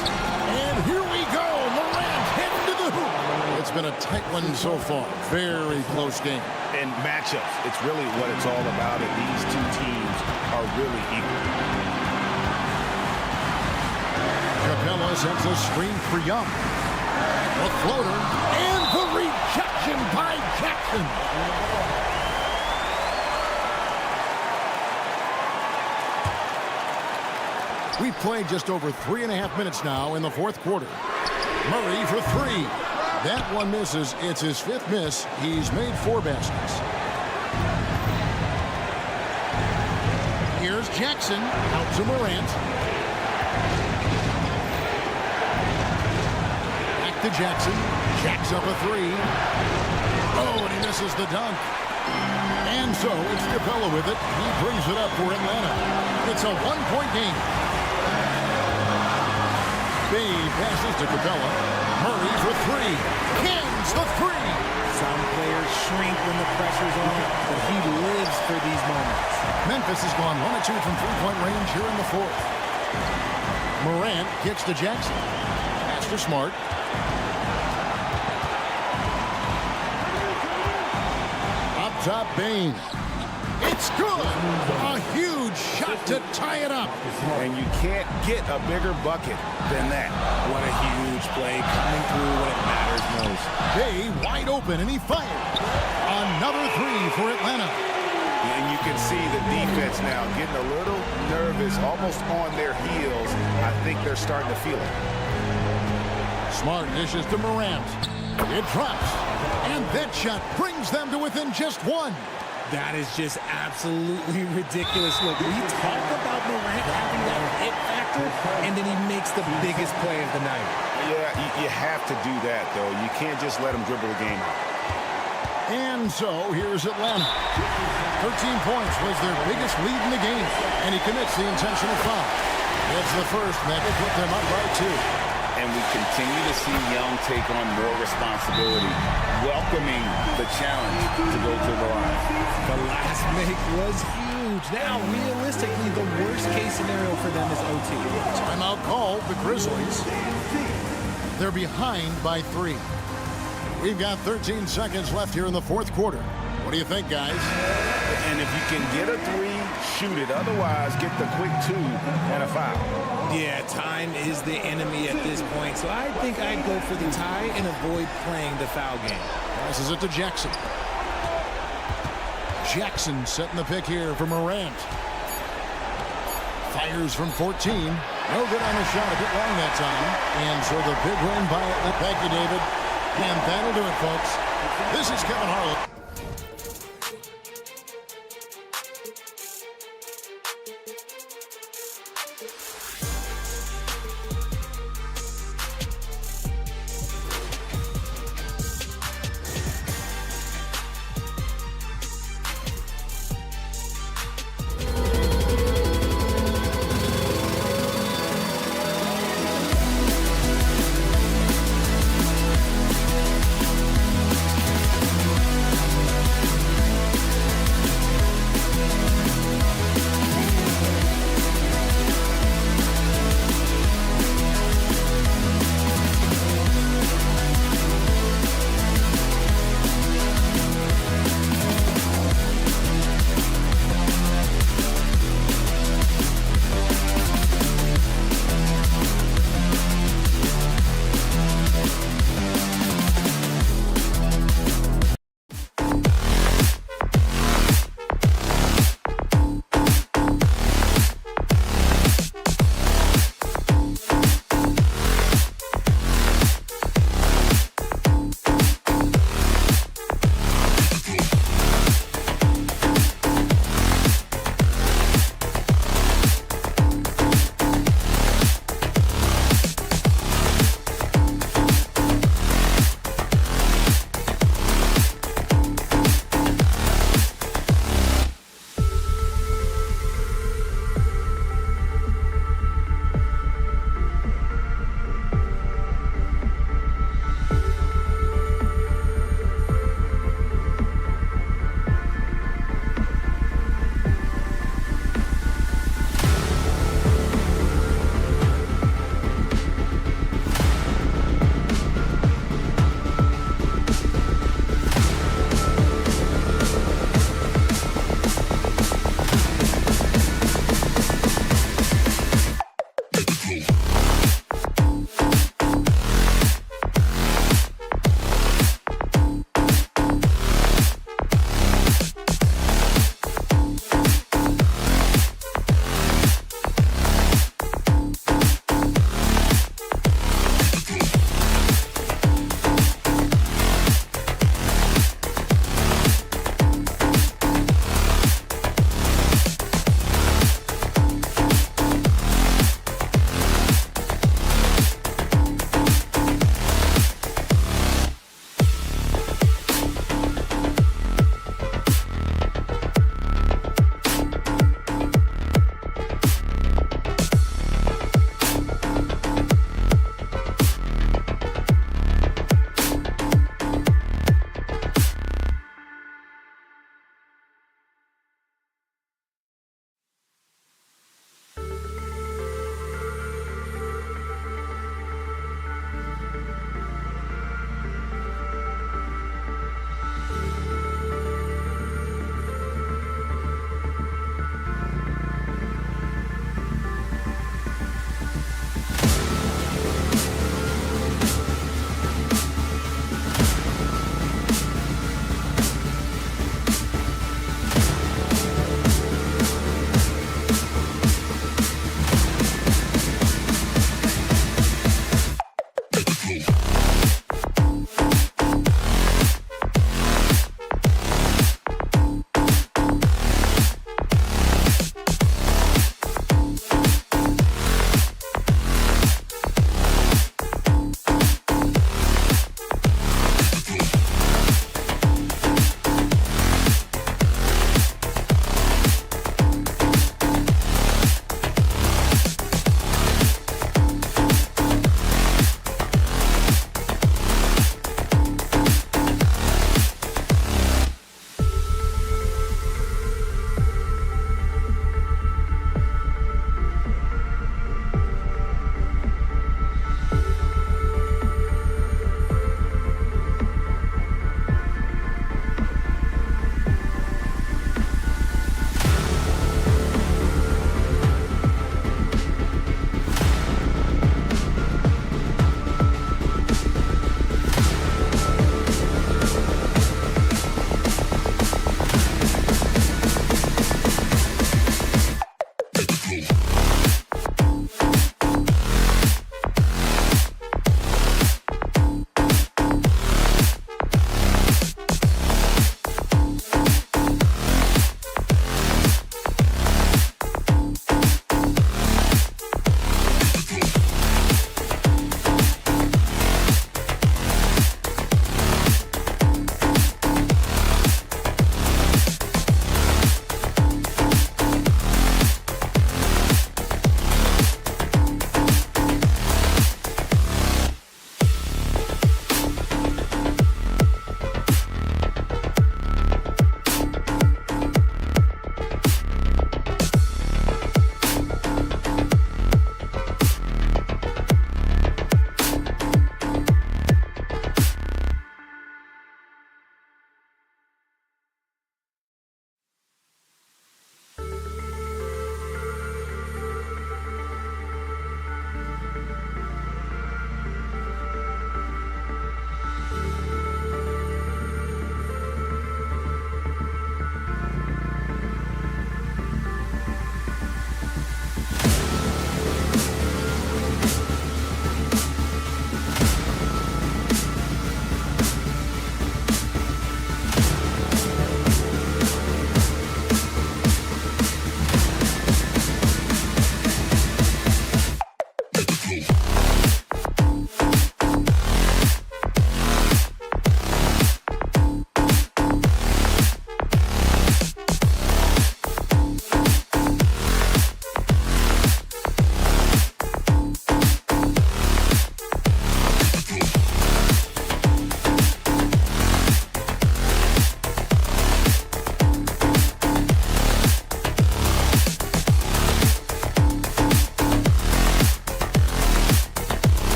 And here we go. Morant heading to the hoop. It's been a tight one so far. Very close game. And matchups, it's really what it's all about. And these 2 teams are really equal. Capella sends a screen for Young. A floater. And the rejection by Jackson. We've played just over 3.5 minutes now in the 4th quarter. Murray for 3. That one misses. It's his 5th miss. He's made 4 baskets. Here's Jackson out to Morant. Back to Jackson. Jacks up a 3. Oh, and he misses the dunk. And so it's Capella with it. He brings it up for Atlanta. It's a 1-point game. Bay passes to Capella. Murray for 3. Cans the 3. Some players shrink when the pressure's on, but he lives for these moments. Memphis has gone 1 of 2 from 3-point range here in the 4th. Morant kicks to Jackson. Pass to Smart. Up top, Bain. It's good. A huge shot to tie it up. And you can't get a bigger bucket than that. What a huge play coming through when it matters most. Bay wide open, and he fired. Another 3 for Atlanta. And you can see the defense now getting a little nervous, almost on their heels. I think they're starting to feel it. Smart dishes to Morant. It drops. And that shot brings them to within just 1. That is just absolutely ridiculous. Look, we talk about Morant having that hit factor, and then he makes the biggest play of the night. Yeah, you have to do that, though. You can't just let him dribble the game out. And so here's Atlanta. 13 points was their biggest lead in the game, and he commits the intentional foul. It's the first that could put them up by 2. And we continue to see Young take on more responsibility, welcoming the challenge to go to the line. The last make was huge. Now, realistically, the worst-case scenario for them is OT. Timeout called, the Grizzlies. They're behind by 3. We've got 13 seconds left here in the 4th quarter. What do you think, guys? And if you can get a 3, shoot it. Otherwise, get the quick 2 and a foul. Yeah, time is the enemy at this point, so I think I'd go for the tie and avoid playing the foul game. Passes it to Jackson. Jackson setting the pick here for Morant. Fires from 14. No good on the shot, a bit long that time. And so the big win by Atlanta. Thank you, David. And that'll do it, folks. This is Kevin Harlan.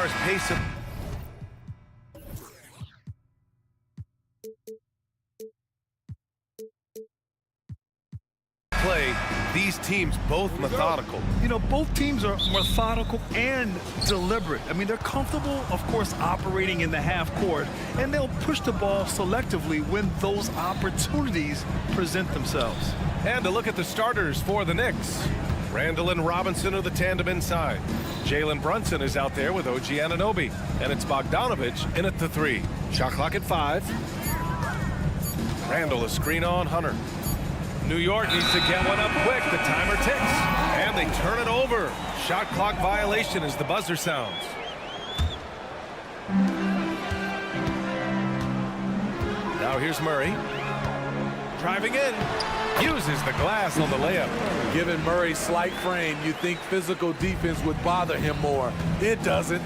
far as pace of play, these teams both methodical. You know, both teams are methodical and deliberate. I mean, they're comfortable, of course, operating in the half court, and they'll push the ball selectively when those opportunities present themselves. And to look at the starters for the Knicks. Randall and Robinson are the tandem inside. Jalen Brunson is out there with OG Anunoby. And it's Bogdanovich in at the 3. Shot clock at 5. Randall a screen on Hunter. New York needs to get one up quick. The timer ticks. And they turn it over. Shot clock violation as the buzzer sounds. Now here's Murray. Driving in. Uses the glass on the layup. Given Murray's slight frame, you think physical defense would bother him more. It doesn't.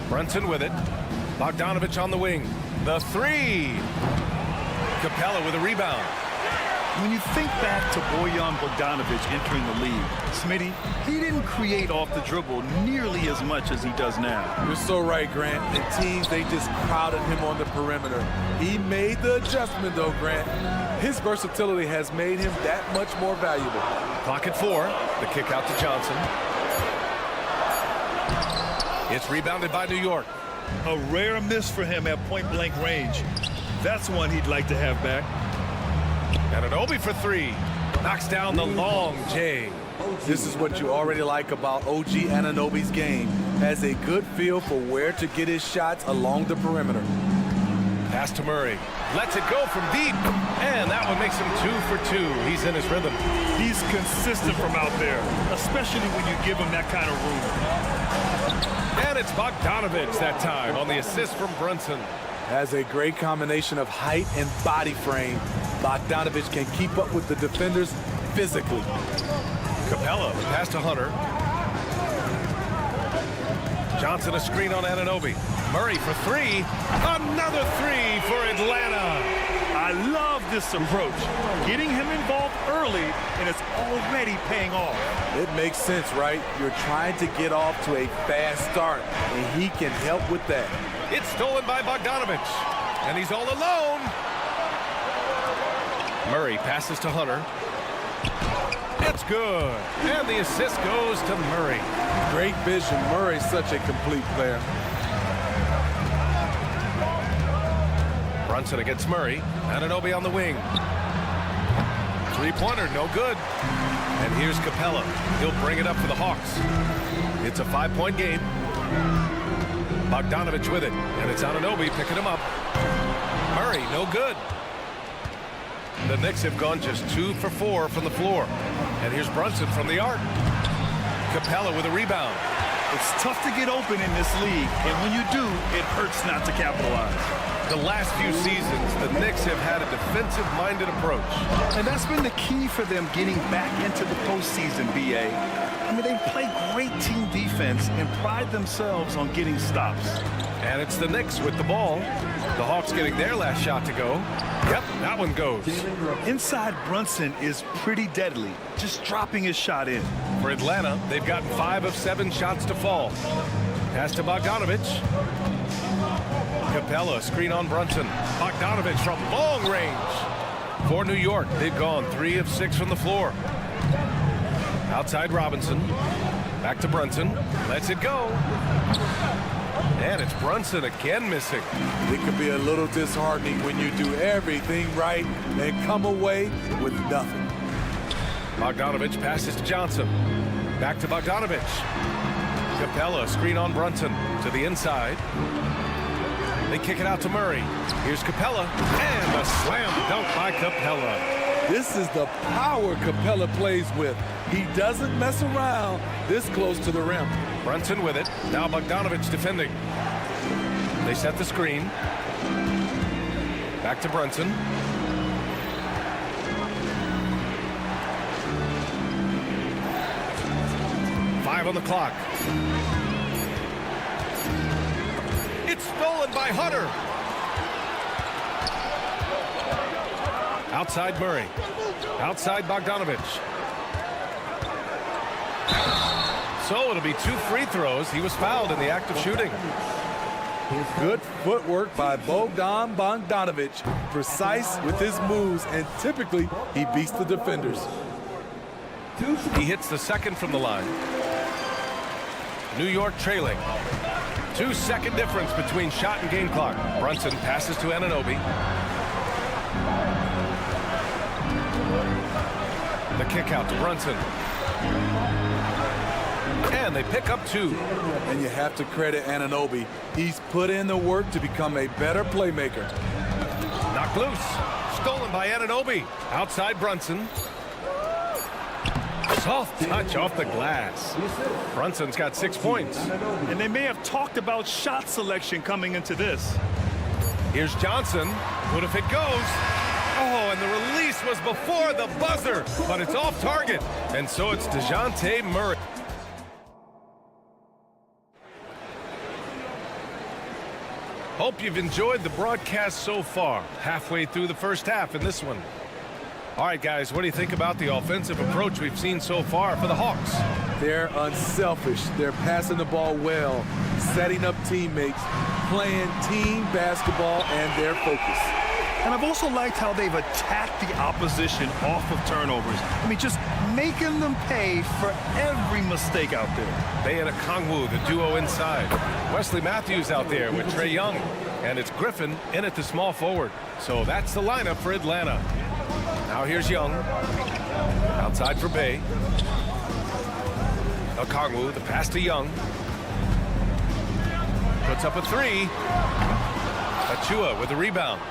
Brunson with it. Bogdanovich on the wing. The 3. Capella with a rebound. When you think back to Bojan Bogdanovich entering the league, Smitty, he didn't create off the dribble nearly as much as he does now. You're so right, Grant. The teams, they just crowded him on the perimeter. He made the adjustment, though, Grant. His versatility has made him that much more valuable. Clock at 4. The kick out to Johnson. It's rebounded by New York. A rare miss for him at point-blank range. That's one he'd like to have back. Anunoby for 3. Knocks down the long J. This is what you already like about OG Anunoby's game. Has a good feel for where to get his shots along the perimeter. Pass to Murray. Lets it go from deep. And that one makes him 2 for 2. He's in his rhythm. He's consistent from out there, especially when you give him that kind of room. And it's Bogdanovich that time on the assist from Brunson. Has a great combination of height and body frame. Bogdanovich can keep up with the defenders physically. Capella, pass to Hunter. Johnson a screen on Anunoby. Murray for 3. Another 3 for Atlanta. I love this approach. Getting him involved early, and it's already paying off. It makes sense, right? You're trying to get off to a fast start, and he can help with that. It's stolen by Bogdanovich, and he's all alone. Murray passes to Hunter. It's good. And the assist goes to Murray. Great vision. Murray's such a complete player. Brunson against Murray. Anunoby on the wing. 3-pointer, no good. And here's Capella. He'll bring it up for the Hawks. It's a 5-point game. Bogdanovich with it. And it's Anunoby picking him up. Murray, no good. The Knicks have gone just 2 for 4 from the floor. And here's Brunson from the arc. Capella with a rebound. It's tough to get open in this league, and when you do, it hurts not to capitalize. The last few seasons, the Knicks have had a defensive-minded approach. And that's been the key for them getting back into the postseason, B.A. I mean, they play great team defense and pride themselves on getting stops. And it's the Knicks with the ball. The Hawks getting their last shot to go. Yep, that one goes. Inside Brunson is pretty deadly, just dropping his shot in. For Atlanta, they've gotten 5 of 7 shots to fall. Pass to Bogdanovich. Capella, screen on Brunson. Bogdanovich from long range. For New York, they've gone 3 of 6 from the floor. Outside Robinson. Back to Brunson. Lets it go. And it's Brunson again missing. It can be a little disheartening when you do everything right and come away with nothing. Bogdanovich passes to Johnson. Back to Bogdanovich. Capella, screen on Brunson to the inside. They kick it out to Murray. Here's Capella. And a slam dunk by Capella. This is the power Capella plays with. He doesn't mess around this close to the rim. Brunson with it. Now Bogdanovich defending. They set the screen. Back to Brunson. Five on the clock. It's stolen by Hunter. Outside Murray. Outside Bogdanovich. So it'll be 2 free throws. He was fouled in the act of shooting. Good footwork by Bogdan Bogdanovic. Precise with his moves, and typically he beats the defenders. He hits the second from the line. New York trailing. 2-second difference between shot and game clock. Brunson passes to Anunoby. The kick out to Brunson. And they pick up 2. And you have to credit Anunoby. He's put in the work to become a better playmaker. Knocked loose. Stolen by Anunoby. Outside Brunson. Soft touch off the glass. Brunson's got 6 points. And they may have talked about shot selection coming into this. Here's Johnson. What if it goes? Oh, and the release was before the buzzer, but it's off target. And so it's DeJounte Murray. Hope you've enjoyed the broadcast so far. Halfway through the first half in this one. All right, guys, what do you think about the offensive approach we've seen so far for the Hawks? They're unselfish. They're passing the ball well, setting up teammates, playing team basketball, and their focus. And I've also liked how they've attacked the opposition off of turnovers. I mean, just making them pay for every mistake out there. Bay and Okongwu, the duo inside. Wesley Matthews out there with Trae Young. And it's Griffin in at the small forward. So that's the lineup for Atlanta. Now here's Young. Outside for Bay. Okongwu, the pass to Young. Puts up a 3. Achua with the rebound.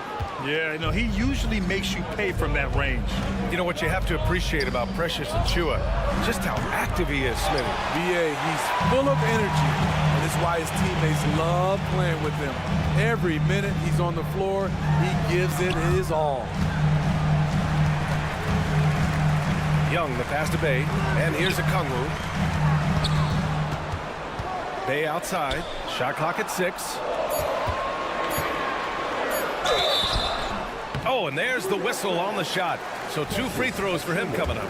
Yeah, no, he usually makes you pay from that range. You know what you have to appreciate about Precious Achua? Just how active he is, Smitty. BA, he's full of energy, and it's why his teammates love playing with him. Every minute he's on the floor, he gives it his all. Young, the pass to Bay, and here's Okongwu. Bay outside, shot clock at 6. Oh, and there's the whistle on the shot. So 2 free throws for him coming up.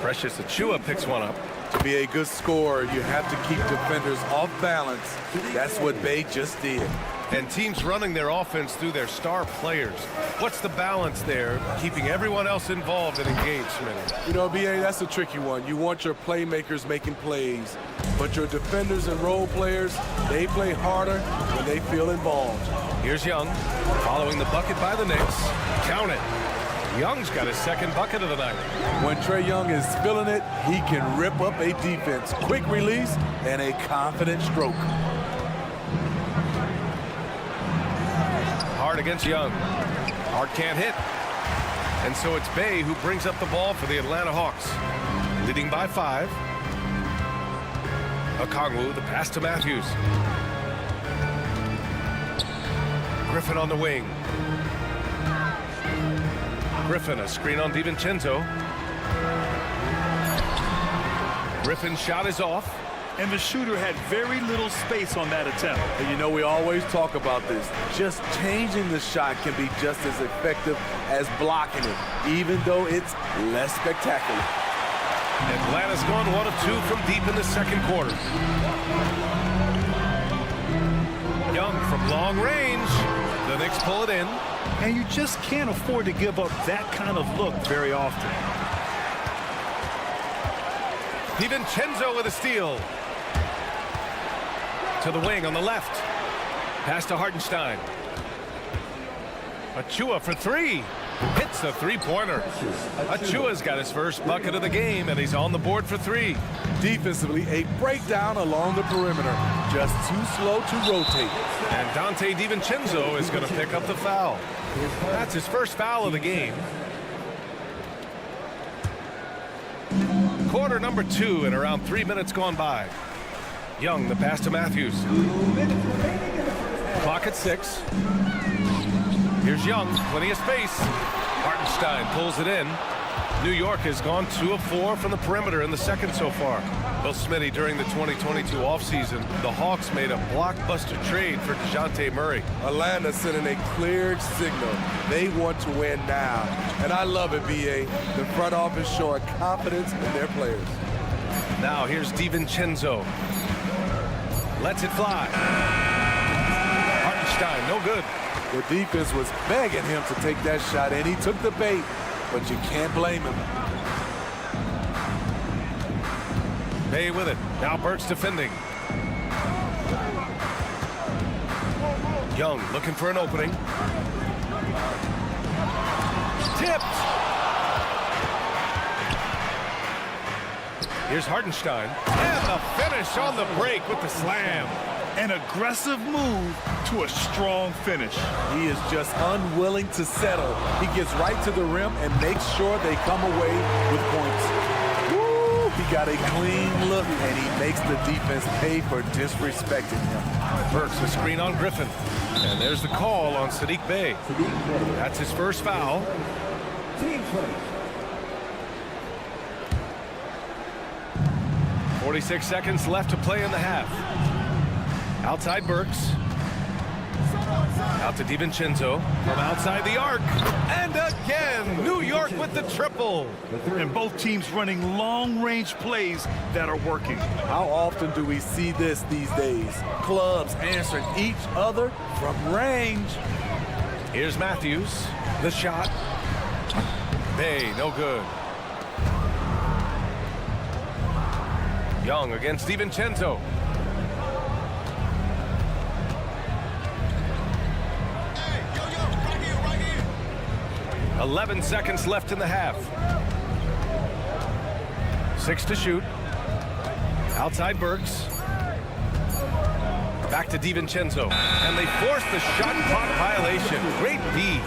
Precious Achua picks one up. To be a good scorer, you have to keep defenders off balance. That's what Bay just did. And teams running their offense through their star players. What's the balance there, keeping everyone else involved and engaged, Smitty? You know, BA, that's a tricky one. You want your playmakers making plays, but your defenders and role players, they play harder when they feel involved. Here's Young, following the bucket by the Knicks. Count it. Young's got his 2nd bucket of the night. When Trae Young is feeling it, he can rip up a defense. Quick release and a confident stroke. Hard against Young. Hard can't hit. And so it's Bay who brings up the ball for the Atlanta Hawks. Leading by 5. Okongwu, the pass to Matthews. Griffin on the wing. Griffin, a screen on DiVincenzo. Griffin's shot is off. And the shooter had very little space on that attempt. And you know, we always talk about this. Just changing the shot can be just as effective as blocking it, even though it's less spectacular. Atlanta's gone 1 of 2 from deep in the 2nd quarter. Young from long range. The Knicks pull it in. And you just can't afford to give up that kind of look very often. DiVincenzo with a steal. To the wing on the left. Pass to Hartenstein. Achua for 3. Hits the 3-pointer. Achua's got his first bucket of the game, and he's on the board for 3. Defensively, a breakdown along the perimeter. Just too slow to rotate. And Dante DiVincenzo is going to pick up the foul. That's his first foul of the game. Quarter number 2 and around 3 minutes gone by. Young, the pass to Matthews. Clock at 6. Here's Young, plenty of space. Hartenstein pulls it in. New York has gone 2 of 4 from the perimeter in the 2nd so far. Well, Smitty, during the 2022 offseason, the Hawks made a blockbuster trade for DeJounte Murray. Atlanta sending a clear signal. They want to win now. And I love it, BA. The front office showing confidence in their players. Now here's DiVincenzo. Lets it fly. Hartenstein, no good. The defense was begging him to take that shot, and he took the bait, but you can't blame him. Bay with it. Now Burks defending. Young looking for an opening. Tipped. Here's Hartenstein. And the finish on the break with the slam. An aggressive move to a strong finish. He is just unwilling to settle. He gets right to the rim and makes sure they come away with points. Woo! He got a clean look, and he makes the defense pay for disrespecting him. Burks a screen on Griffin. And there's the call on Saddiq Bey. That's his first foul. Team first. 46 seconds left to play in the half. Outside Burks. Out to DiVincenzo from outside the arc. And again, New York with the triple. And both teams running long-range plays that are working. How often do we see this these days? Clubs answering each other from range. Here's Matthews. The shot. Bey, no good. Young against DiVincenzo. 11 seconds left in the half. 6 to shoot. Outside Burks. Back to DiVincenzo. And they force the shot clock violation. Great D.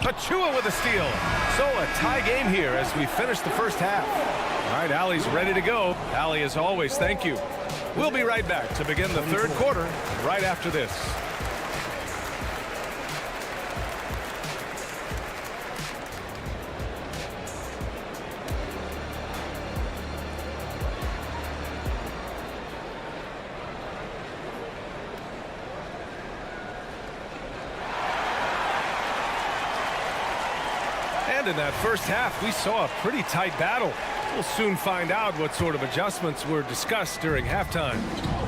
Achua with a steal. So a tie game here as we finish the first half. All right, Allie's ready to go. Allie, as always, thank you. We'll be right back to begin the third quarter right after this. And in that first half, we saw a pretty tight battle. We'll soon find out what sort of adjustments were discussed during halftime.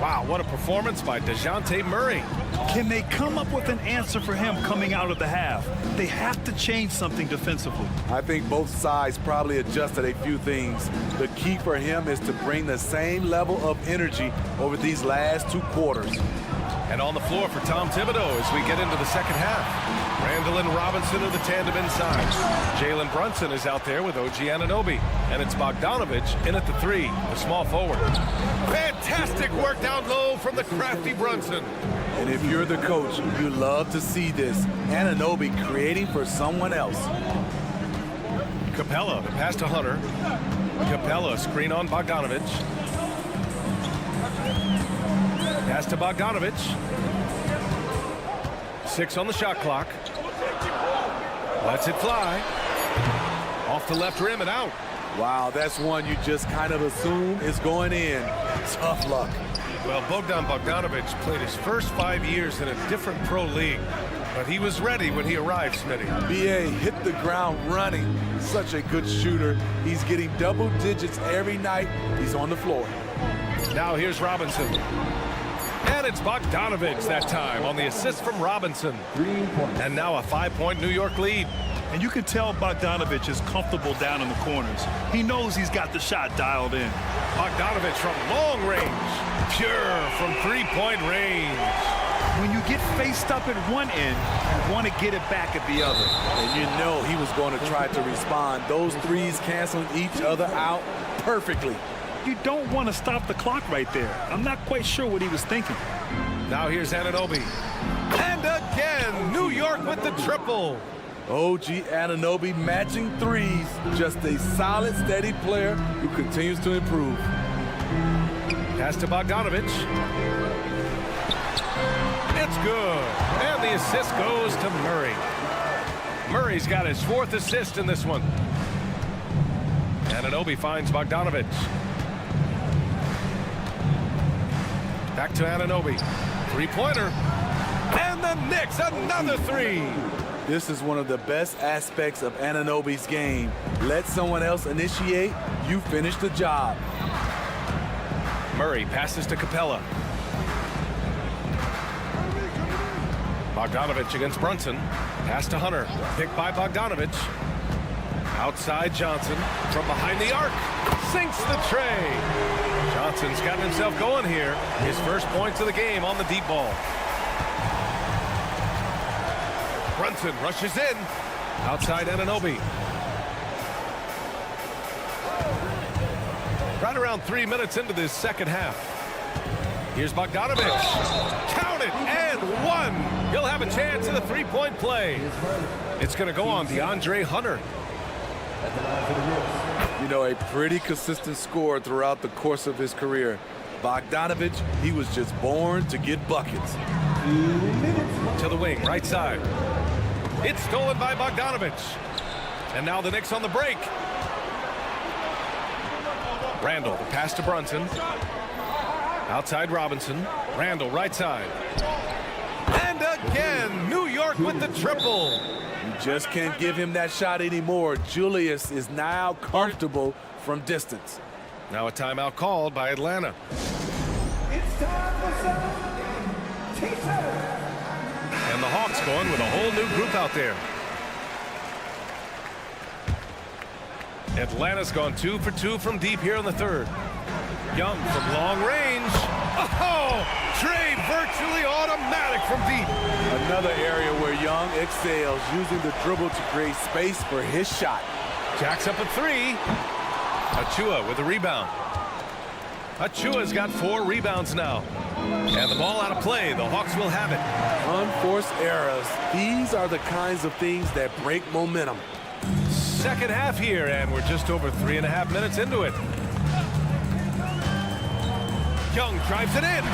Wow, what a performance by DeJounte Murray. Can they come up with an answer for him coming out of the half? They have to change something defensively. I think both sides probably adjusted a few things. The key for him is to bring the same level of energy over these last 2 quarters. And on the floor for Tom Thibodeau as we get into the second half. Randall and Robinson are the tandem inside. Jalen Brunson is out there with OG Anunoby. And it's Bogdanovich in at the 3, the small forward. Fantastic work down low from the crafty Brunson. And if you're the coach, you love to see this. Anunoby creating for someone else. Capella, the pass to Hunter. Capella, screen on Bogdanovich. Pass to Bogdanovich. 6 on the shot clock. Lets it fly. Off the left rim and out. Wow, that's one you just kind of assume is going in. Tough luck. Well, Bogdan Bogdanovich played his first 5 years in a different pro league. But he was ready when he arrived, Smitty. BA hit the ground running. Such a good shooter. He's getting double digits every night. He's on the floor. Now here's Robinson. And it's Bogdanovich that time on the assist from Robinson. And now a 5-point New York lead. And you can tell Bogdanovich is comfortable down in the corners. He knows he's got the shot dialed in. Bogdanovich from long range. Pure from 3-point range. When you get faced up at one end, you want to get it back at the other. And you know he was going to try to respond. Those threes canceling each other out perfectly. You don't want to stop the clock right there. I'm not quite sure what he was thinking. Now here's Anunoby. And again, New York with the triple. OG Anunoby matching threes. Just a solid, steady player who continues to improve. Pass to Bogdanovich. It's good. And the assist goes to Murray. Murray's got his 4th assist in this one. Anunoby finds Bogdanovich. Back to Anunoby. Three-pointer. And the Knicks, another three. This is one of the best aspects of Anunoby's game. Let someone else initiate, you finish the job. Murray passes to Capella. Bogdanovich against Brunson. Pass to Hunter. Picked by Bogdanovich. Outside Johnson. From behind the arc. Sinks the tray. Johnson's gotten himself going here. His first points of the game on the deep ball. Brunson rushes in. Outside Anunoby. Right around 3 minutes into this second half. Here's Bogdanovich. Count it, and one. He'll have a chance in a three-point play. It's going to go on DeAndre Hunter. You know, a pretty consistent scorer throughout the course of his career. Bogdanovich, he was just born to get buckets. To the wing, right side. It's stolen by Bogdanovich. And now the Knicks on the break. Randall, the pass to Brunson. Outside Robinson. Randall, right side. And again, New York with the triple. You just can't give him that shot anymore. Julius is now comfortable from distance. Now a timeout called by Atlanta. It's time for some T-shirts. And the Hawks going with a whole new group out there. Atlanta's gone 2 for 2 from deep here in the third. Young from long range. Oh, Trey virtually automatic from deep. Another area where Young excels, using the dribble to create space for his shot. Jacks up a three. Achua with a rebound. Achua's got 4 rebounds now. And the ball out of play. The Hawks will have it. Unforced errors. These are the kinds of things that break momentum. Second half here, and we're just over 3.5 minutes into it. Young drives it in.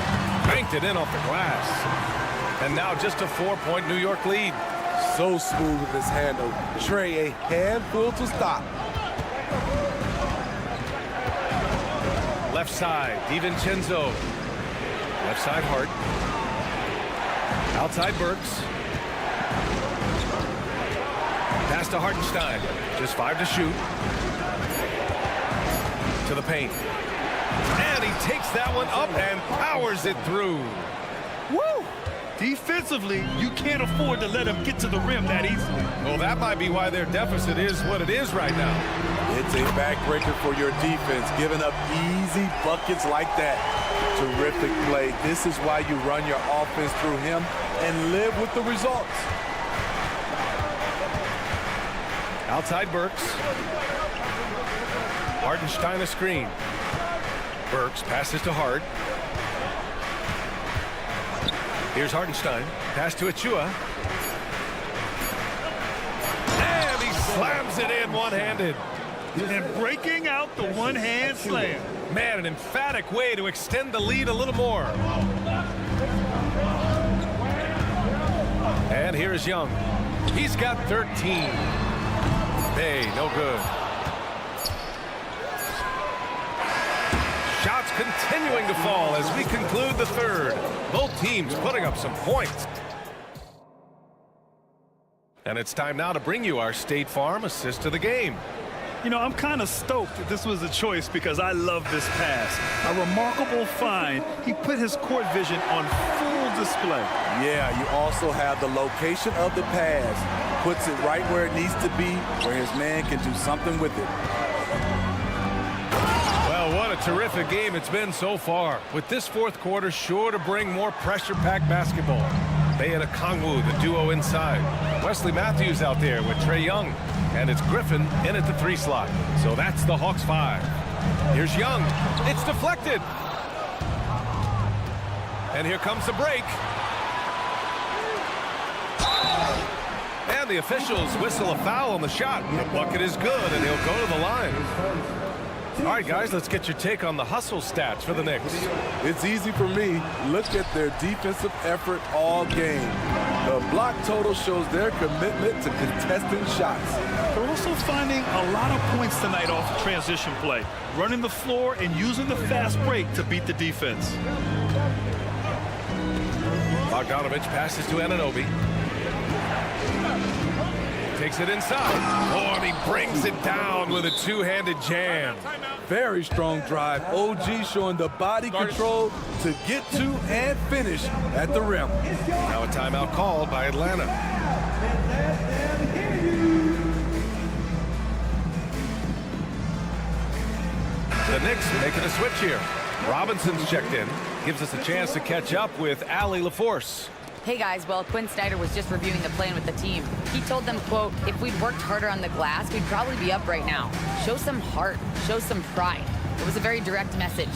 Banked it in off the glass. And now just a 4-point New York lead. So smooth with his handle. Trey, a handful to stop. Left side, DiVincenzo. Left side, Hart. Outside, Burks. Pass to Hartenstein. Just 5 to shoot. To the paint. And he takes that one up and powers it through. Woo! Defensively, you can't afford to let him get to the rim that easily. Well, that might be why their deficit is what it is right now. It's a backbreaker for your defense, giving up easy buckets like that. Terrific play. This is why you run your offense through him and live with the results. Outside Burks. Hartenstein a screen. Burks passes to Hart. Here's Hartenstein. Pass to Achua. And he slams it in one-handed. And breaking out the one-hand slam. Man, an emphatic way to extend the lead a little more. And here's Young. He's got 13. Hey, no good. Shots continuing to fall as we conclude the third. Both teams putting up some points. And it's time now to bring you our State Farm assist of the game. You know, I'm kind of stoked that this was a choice because I love this pass. A remarkable find. He put his court vision on full display. Yeah, you also have the location of the pass. Puts it right where it needs to be, where his man can do something with it. Well, what a terrific game it's been so far. With this fourth quarter sure to bring more pressure-packed basketball. Beya Okongwu, the duo inside. Wesley Matthews out there with Trae Young. And it's Griffin in at the 3 slot. So that's the Hawks 5. Here's Young. It's deflected. And here comes the break. And the officials whistle a foul on the shot. The bucket is good, and he'll go to the line. All right, guys, let's get your take on the hustle stats for the Knicks. It's easy for me. Look at their defensive effort all game. The block total shows their commitment to contesting shots. They're also finding a lot of points tonight off the transition play, running the floor and using the fast break to beat the defense. Bogdanovich passes to Anunoby. Takes it inside. Oh, and he brings it down with a two-handed jam. Very strong drive. OG showing the body control to get to and finish at the rim. Now a timeout called by Atlanta. The Knicks making a switch here. Robinson's checked in. Gives us a chance to catch up with Allie LaForce. Hey guys, well, Quinn Snyder was just reviewing the plan with the team. He told them, quote, if we'd worked harder on the glass, we'd probably be up right now. Show some heart, show some pride. It was a very direct message.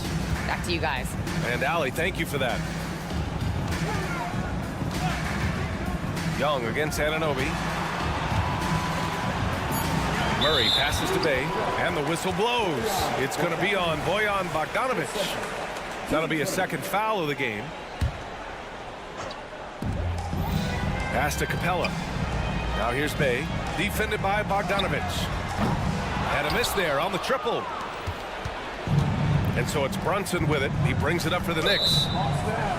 Back to you guys. And Allie, thank you for that. Young against Anunoby. Murray passes to Bay, and the whistle blows. It's going to be on Bojan Bogdanovich. That'll be a second foul of the game. Pass to Capella. Now here's Bay, defended by Bogdanovich. And a miss there on the triple. And so it's Brunson with it. He brings it up for the Knicks.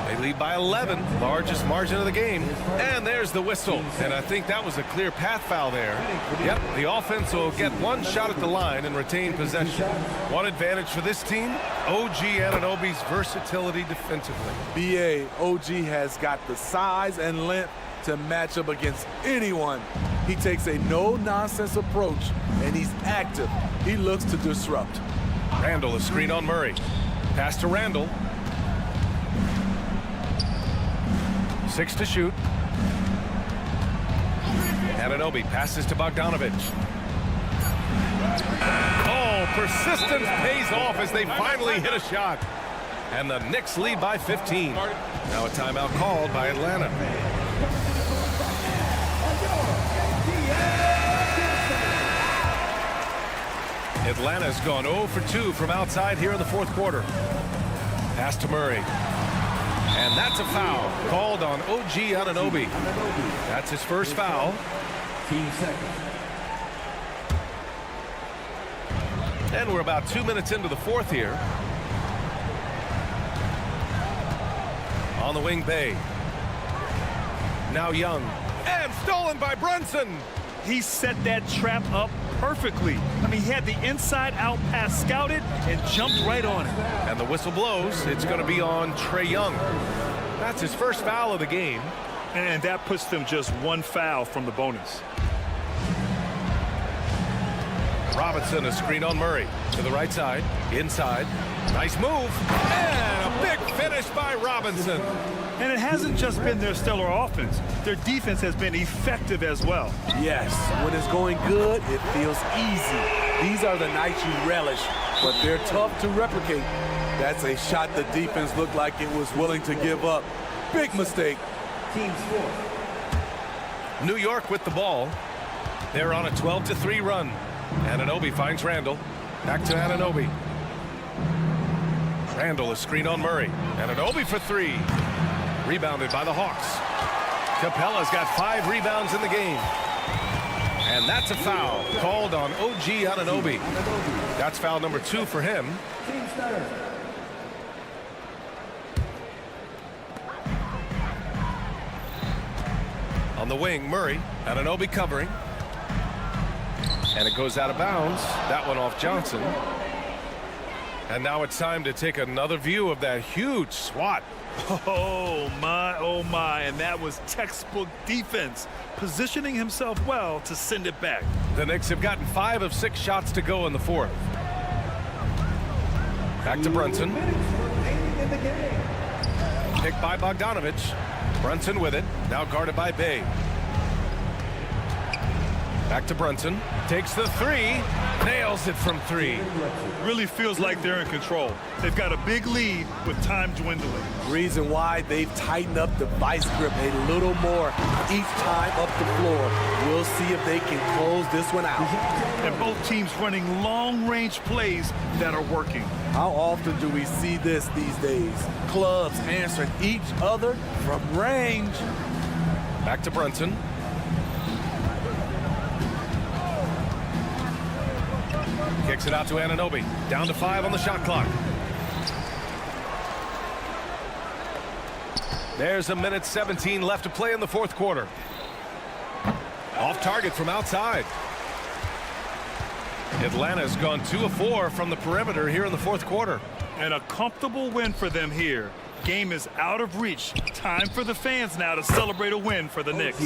They lead by 11, largest margin of the game. And there's the whistle. And I think that was a clear path foul there. Yep, the offense will get one shot at the line and retain possession. One advantage for this team, OG Anunoby's versatility defensively. BA, OG has got the size and length to match up against anyone. He takes a no-nonsense approach, and he's active. He looks to disrupt. Randall, a screen on Murray. Pass to Randall. 6 to shoot. Anunoby passes to Bogdanovich. Oh, persistence pays off as they finally hit a shot. And the Knicks lead by 15. Now a timeout called by Atlanta. Atlanta's gone 0 for 2 from outside here in the fourth quarter. Pass to Murray. And that's a foul called on OG Anunoby. That's his first foul. And we're about 2 minutes into the fourth here. On the wing, Bay. Now Young. And stolen by Brunson. He set that trap up perfectly. I mean, he had the inside-out pass scouted and jumped right on it. And the whistle blows. It's going to be on Trae Young. That's his first foul of the game. And that puts them just one foul from the bonus. Robinson, a screen on Murray. To the right side, inside. Nice move. And a big finish by Robinson. And it hasn't just been their stellar offense. Their defense has been effective as well. Yes, when it's going good, it feels easy. These are the nights you relish, but they're tough to replicate. That's a shot the defense looked like it was willing to give up. Big mistake. Team score. New York with the ball. They're on a 12-3 run. Anunoby finds Randall. Back to Anunoby. Randall, a screen on Murray. Anunoby for 3. Rebounded by the Hawks. Capella's got 5 rebounds in the game. And that's a foul called on OG Anunoby. That's foul number 2 for him. On the wing, Murray. Anunoby covering. And it goes out of bounds. That one off Johnson. And now it's time to take another view of that huge swat. Oh my, and that was textbook defense, positioning himself well to send it back. The Knicks have gotten 5 of 6 shots to go in the fourth. Back to Brunson. Picked by Bogdanovich. Brunson with it, now guarded by Bay. Back to Brunson, takes the 3, nails it from 3. Really feels like they're in control. They've got a big lead with time dwindling. Reason why they've tightened up the vice grip a little more each time up the floor. We'll see if they can close this one out. And both teams running long-range plays that are working. How often do we see this these days? Clubs answering each other from range. Back to Brunson. Kicks it out to Anunoby. Down to 5 on the shot clock. There's a minute 17 left to play in the fourth quarter. Off target from outside. Atlanta's gone 2 of 4 from the perimeter here in the fourth quarter. And a comfortable win for them here. Game is out of reach. Time for the fans now to celebrate a win for the Knicks.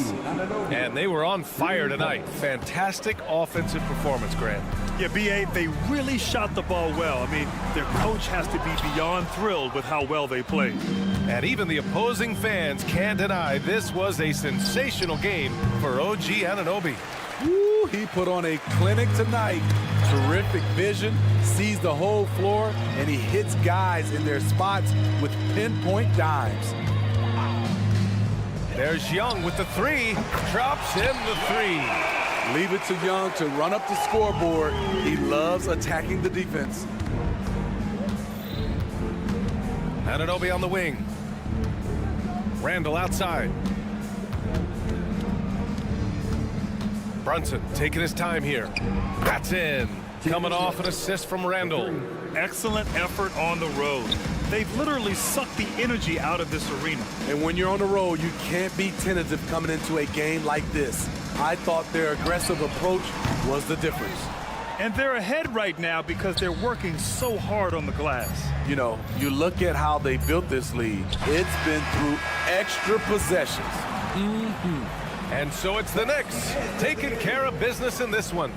And they were on fire tonight. Fantastic offensive performance, Grant. Yeah, B.A., they really shot the ball well. I mean, their coach has to be beyond thrilled with how well they played. And even the opposing fans can't deny this was a sensational game for OG Anunoby. Woo, he put on a clinic tonight. Terrific vision, sees the whole floor, and he hits guys in their spots with pinpoint dimes. There's Young with the 3, drops in the 3. Leave it to Young to run up the scoreboard. He loves attacking the defense. Anunoby on the wing. Randall outside. Brunson taking his time here. That's in. Coming off an assist from Randall. Excellent effort on the road. They've literally sucked the energy out of this arena. And when you're on the road, you can't be tentative coming into a game like this. I thought their aggressive approach was the difference. And they're ahead right now because they're working so hard on the glass. You know, you look at how they built this lead. It's been through extra possessions. And so it's the Knicks taking care of business in this one.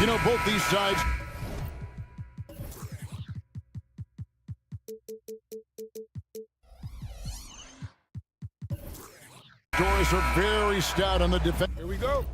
You know, both these sides doors are very stout on the defense. Here we go.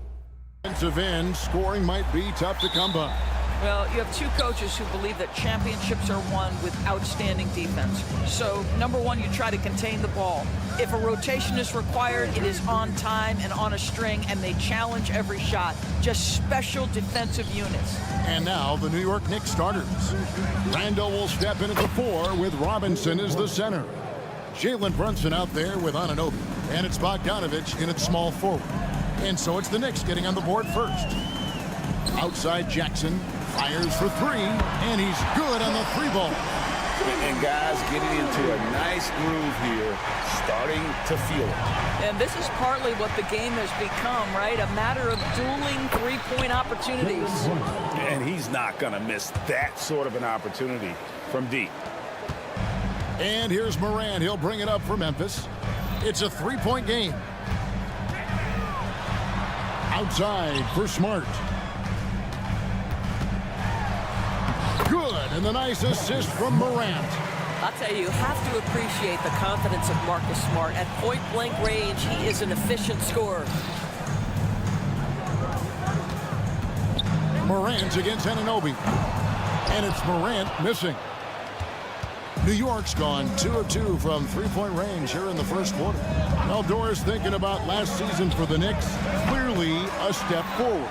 Defensive end, scoring might be tough to come by. Well, you have two coaches who believe that championships are won with outstanding defense. So, number one, you try to contain the ball. If a rotation is required, it is on time and on a string, and they challenge every shot. Just special defensive units. And now, the New York Knicks starters. Randall will step in at the 4 with Robinson as the center. Jalen Brunson out there with Anunoby. And it's Bogdanovich in at small forward. And so it's the Knicks getting on the board first. Outside Jackson. Fires for 3, and he's good on the 3-ball. And guys getting into a nice groove here, starting to feel it. And this is partly what the game has become, right? A matter of dueling three-point opportunities. And he's not going to miss that sort of an opportunity from deep. And here's Morant. He'll bring it up for Memphis. It's a 3-point game. Outside for Smart. Good, and the nice assist from Morant. I'll tell you have to appreciate the confidence of Marcus Smart. At point-blank range, he is an efficient scorer. Morant against Anunoby. And it's Morant missing. New York's gone 2 of 2 from 3-point range here in the first quarter. Well, Doris thinking about last season for the Knicks. Clearly a step forward.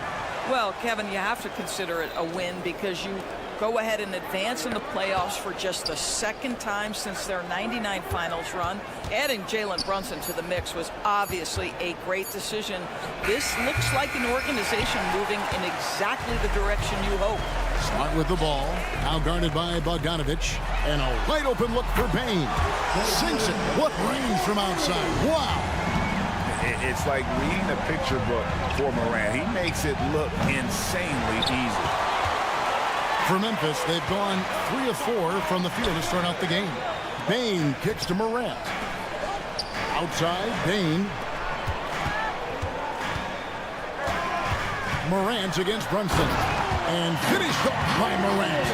Well, Kevin, you have to consider it a win because you go ahead and advance in the playoffs for just the second time since their '99 finals run. Adding Jalen Brunson to the mix was obviously a great decision. This looks like an organization moving in exactly the direction you hope. Smart with the ball. Now guarded by Bogdanovich. And a wide open look for Bane. Sinks it. What range from outside. Wow. It's like reading a picture book for Morant. He makes it look insanely easy. For Memphis, they've gone 3 of 4 from the field to start out the game. Bane kicks to Morant. Outside, Bane. Morant against Brunson. And finished off by Morant.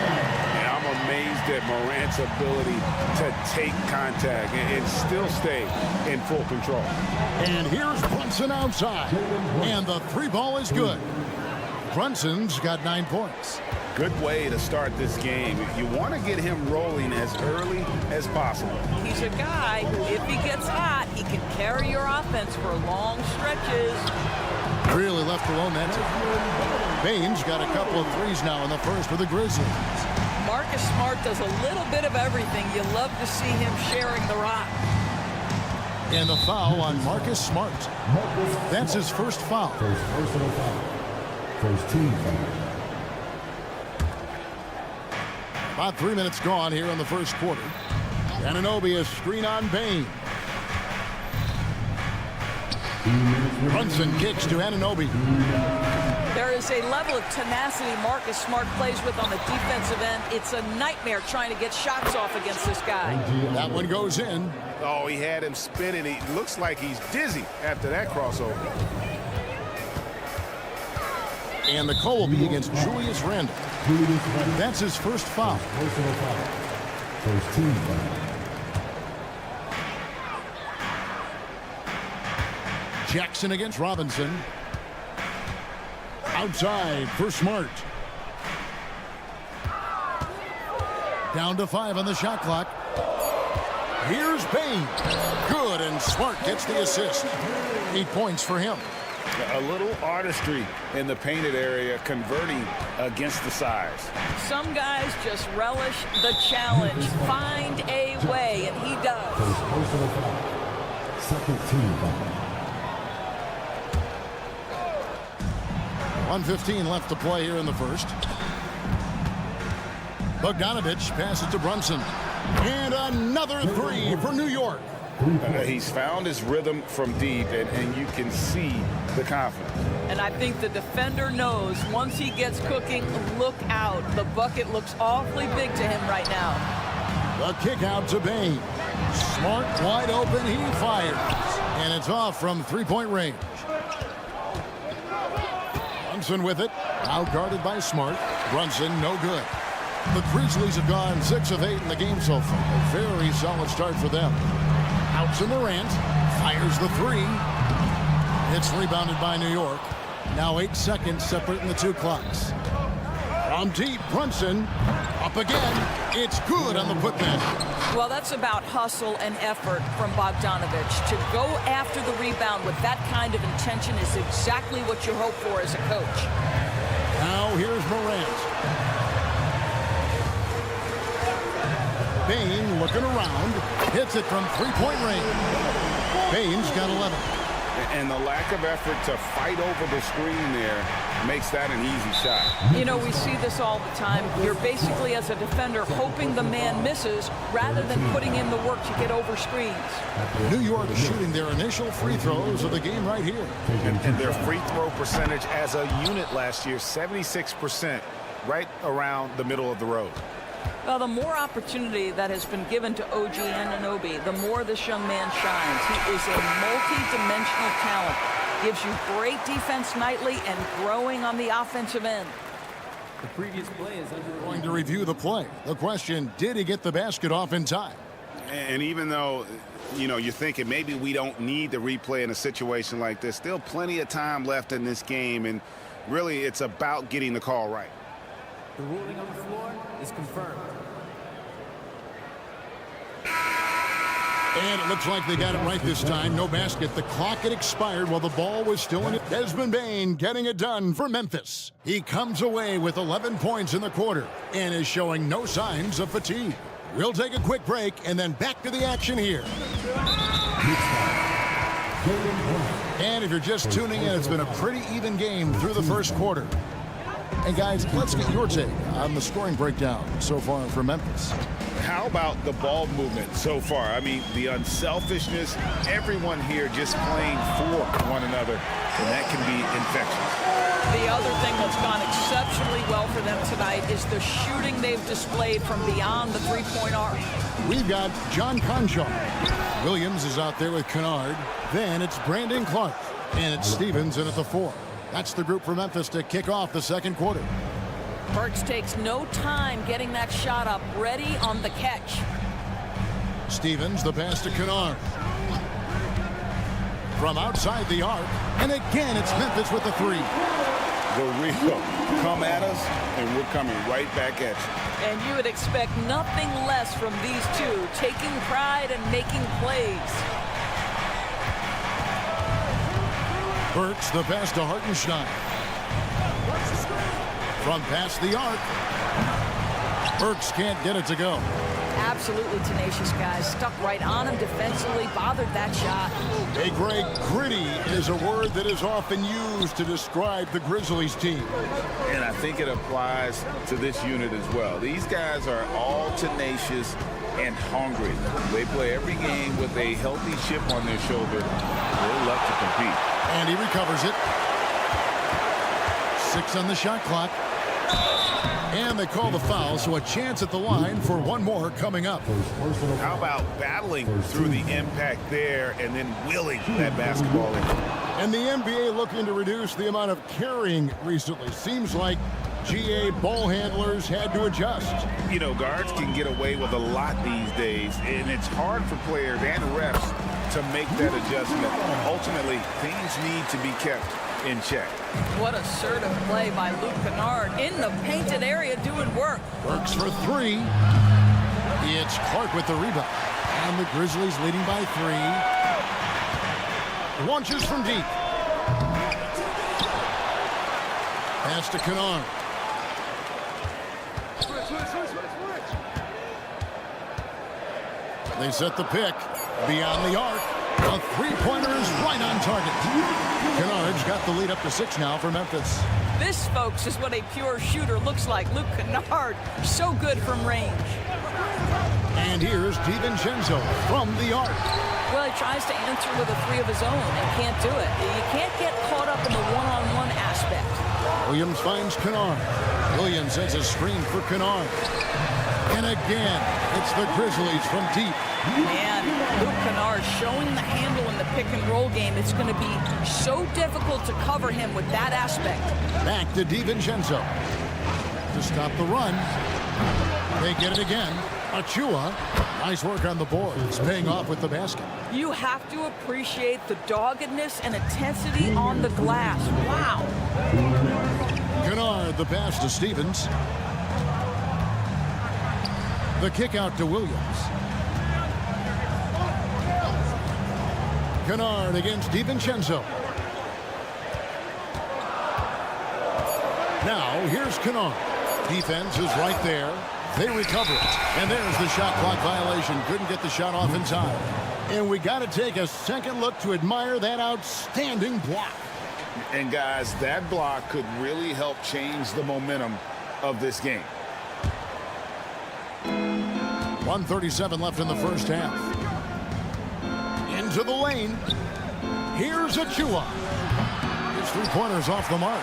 I'm amazed at Morant's ability to take contact and still stay in full control. And here's Brunson outside. And the 3-ball is good. Brunson's got 9 points. Good way to start this game. You want to get him rolling as early as possible. He's a guy who, if he gets hot, he can carry your offense for long stretches. Really left alone that time. Bane's got a couple of threes now in the first for the Grizzlies. Marcus Smart does a little bit of everything. You love to see him sharing the rock. And the foul on Marcus Smart. That's his first foul. First team foul. About 3 minutes gone here in the first quarter. Anunoby a screen on Bane. Brunson kicks to Anunoby. There is a level of tenacity Marcus Smart plays with on the defensive end. It's a nightmare trying to get shots off against this guy. That one goes in. Oh, he had him spinning. He looks like he's dizzy after that crossover. And the call will be against Julius Randle. That's his first foul. First team foul. Jackson against Robinson. Outside for Smart. Down to 5 on the shot clock. Here's Bane. Good, and Smart gets the assist. 8 points for him. A little artistry in the painted area, converting against the size. Some guys just relish the challenge. Find a way, and he does. First personal foul. Second team foul. 1:15 left to play here in the first. Bogdanovich passes to Brunson. And another 3 for New York. He's found his rhythm from deep, and you can see the confidence. And I think the defender knows once he gets cooking, look out. The bucket looks awfully big to him right now. The kick out to Bane. Smart wide open. He fires. And it's off from 3-point range. Brunson with it. Now guarded by Smart. Brunson, no good. The Grizzlies have gone 6 of 8 in the game so far. A very solid start for them. Out to Morant. Fires the 3. It's rebounded by New York. Now 8 seconds separating the 2 clocks. From deep, Brunson. Up again. It's good on the putback. Well, that's about hustle and effort from Bogdanovic. To go after the rebound with that kind of intention is exactly what you hope for as a coach. Now here's Morant. Bain looking around. Hits it from three-point range. Bain's got 11. And the lack of effort to fight over the screen there makes that an easy shot. You know, we see this all the time. You're basically, as a defender, hoping the man misses rather than putting in the work to get over screens. New York shooting their initial free throws of the game right here. And their free throw percentage as a unit last year, 76%, right around the middle of the road. Well, the more opportunity that has been given to OG Anunoby, the more this young man shines. He is a multi-dimensional talent. Gives you great defense nightly and growing on the offensive end. The previous play is going to review the play. The question, did he get the basket off in time? And even though, you know, you're thinking maybe we don't need the replay in a situation like this, still plenty of time left in this game, and really it's about getting the call right. The ruling on the floor is confirmed. And it looks like they got it right this time. No basket. The clock had expired while the ball was still in it. Desmond Bane getting it done for Memphis. He comes away with 11 points in the quarter and is showing no signs of fatigue. We'll take a quick break and then back to the action here. And if you're just tuning in, it's been a pretty even game through the first quarter. And guys, let's get your take on the scoring breakdown so far for Memphis. How about the ball movement so far? I mean, the unselfishness, everyone here just playing for one another, and that can be infectious. The other thing that's gone exceptionally well for them tonight is the shooting they've displayed from beyond the three-point arc. We've got John Conchar. Williams is out there with Kennard. Then it's Brandon Clark. And it's Stevens in at the 4. That's the group for Memphis to kick off the second quarter. Burks takes no time getting that shot up, ready on the catch. Stevens, the pass to Kennard. From outside the arc, and again it's Memphis with the 3. The real come at us, and we're coming right back at you. And you would expect nothing less from these two, taking pride and making plays. Burks, the pass to Hartenstein. From past the arc. Burks can't get it to go. Absolutely tenacious, guys. Stuck right on him defensively, bothered that shot. Hey, Greg, gritty is a word that is often used to describe the Grizzlies team. And I think it applies to this unit as well. These guys are all tenacious and hungry. They play every game with a healthy chip on their shoulder. They love to compete. And he recovers it. 6 on the shot clock. And they call the foul, so a chance at the line for one more coming up. How about battling through the impact there and then willing that basketball in? And the NBA looking to reduce the amount of carrying recently. Seems like GA ball handlers had to adjust. You know, guards can get away with a lot these days, and it's hard for players and refs to make that adjustment. Ultimately, things need to be kept in check. What assertive play by Luke Kennard in the painted area doing work. Works for 3. It's Clark with the rebound. And the Grizzlies leading by 3. Launches from deep. Pass to Kennard. They set the pick. Beyond the arc. A three-pointer is right on target. Kennard's got the lead up to 6 now for Memphis. This, folks, is what a pure shooter looks like. Luke Kennard, so good from range. And here's DiVincenzo from the arc. Well, he tries to answer with a 3 of his own and can't do it. You can't get caught up in the one-on-one aspect. Williams finds Kennard. Williams sends a screen for Kennard. And again, it's the Grizzlies from deep. And Luke Kennard showing the handle in the pick-and-roll game. It's going to be so difficult to cover him with that aspect. Back to DiVincenzo to stop the run. They get it again. Achua, nice work on the boards, paying off with the basket. You have to appreciate the doggedness and intensity on the glass. Wow. Kennard, the pass to Stevens. The kick out to Williams. Kennard against DiVincenzo. Now, here's Kennard. Defense is right there. They recover it. And there's the shot clock violation. Couldn't get the shot off in time. And we got to take a second look to admire that outstanding block. And guys, that block could really help change the momentum of this game. 1:37 left in the first half. Into the lane. Here's Achua. His three-pointers off the mark.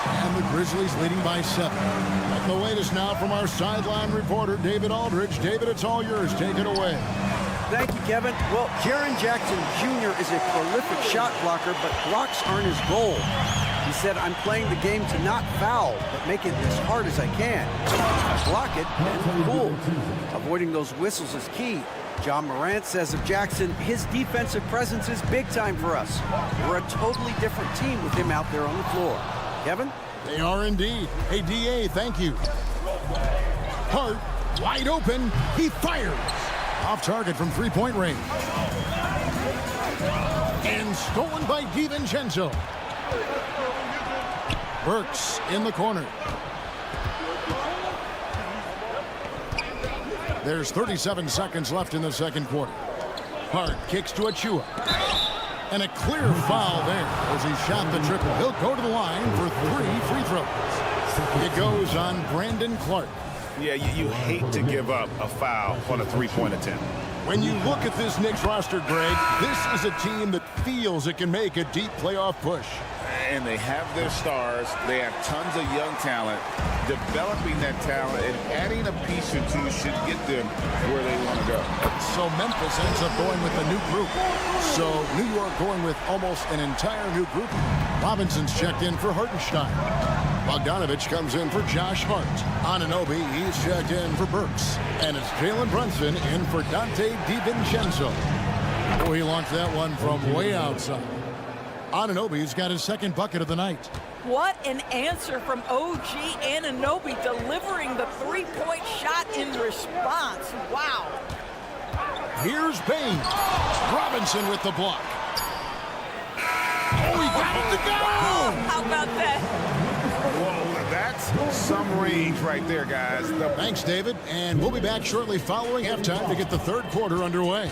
And the Grizzlies leading by 7. And the latest now from our sideline reporter, David Aldridge. David, it's all yours. Take it away. Thank you, Kevin. Well, Jaren Jackson Jr. is a prolific shot blocker, but blocks aren't his goal. He said, I'm playing the game to not foul, but make it as hard as I can. Block it and cool. Avoiding those whistles is key. John Morant says of Jackson, his defensive presence is big time for us. We're a totally different team with him out there on the floor. Kevin? They are indeed. Hey, DA, thank you. Hart, wide open. He fires. Off target from three-point range. And stolen by DiVincenzo. Burks in the corner. There's 37 seconds left in the second quarter. Hart kicks to Achua. And a clear foul there as he shot the triple. He'll go to the line for 3 free throws. It goes on Brandon Clark. Yeah, you hate to give up a foul on a three-point attempt. When you look at this Knicks roster, Greg, this is a team that feels it can make a deep playoff push. And they have their stars. They have tons of young talent. Developing that talent and adding a piece or two should get them where they want to go. So Memphis ends up going with a new group. So New York going with almost an entire new group. Robinson's checked in for Hartenstein. Bogdanovich comes in for Josh Hart. Anunoby, he's checked in for Burks. And it's Jalen Brunson in for Dante DiVincenzo. Oh, he launched that one from way outside. Anunoby's got his second bucket of the night. What an answer from OG Anunoby, delivering the three-point shot in response. Wow. Here's Bain. Robinson with the block. Oh, he got it to go! How about that? Whoa, that's some range right there, guys. Thanks, David. And we'll be back shortly following halftime to get the third quarter underway.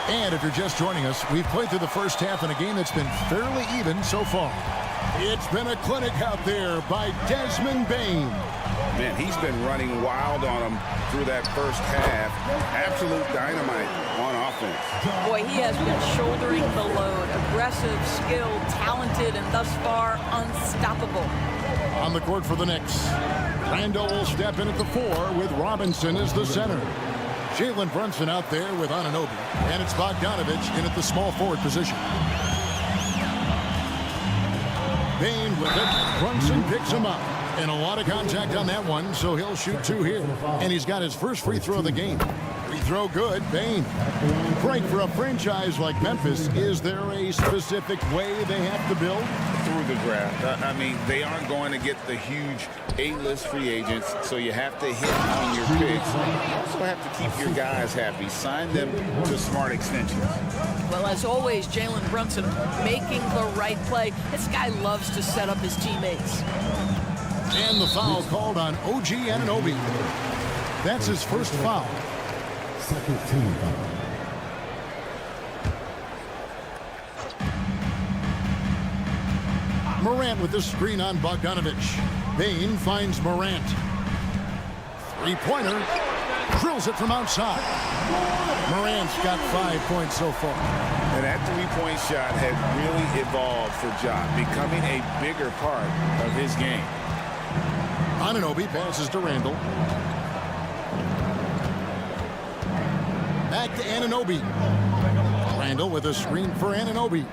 And if you're just joining us, we've played through the first half in a game that's been fairly even so far. It's been a clinic out there by Desmond Bain. Man, he's been running wild on him through that first half. Absolute dynamite on offense. Boy, he has been shouldering the load. Aggressive, skilled, talented, and thus far unstoppable. On the court for the Knicks, Randall will step in at the 4 with Robinson as the center. Jalen Brunson out there with Anunoby. And it's Bogdanovich in at the small forward position. Bain with it. Brunson picks him up. And a lot of contact on that one, so he'll shoot 2 here. And he's got his first free throw of the game. Free throw good, Bain. Frank, for a franchise like Memphis, is there a specific way they have to build? Through the draft. I mean, they aren't going to get the huge A-list free agents, so you have to hit on your picks. You also have to keep your guys happy. Sign them to smart extensions. Well, as always, Jalen Brunson making the right play. This guy loves to set up his teammates. And the foul called on OG Anunoby. That's his first foul. Second team foul. Morant with the screen on Bogdanovich. Bain finds Morant. Three-pointer. Drills it from outside. Morant's got 5 points so far. And that three-point shot has really evolved for Ja, becoming a bigger part of his game. Anunoby passes to Randall. Back to Anunoby. Randall with a screen for Anunoby.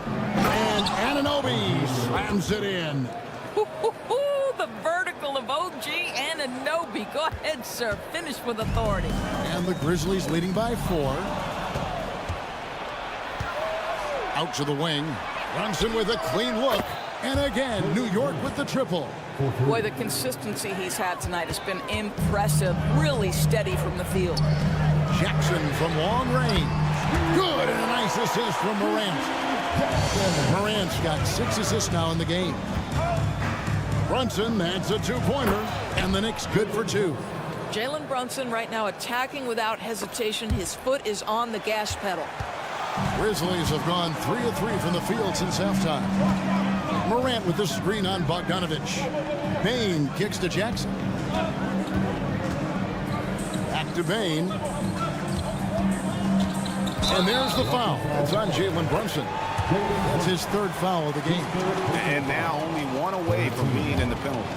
And Anunoby slams it in. The vertical of OG Anunoby. Go ahead, sir. Finish with authority. And the Grizzlies leading by 4. Out to the wing. Brunson with a clean look. And again, New York with the triple. Boy, the consistency he's had tonight has been impressive. Really steady from the field. Jackson from long range. Good, and a nice assist from Morant. Morant's got 6 assists now in the game. Brunson adds a 2-pointer, and the Knicks good for 2. Jalen Brunson right now attacking without hesitation. His foot is on the gas pedal. Grizzlies have gone 3 of 3 from the field since halftime. Morant with the screen on Bogdanovich. Bain kicks to Jackson. Back to Bain. And there's the foul. It's on Jalen Brunson. That's his 3rd foul of the game. And now only 1 away from being in the penalty.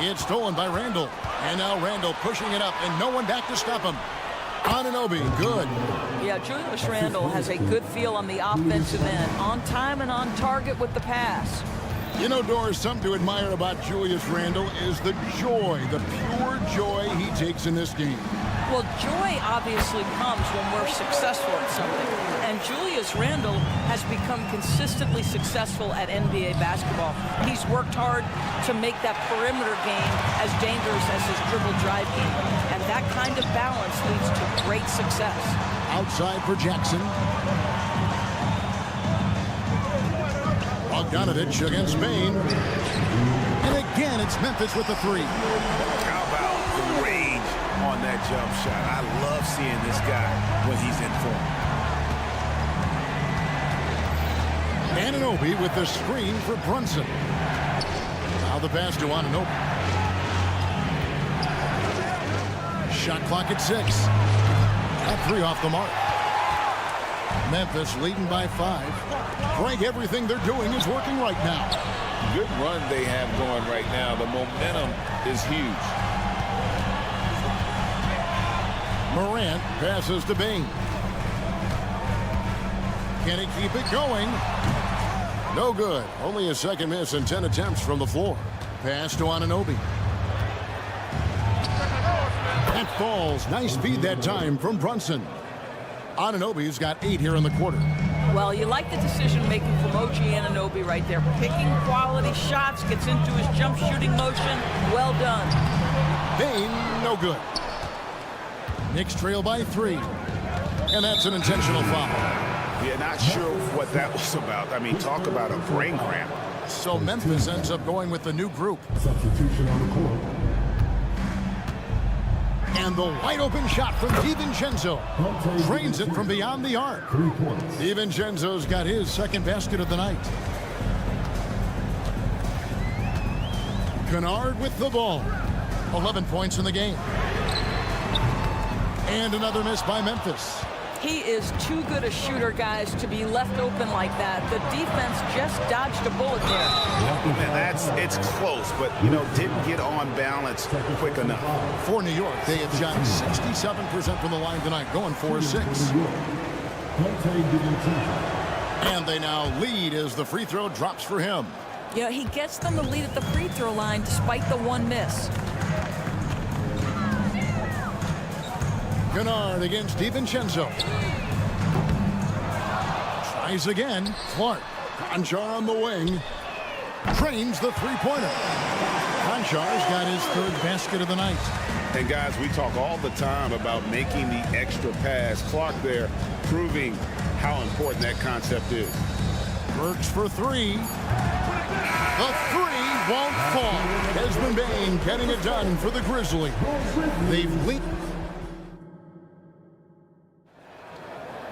It's stolen by Randall. And now Randall pushing it up, and no one back to stop him. Anunoby, good. Yeah, Julius Randle has a good feel on the offensive end. On time and on target with the pass. You know, Doris, something to admire about Julius Randle is the joy, the pure joy he takes in this game. Well, joy obviously comes when we're successful at something. And Julius Randle has become consistently successful at NBA basketball. He's worked hard to make that perimeter game as dangerous as his dribble drive game. And that kind of balance leads to great success. Outside for Jackson. Bogdanovich against Bain. And again, it's Memphis with the 3. How about the rage on that jump shot? I love seeing this guy when he's in form. Anunoby with the screen for Brunson. Now the pass to Anunoby. Shot clock at 6. At 3 off the mark. Memphis leading by 5. Frank, everything they're doing is working right now. Good run they have going right now. The momentum is huge. Morant passes to Bain. Can he keep it going? No good. Only a 2nd miss and 10 attempts from the floor. Pass to Anunoby. That falls. Nice feed that time from Brunson. Anunoby's got 8 here in the quarter. Well, you like the decision-making from OG Anunoby right there. Picking quality shots, gets into his jump shooting motion. Well done. Bain, no good. Knicks trail by 3. And that's an intentional foul. Yeah, not sure what that was about. I mean, talk about a brain cramp. So Memphis ends up going with the new group. Substitution on the court. And the wide-open shot from DiVincenzo. Drains it from beyond the arc. 3 points. DiVincenzo's got his 2nd basket of the night. Kennard with the ball. 11 points in the game. And another miss by Memphis. He is too good a shooter, guys, to be left open like that. The defense just dodged a bullet there. And it's close, but, you know, didn't get on balance quick enough. For New York, they have shot 67% from the line tonight, going 4-6. And they now lead as the free throw drops for him. Yeah, he gets them the lead at the free throw line despite the 1 miss. Kennard against DiVincenzo. Tries again. Clark. Conchar on the wing. Trains the 3-pointer. Conchar's got his 3rd basket of the night. And guys, we talk all the time about making the extra pass. Clark there proving how important that concept is. Burks for 3. The 3 won't fall. Desmond Bain getting it done for the Grizzlies. They've leaped.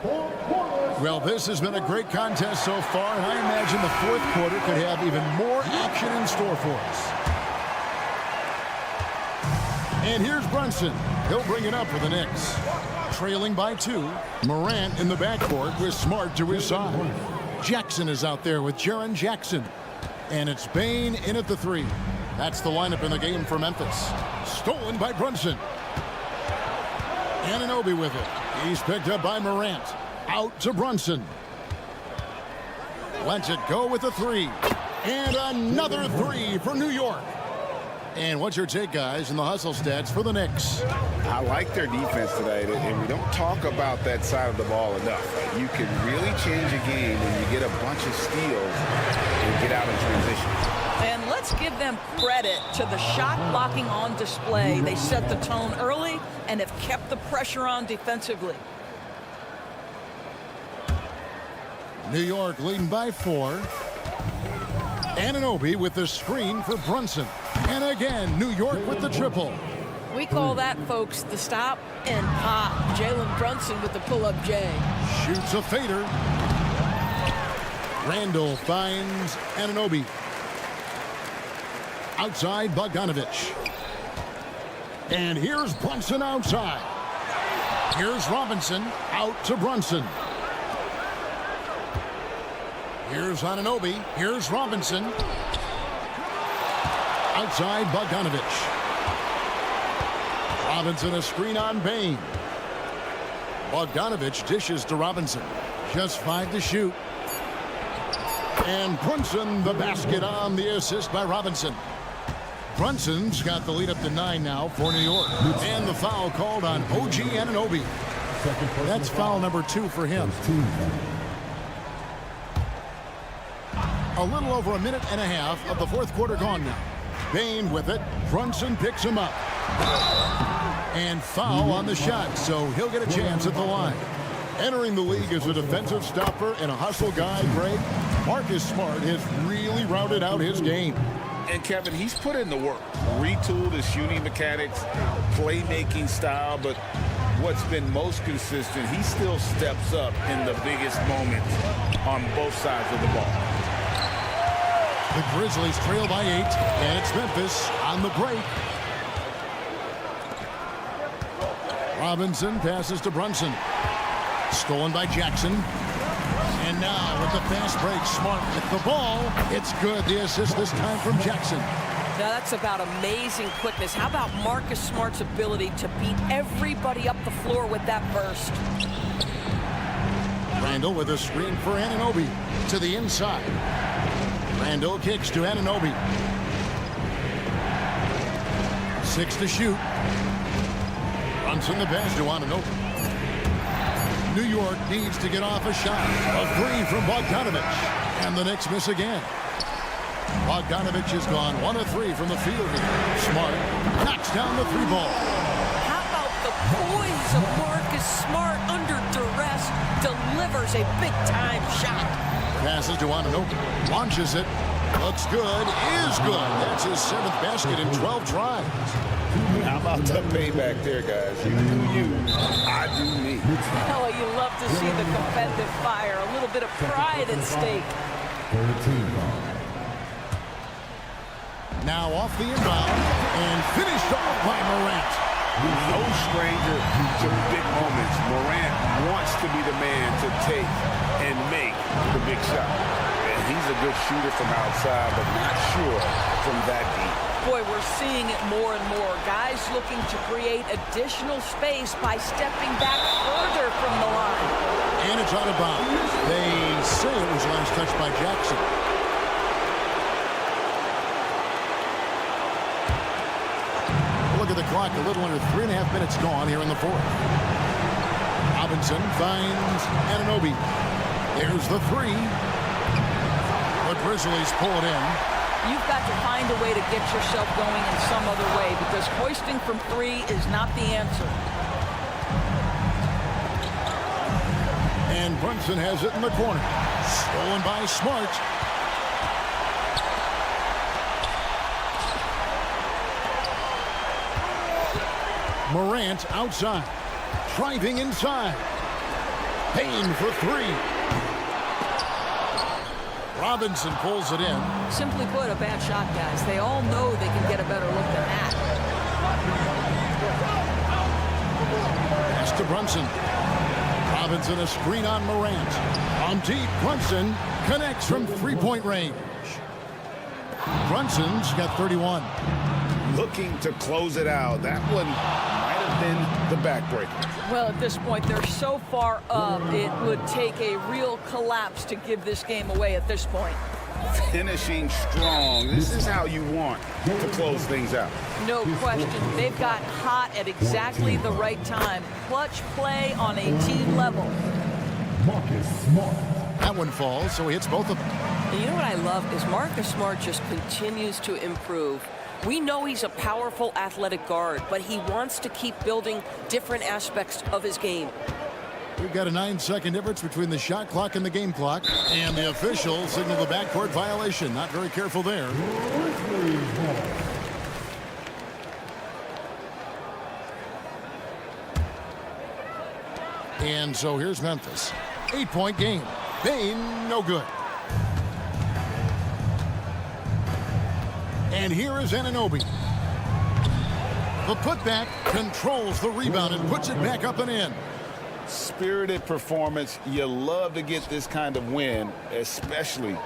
4 quarters Well, this has been a great contest so far, and I imagine the fourth quarter could have even more action in store for us. And here's Brunson. He'll bring it up for the Knicks. Trailing by 2. Morant in the backcourt with Smart to his side. Jackson is out there with Jaren Jackson. And it's Bane in at the 3. That's the lineup in the game for Memphis. Stolen by Brunson. Anunoby with it. He's picked up by Morant. Out to Brunson. Lets it go with the 3. And another 3 for New York. And what's your take, guys, in the hustle stats for the Knicks? I like their defense today, and we don't talk about that side of the ball enough. You can really change a game when you get a bunch of steals and get out in transition. And let's give them credit to the shot blocking on display. They set the tone early and have kept the pressure on defensively. New York leading by 4. Anunoby with the screen for Brunson. And again, New York with the triple. We call that, folks, the stop and pop. Jalen Brunson with the pull-up J. Shoots a fader. Randall finds Anunoby. Outside Bogdanovich. And here's Brunson outside. Here's Robinson out to Brunson. Here's Anunoby. Here's Robinson. Outside Bogdanovich. Robinson a screen on Bane. Bogdanovich dishes to Robinson. Just 5 to shoot. And Brunson the basket on the assist by Robinson. Brunson's got the lead up to 9 now for New York. And the foul called on OG Anunoby. That's foul number 2 for him. A little over a minute and a half of the fourth quarter gone now. Bane with it. Brunson picks him up. And foul on the shot, so he'll get a chance at the line. Entering the league as a defensive stopper and a hustle guy, Greg, Marcus Smart has really rounded out his game. And Kevin, he's put in the work. Retooled his shooting mechanics, playmaking style, but what's been most consistent, he still steps up in the biggest moments on both sides of the ball. The Grizzlies trail by 8, and it's Memphis on the break. Robinson passes to Brunson. Stolen by Jackson. And now with the fast break, Smart with the ball. It's good. The assist this time from Jackson. Now that's about amazing quickness. How about Marcus Smart's ability to beat everybody up the floor with that burst? Randall with a screen for Anunoby to the inside. Randall kicks to Anunoby. 6 to shoot. Brunson the pass to Anunoby. New York needs to get off a shot. A 3 from Bogdanovich. And the Knicks miss again. Bogdanovich has gone 1 of 3 from the field here. Smart knocks down the 3 ball. How about the poise of Marcus Smart under duress? Delivers a big-time shot. Passes to Anunoby. Launches it. Looks good. Is good. That's his 7th basket in 12 tries. How about the payback there, guys? You do you. I do me. Oh, you love to see the competitive fire. A little bit of pride at stake. Now off the inbound and finished off by Morant. No stranger to big moments. Morant wants to be the man to take and make the big shot. And he's a good shooter from outside, but not sure from that deep. Boy, we're seeing it more and more. Guys looking to create additional space by stepping back further from the line. And it's out of bounds. They say it was last touched by Jackson. Look at the clock, a little under 3.5 minutes gone here in the fourth. Robinson finds Anunoby. There's the 3. The Grizzlies pull it in. You've got to find a way to get yourself going in some other way because hoisting from 3 is not the answer. And Brunson has it in the corner. Stolen by Smart. Morant outside. Driving inside. Payne for three. Robinson pulls it in. Simply put, a bad shot, guys. They all know they can get a better look than that. Pass to Brunson. Robinson a screen on Morant. On deep, Brunson connects from three-point range. Brunson's got 31. Looking to close it out. That one might have been the backbreaker. Well, at this point, they're so far up, it would take a real collapse to give this game away at this point. Finishing strong. This is how you want to close things out. No question. They've got hot at exactly the right time. Clutch play on a team level. That one falls, so he hits both of them. And you know what I love is Marcus Smart just continues to improve. We know he's a powerful athletic guard, but he wants to keep building different aspects of his game. We've got a 9-second difference between the shot clock and the game clock. And the official signaled the backcourt violation. Not very careful there. And so here's Memphis. 8-point game. Payne, no good. And here is Anunoby. The putback controls the rebound and puts it back up and in. Spirited performance. You love to get this kind of win, especially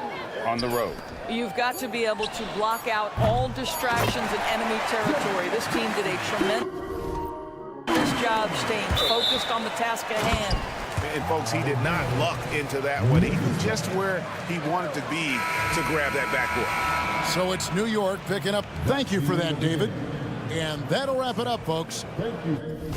on the road. You've got to be able to block out all distractions in enemy territory. This team did a tremendous job staying focused on the task at hand. And folks, he did not luck into that one. He was just where he wanted to be to grab that backboard. So it's New York picking up. Thank you for that, David. And that'll wrap it up, folks. Thank you.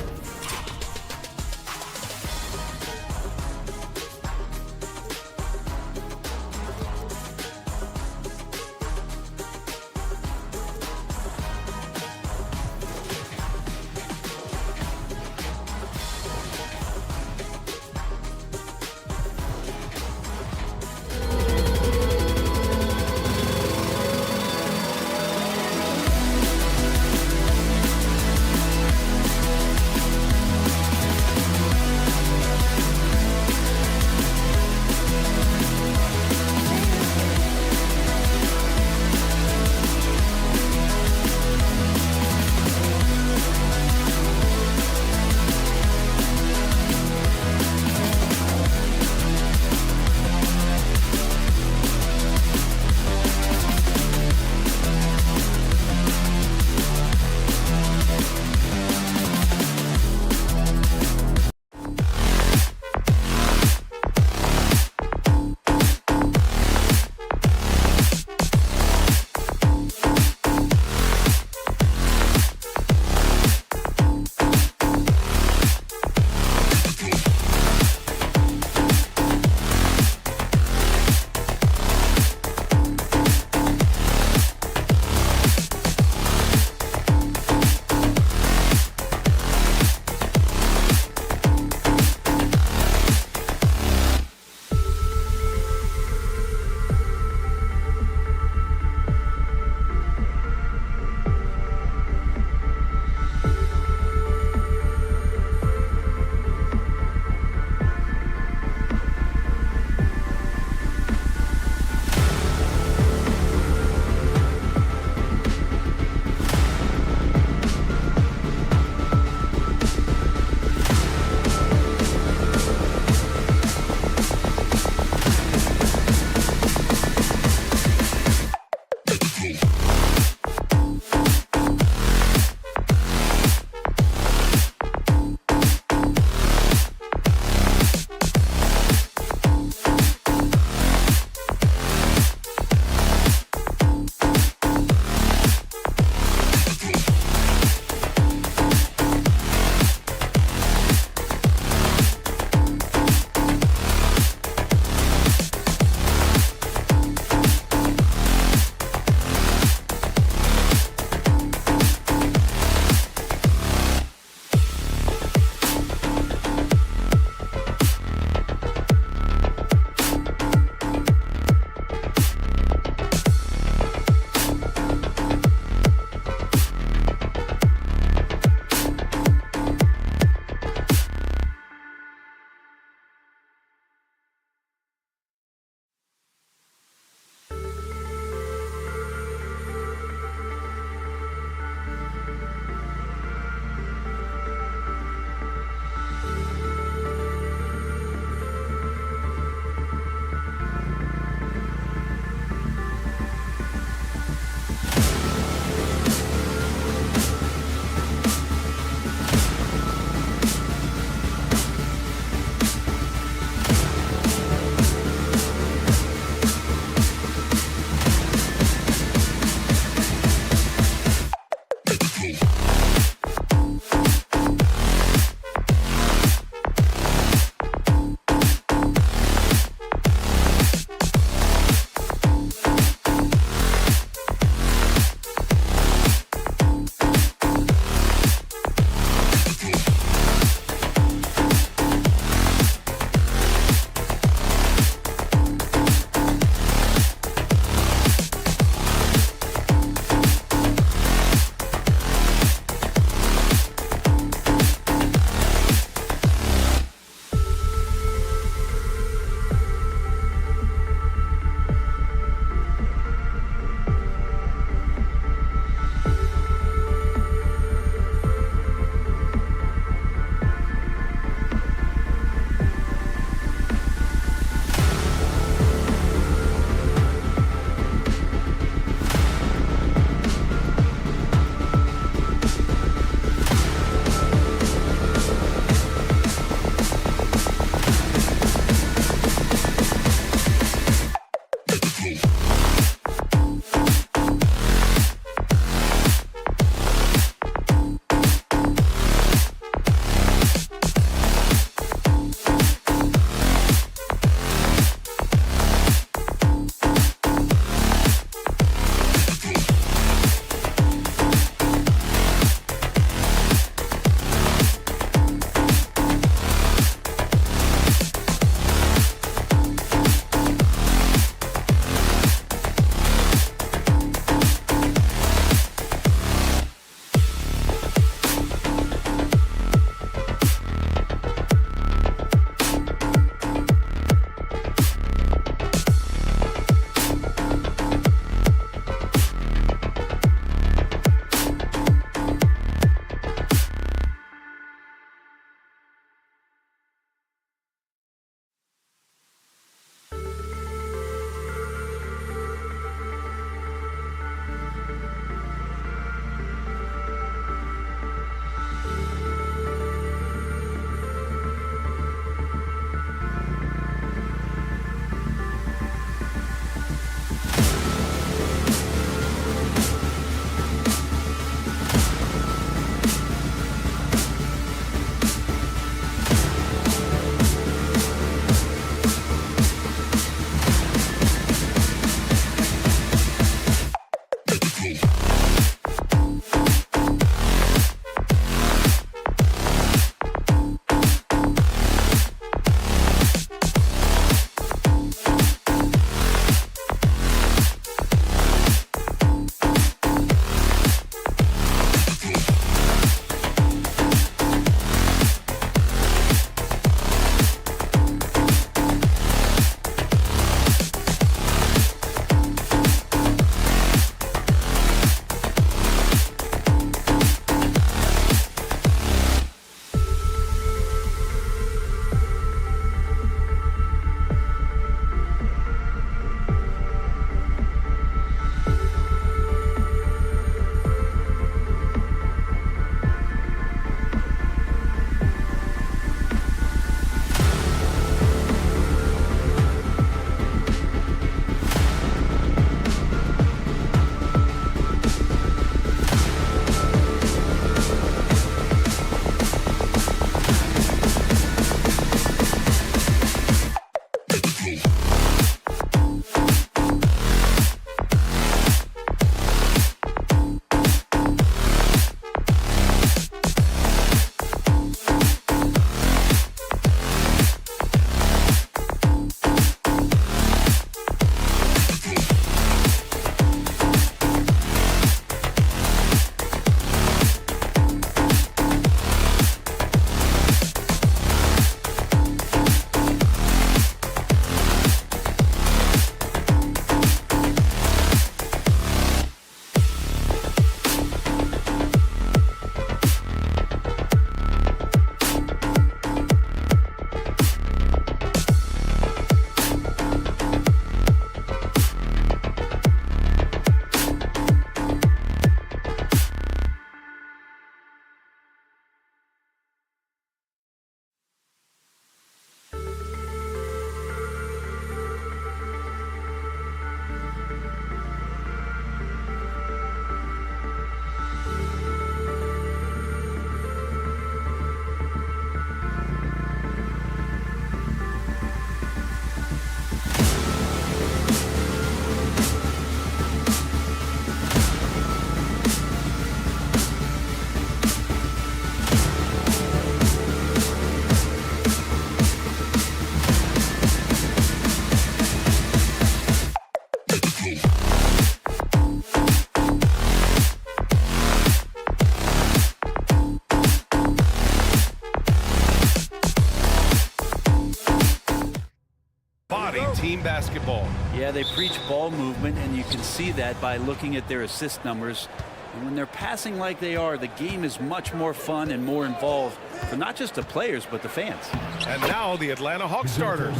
Team basketball. Yeah, they preach ball movement, and you can see that by looking at their assist numbers. And when they're passing like they are, the game is much more fun and more involved for not just the players, but the fans. And now the Atlanta Hawks starters.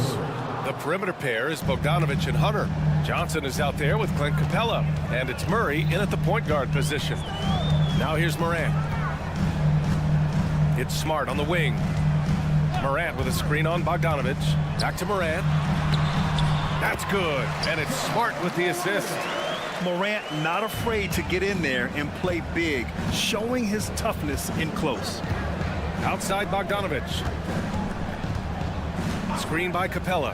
The perimeter pair is Bogdanovich and Hunter. Johnson is out there with Clint Capella, and it's Murray in at the point guard position. Now here's Morant. It's Smart on the wing. Morant with a screen on Bogdanovich. Back to Morant. That's good, and it's Smart with the assist. Morant not afraid to get in there and play big, showing his toughness in close. Outside Bogdanovich. Screen by Capella.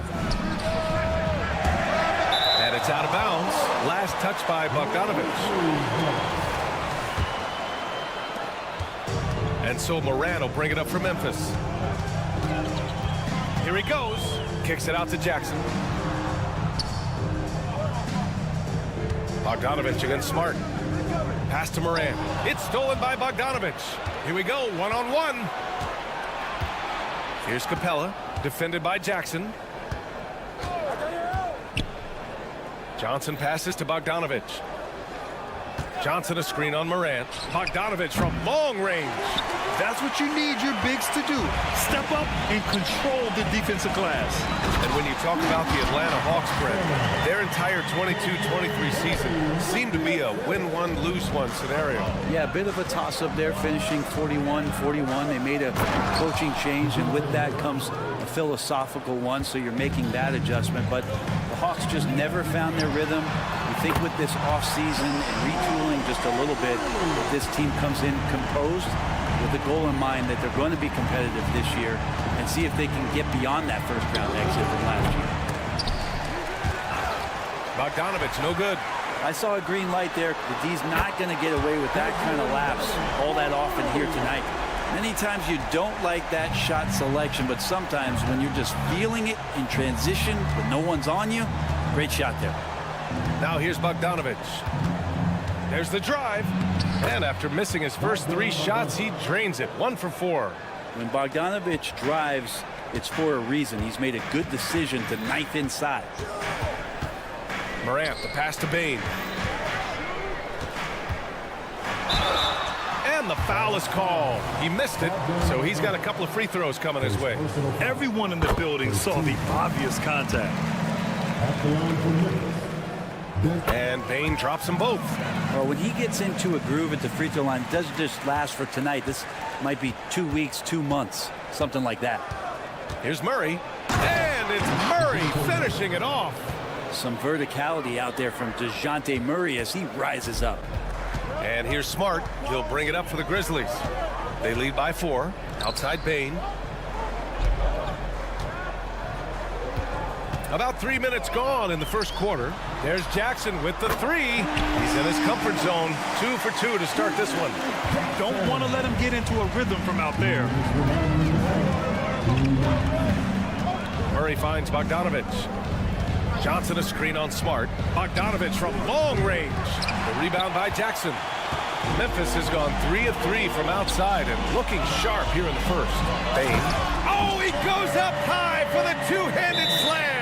And it's out of bounds. Last touch by Bogdanovich. And so Morant will bring it up for Memphis. Here he goes. Kicks it out to Jackson. Bogdanovich against Smart. Pass to Morant. It's stolen by Bogdanovich. Here we go, one-on-one. Here's Capella, defended by Jackson. Johnson passes to Bogdanovich. Johnson a screen on Morant. Bogdanovich from long range. That's what you need your bigs to do. Step up and control the defensive glass. And when you talk about the Atlanta Hawks, Brent, their entire 22-23 season seemed to be a win one, lose one scenario. Yeah, a bit of a toss-up there, finishing 41-41. They made a coaching change, and with that comes a philosophical one, so you're making that adjustment. But the Hawks just never found their rhythm. You think with this offseason and retooling just a little bit, this team comes in composed with the goal in mind that they're going to be competitive this year and see if they can get beyond that first-round exit from last year. Bogdanovich, no good. I saw a green light there. The D's not going to get away with that kind of lapse all that often here tonight. Many times you don't like that shot selection, but sometimes when you're just feeling it in transition when no one's on you, great shot there. Now here's Bogdanovich. There's the drive. And after missing his first 3 shots, he drains it. 1 for 4. When Bogdanovich drives, it's for a reason. He's made a good decision to knife inside. Morant, the pass to Bane. And the foul is called. He missed it, so he's got a couple of free throws coming his way. Everyone in the building saw the obvious contact. And Bane drops them both. Well, when he gets into a groove at the free throw line, it doesn't just last for tonight. This might be 2 weeks, 2 months, something like that. Here's Murray. And it's Murray finishing it off. Some verticality out there from DeJounte Murray as he rises up. And here's Smart. He'll bring it up for the Grizzlies. They lead by 4. Outside Bane. About 3 minutes gone in the first quarter. There's Jackson with the three. He's in his comfort zone. 2 for 2 to start this one. Don't want to let him get into a rhythm from out there. Murray finds Bogdanovich. Johnson a screen on Smart. Bogdanovich from long range. The rebound by Jackson. Memphis has gone 3 of 3 from outside and looking sharp here in the first. Bane. Oh, he goes up high for the two-handed slam.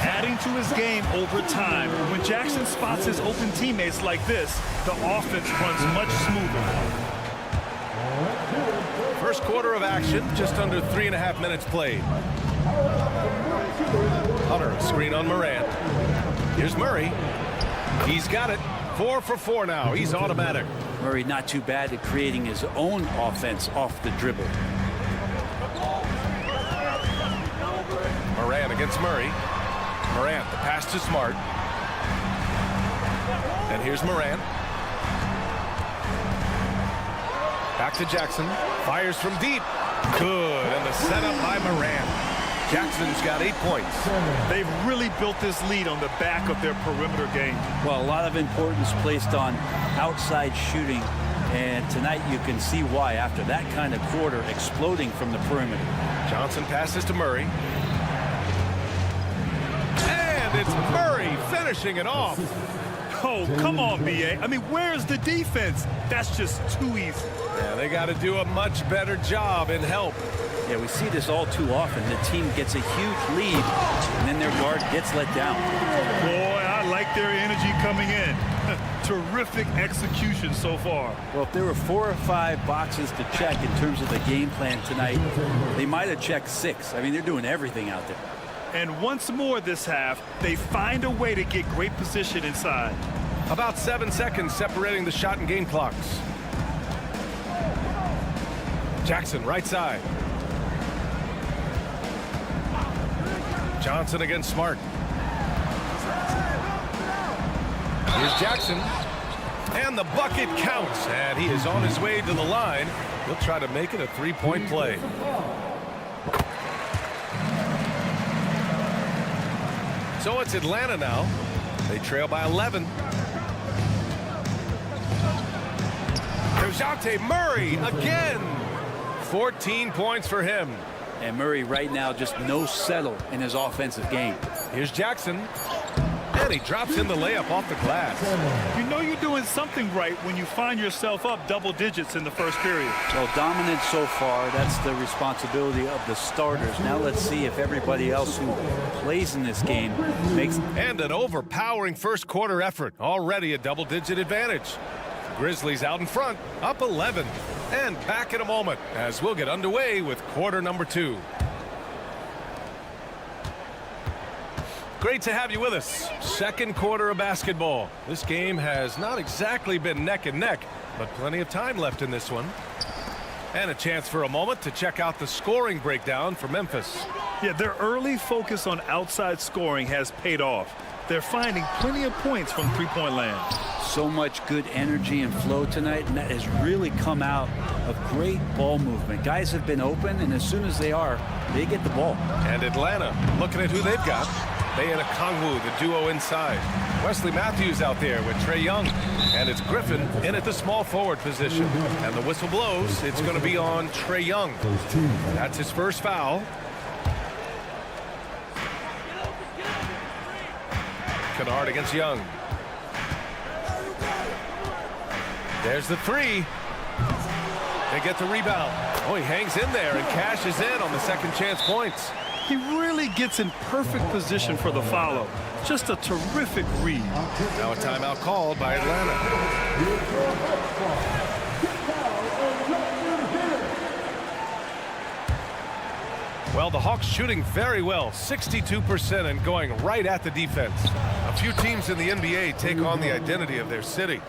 Adding to his game over time. When Jackson spots his open teammates like this, the offense runs much smoother. First quarter of action, just under 3.5 minutes played. Hunter, a screen on Morant. Here's Murray. He's got it. 4 for 4 now. He's automatic. Murray not too bad at creating his own offense off the dribble. Morant against Murray. Morant, the pass to Smart. And here's Morant. Back to Jackson. Fires from deep. Good. And the setup by Morant. Jackson's got 8 points. They've really built this lead on the back of their perimeter game. Well, a lot of importance placed on outside shooting. And tonight you can see why after that kind of quarter exploding from the perimeter. Johnson passes to Murray. And it's Murray finishing it off. Oh, come on, B.A. I mean, where's the defense? That's just too easy. Yeah, they got to do a much better job in help. Yeah, we see this all too often. The team gets a huge lead, and then their guard gets let down. Boy, I like their energy coming in. Terrific execution so far. Well, if there were 4 or 5 boxes to check in terms of the game plan tonight, they might have checked 6. I mean, they're doing everything out there. And once more this half, they find a way to get great position inside. About 7 seconds separating the shot and game clocks. Jackson, right side. Johnson against Smart. Here's Jackson. And the bucket counts. And he is on his way to the line. He'll try to make it a 3-point play. So it's Atlanta now. They trail by 11. DeJounte Murray again. 14 points for him. And Murray right now just no settle in his offensive game. Here's Jackson. And he drops in the layup off the glass. You know you're doing something right when you find yourself up double digits in the first period. Well, dominant so far. That's the responsibility of the starters. Now let's see if everybody else who plays in this game makes. And an overpowering first quarter effort. Already a double-digit advantage. Grizzlies out in front, up 11. And back in a moment as we'll get underway with quarter number 2. Great to have you with us. Second quarter of basketball. This game has not exactly been neck and neck, but plenty of time left in this one. And a chance for a moment to check out the scoring breakdown for Memphis. Yeah, their early focus on outside scoring has paid off. They're finding plenty of points from three-point land. So much good energy and flow tonight, and that has really come out of great ball movement. Guys have been open, and as soon as they are, they get the ball. And Atlanta, looking at who they've got. They and Okongwu, the duo inside. Wesley Matthews out there with Trae Young. And it's Griffin in at the small forward position. And the whistle blows. It's going to be on Trae Young. That's his first foul. Kennard against Young. There's the three. They get the rebound. Oh, he hangs in there and cashes in on the second chance points. He really gets in perfect position for the follow. Just a terrific read. Now a timeout called by Atlanta. Well, the Hawks shooting very well, 62% and going right at the defense. A few teams in the NBA take on the identity of their city.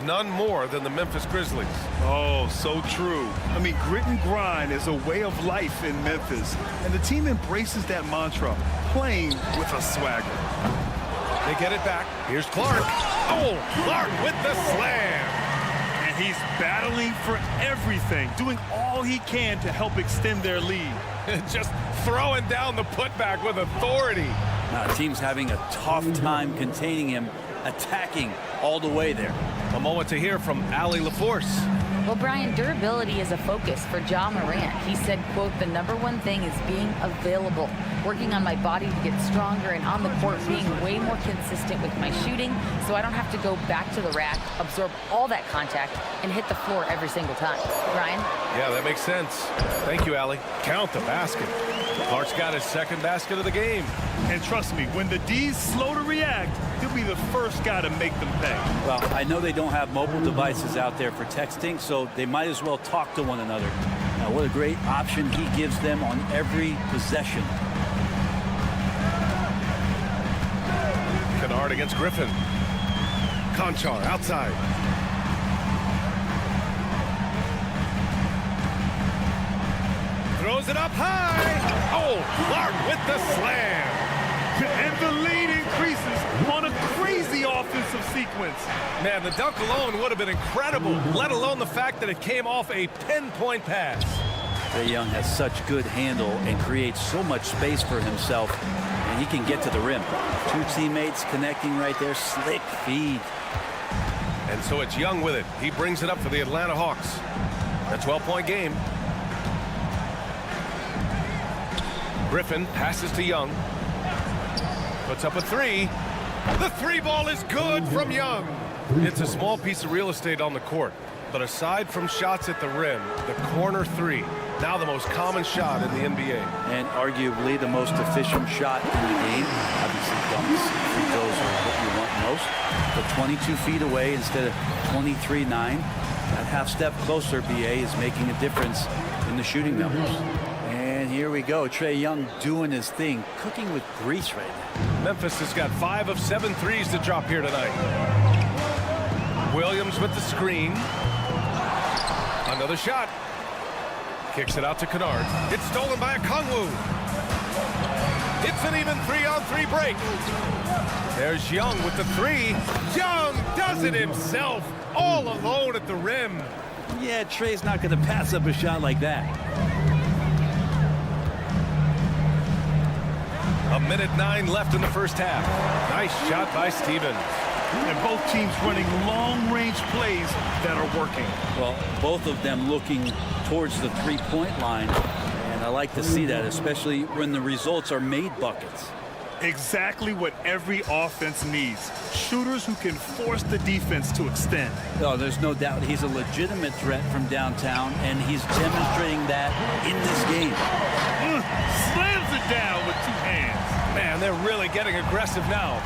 None more than the Memphis Grizzlies. Oh, so true. I mean, grit and grind is a way of life in Memphis. And the team embraces that mantra, playing with a swagger. They get it back. Here's Clark. Oh, Clark with the slam. And he's battling for everything, doing all he can to help extend their lead. Just throwing down the putback with authority. Team's having a tough time containing him, attacking all the way there. A moment to hear from Allie LaForce. Well, Brian, durability is a focus for Ja Morant. He said, quote, "The #1 thing is being available, working on my body to get stronger, and on the court being way more consistent with my shooting so I don't have to go back to the rack, absorb all that contact, and hit the floor every single time." Brian? Yeah, that makes sense. Thank you, Allie. Count the basket. Clark's got his second basket of the game. And trust me, when the D's slow to react, he'll be the first guy to make them pay. Well, I know they don't have mobile devices out there for texting, so they might as well talk to one another. Now, what a great option he gives them on every possession. Kennard against Griffin. Conchar outside. Throws it up high. Oh, Clark with the slam. And the lead increases on a crazy offensive sequence. Man, the dunk alone would have been incredible, let alone the fact that it came off a pinpoint pass. Trae Young has such good handle and creates so much space for himself, and he can get to the rim. Two teammates connecting right there, slick feed. And so it's Young with it. He brings it up for the Atlanta Hawks. A 12-point game. Griffin passes to Young. Puts up a three. The three ball is good from Young. It's a small piece of real estate on the court. But aside from shots at the rim, the corner three, now the most common shot in the NBA. And arguably the most efficient shot in the game. Obviously, dunks, free throws are what you want most. But 22 feet away instead of 23-9. That half step closer, BA, is making a difference in the shooting numbers. And here we go. Trae Young doing his thing, cooking with grease right now. Memphis has got 5 of 7 threes to drop here tonight. Williams with the screen. Another shot. Kicks it out to Kennard. It's stolen by Okongwu. It's an even 3-on-3 break. There's Young with the three. Young does it himself, all alone at the rim. Yeah, Trae's not going to pass up a shot like that. A minute 9 left in the first half. Nice shot by Stevens. And both teams running long-range plays that are working. Well, both of them looking towards the three-point line. And I like to see that, especially when the results are made buckets. Exactly what every offense needs. Shooters who can force the defense to extend. Oh, there's no doubt he's a legitimate threat from downtown, and he's demonstrating that in this game. Slams it down with 2 hands. Man, they're really getting aggressive now.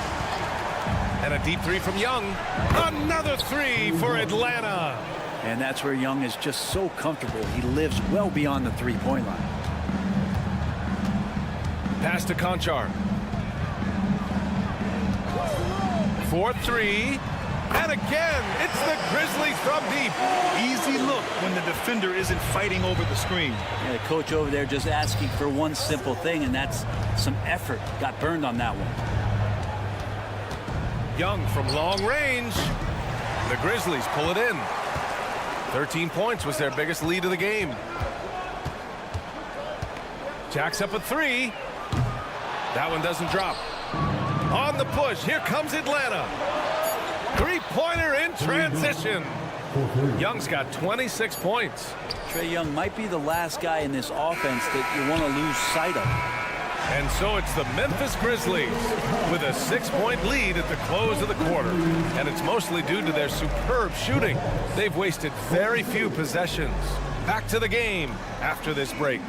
And a deep three from Young. Another three for Atlanta. And that's where Young is just so comfortable. He lives well beyond the three-point line. Pass to Conchar. 4-3. And again, it's the Grizzlies from deep. Easy look when the defender isn't fighting over the screen. Yeah, the coach over there just asking for one simple thing, and that's some effort. Got burned on that one. Young from long range. The Grizzlies pull it in. 13 points was their biggest lead of the game. Jacks up a three. That one doesn't drop. On the push, here comes Atlanta. Three-pointer in transition. Young's got 26 points. Trae Young might be the last guy in this offense that you want to lose sight of. And so it's the Memphis Grizzlies with a 6-point lead at the close of the quarter. And it's mostly due to their superb shooting. They've wasted very few possessions. Back to the game after this break.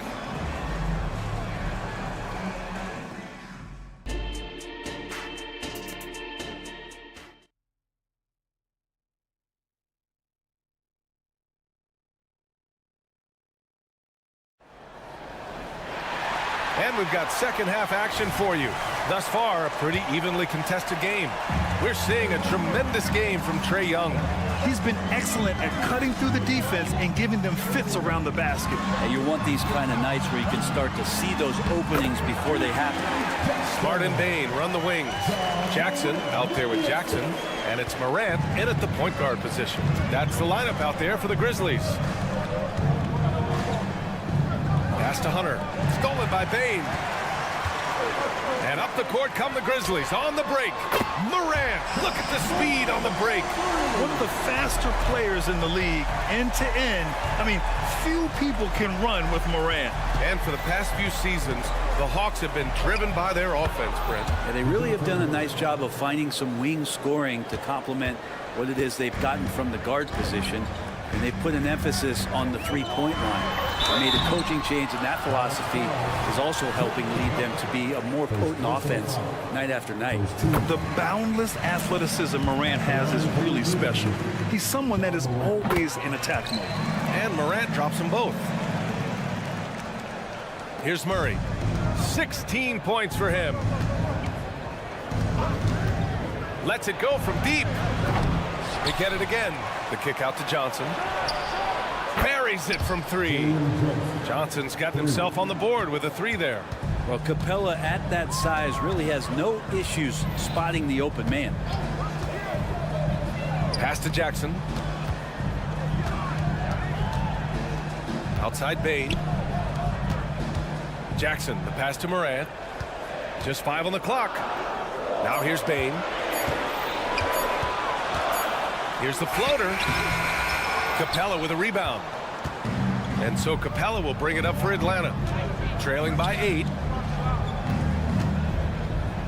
And we've got second half action for you. Thus far, a pretty evenly contested game. We're seeing a tremendous game from Trae Young. He's been excellent at cutting through the defense and giving them fits around the basket. And you want these kind of nights where you can start to see those openings before they happen. Smart and Bain run the wings. Jackson out there with Jackson. And it's Morant in at the point guard position. That's the lineup out there for the Grizzlies. Pass to Hunter. Stolen by Bain. And up the court come the Grizzlies on the break. Morant, look at the speed on the break. One of the faster players in the league, end to end. I mean, few people can run with Morant. And for the past few seasons, the Hawks have been driven by their offense, Brent. And they really have done a nice job of finding some wing scoring to complement what it is they've gotten from the guard position. And they've put an emphasis on the three-point line. They made a coaching change, and that philosophy is also helping lead them to be a more potent offense night after night. The boundless athleticism Morant has is really special. He's someone that is always in attack mode. And Morant drops them both. Here's Murray. 16 points for him. Lets it go from deep. They get it again. The kick out to Johnson. Buries it from three. Johnson's got himself on the board with a three there. Well, Capella at that size really has no issues spotting the open man. Pass to Jackson. Outside Bane. Jackson, the pass to Morant. Just 5 on the clock. Now here's Bane. Here's the floater. Capella with a rebound. And so Capella will bring it up for Atlanta. Trailing by 8.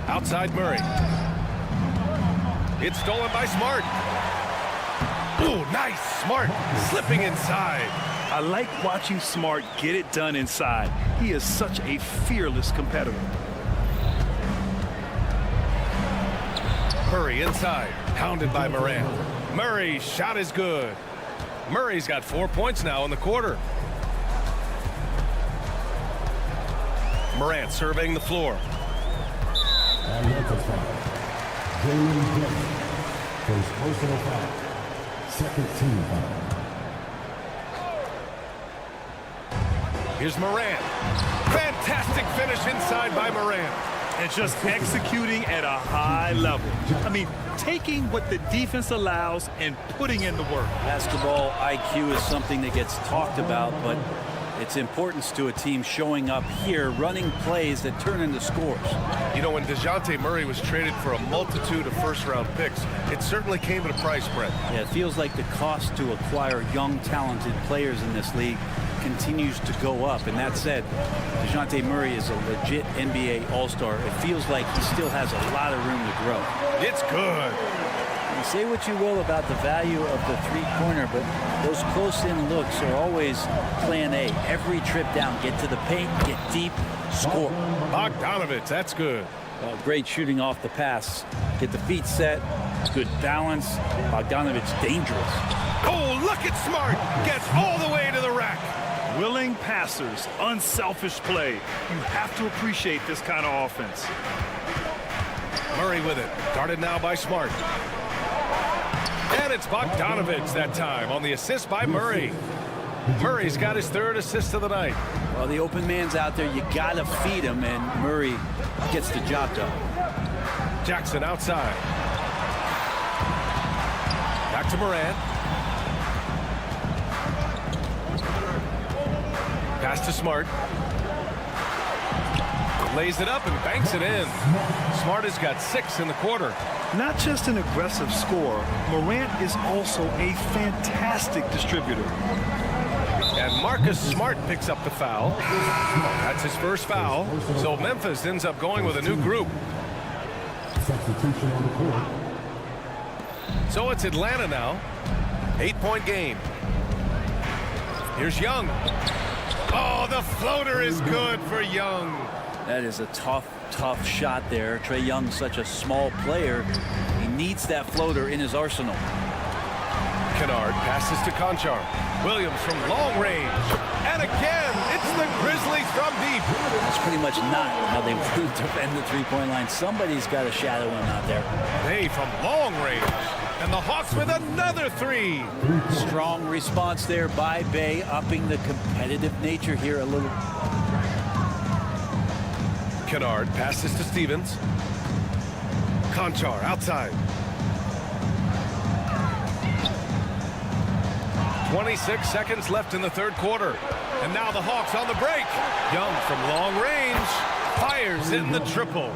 Outside Murray. It's stolen by Smart. Ooh, nice. Smart slipping inside. I like watching Smart get it done inside. He is such a fearless competitor. Murray inside. Pounded by Morant. Murray's shot is good. Murray's got 4 points now in the quarter. Morant surveying the floor. And Memphis foul. Jalen first personal foul. Second team foul. Here's Morant. Fantastic finish inside by Morant. And just executing at a high level. I mean, taking what the defense allows and putting in the work. Basketball IQ is something that gets talked about, but its importance to a team showing up here, running plays that turn into scores. You know, when DeJounte Murray was traded for a multitude of first-round picks, it certainly came at a price, Brent. Yeah, it feels like the cost to acquire young, talented players in this league continues to go up. And that said, DeJounte Murray is a legit NBA All-Star. It feels like he still has a lot of room to grow. It's good. You say what you will about the value of the three-pointer, but those close-in looks are always plan A. Every trip down, get to the paint, get deep, score. Bogdanovich, that's good. Great shooting off the pass. Get the feet set, good balance. Bogdanovich dangerous. Oh, look at Smart. Gets all the way to the rack. Willing passers, unselfish play. You have to appreciate this kind of offense. Murray with it. Guarded now by Smart. And it's Bogdanovich that time on the assist by Murray. Murray's got his 3rd assist of the night. Well, the open man's out there. You got to feed him, and Murray gets the job done. Jackson outside. Back to Morant. Pass to Smart. Lays it up and banks it in. Smart has got 6 in the quarter. Not just an aggressive scorer, Morant is also a fantastic distributor. And Marcus Smart picks up the foul. That's his first foul. So Memphis ends up going with a new group. Substitution on the court. So it's Atlanta now. 8-point game. Here's Young. Oh, the floater is good for Young. That is a tough shot there. Trae Young's such a small player. He needs that floater in his arsenal. Kennard passes to Conchar. Williams from long range. And again, it's the Grizzlies from deep. That's pretty much not how they want to defend the three-point line. Somebody's got to shadow him out there. They from long range. And the Hawks with another 3. Strong response there by Bay, upping the competitive nature here a little. Kennard passes to Stevens. Conchar outside. 26 seconds left in the 3rd quarter. And now the Hawks on the break. Young from long range. Fires in the triple.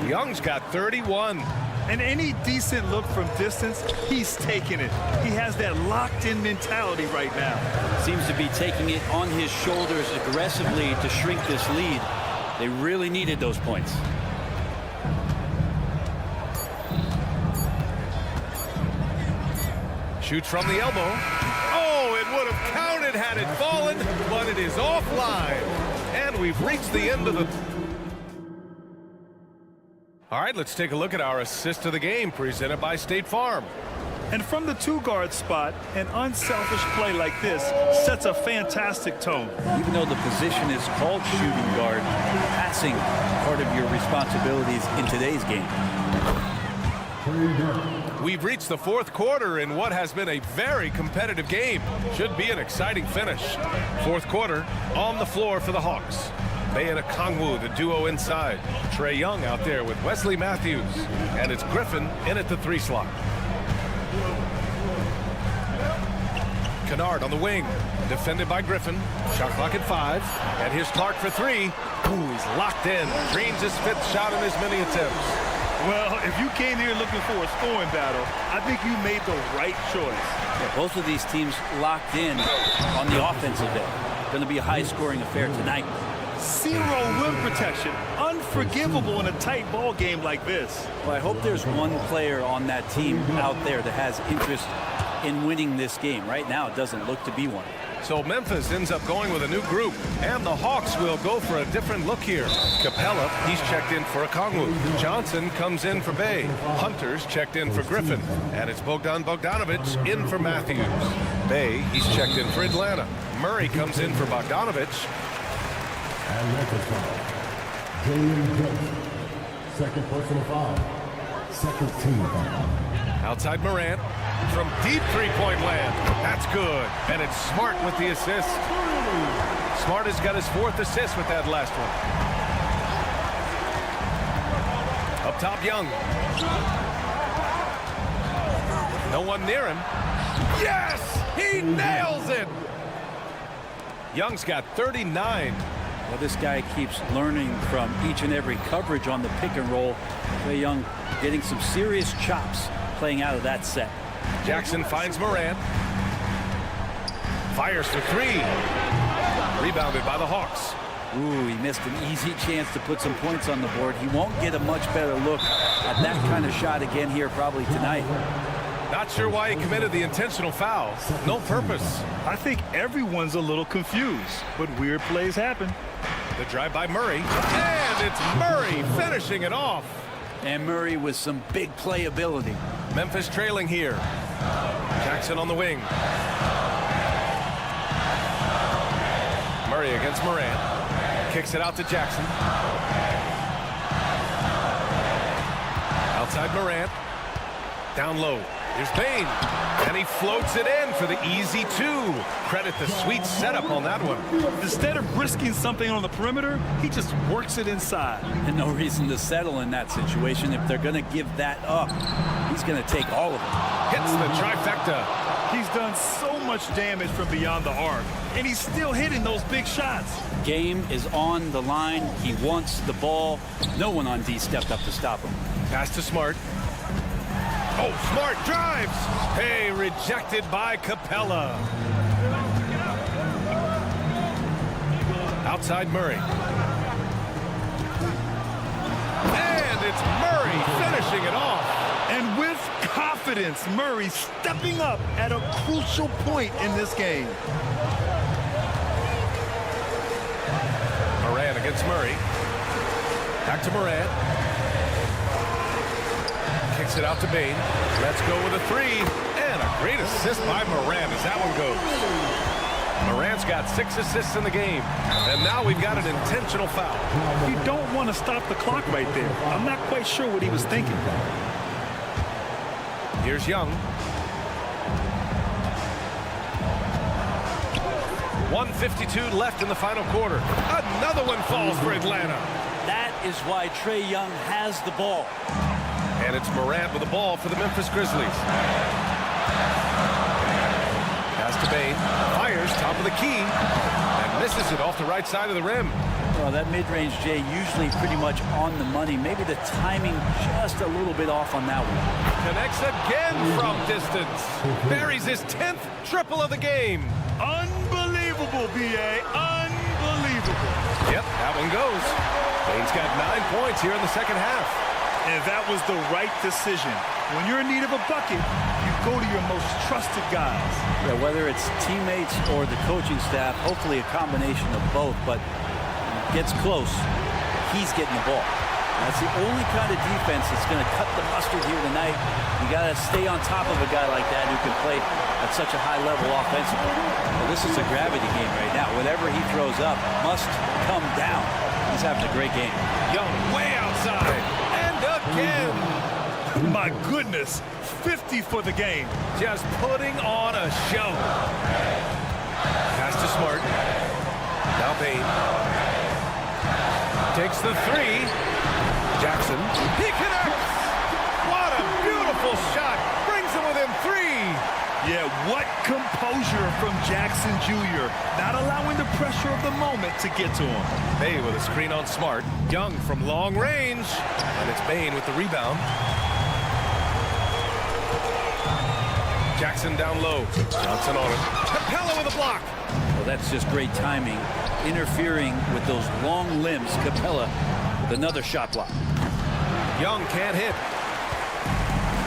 Young's got 31. And any decent look from distance, he's taking it. He has that locked-in mentality right now. Seems to be taking it on his shoulders aggressively to shrink this lead. They really needed those points. Shoots from the elbow. Oh, it would have counted had it fallen, but it is offline. And we've reached the end of the... All right, let's take a look at our assist of the game presented by State Farm. And from the two-guard spot, an unselfish play like this sets a fantastic tone. Even though the position is called shooting guard, passing part of your responsibilities in today's game. We've reached the fourth quarter in what has been a very competitive game. Should be an exciting finish. Fourth quarter on the floor for the Hawks. Bay and Okongwu, the duo inside. Trae Young out there with Wesley Matthews. And it's Griffin in at the 3 slot. Kennard on the wing. Defended by Griffin. Shot clock at 5. And here's Clark for 3. Ooh, he's locked in. Dreams his 5th shot in as many attempts. Well, if you came here looking for a scoring battle, I think you made the right choice. Yeah, both of these teams locked in on the offensive end. Going to be a high-scoring affair tonight. Zero rim protection. Unforgivable in a tight ball game like this. Well, I hope there's one player on that team out there that has interest in winning this game. Right now, it doesn't look to be one. So Memphis ends up going with a new group, and the Hawks will go for a different look here. Capella, he's checked in for Okongwu. Johnson comes in for Bay. Hunter's checked in for Griffin. And it's Bogdan Bogdanovic in for Matthews. Bay, he's checked in for Atlanta. Murray comes in for Bogdanovic. And Memphis foul. Jalen Johnson. Second personal foul. Second team foul. Outside Morant. From deep three-point land. That's good. And it's Smart with the assist. Smart has got his 4th assist with that last one. Up top, Young. No one near him. Yes! He nails it! Young's got 39. Well, this guy keeps learning from each and every coverage on the pick and roll. Trae Young getting some serious chops playing out of that set. Jackson finds Morant. Fires for 3. Rebounded by the Hawks. Ooh, he missed an easy chance to put some points on the board. He won't get a much better look at that kind of shot again here probably tonight. Not sure why he committed the intentional foul. No purpose. I think everyone's a little confused, but weird plays happen. The drive by Murray. And it's Murray finishing it off. And Murray with some big playability. Memphis trailing here. Jackson on the wing. Murray against Morant. Kicks it out to Jackson. Outside Morant. Down low. Here's Bane. And he floats it in for the easy 2. Credit the sweet setup on that one. Instead of risking something on the perimeter, he just works it inside. And no reason to settle in that situation. If they're going to give that up, he's going to take all of it. Hits the trifecta. He's done so much damage from beyond the arc, and he's still hitting those big shots. Game is on the line. He wants the ball. No one on D stepped up to stop him. Pass to Smart. Oh, Smart drives. Hey, rejected by Capella. Outside Murray. And it's Murray finishing it off. And with confidence, Murray stepping up at a crucial point in this game. Morant against Murray. Back to Morant. Kicks it out to Bane. Let's go with a 3. And a great assist by Morant as that one goes. Morant's got 6 assists in the game. And now we've got an intentional foul. You don't want to stop the clock right there. I'm not quite sure what he was thinking. Here's Young. 1:52 left in the final quarter. Another one falls for Atlanta. That is why Trae Young has the ball. And it's Morant with the ball for the Memphis Grizzlies. Pass to Bane. Fires top of the key. And misses it off the right side of the rim. Well, that mid-range, Jay, usually pretty much on the money. Maybe the timing just a little bit off on that one. Connects again from distance. Buries his 10th triple of the game. Unbelievable, B.A. Unbelievable. Yep, that one goes. Bane's got 9 points here in the second half. And that was the right decision. When you're in need of a bucket, you go to your most trusted guys. Yeah, whether it's teammates or the coaching staff, hopefully a combination of both, but gets close, he's getting the ball. That's the only kind of defense that's going to cut the mustard here tonight. You got to stay on top of a guy like that who can play at such a high level offensively. Well, this is a gravity game right now. Whatever he throws up must come down. He's having a great game. Young way outside. And again. My goodness, 50 for the game. Just putting on a show. Pass to Smart. Now Bane. Takes the three. Jackson. He connects. What a beautiful shot. Brings him within 3. Yeah, what composure from Jackson Jr. Not allowing the pressure of the moment to get to him. Bay with a screen on Smart. Young from long range. And it's Bane with the rebound. Jackson down low. Johnson on it. Capella with a block. Well, that's just great timing. Interfering with those long limbs. Capella with another shot block. Young can't hit.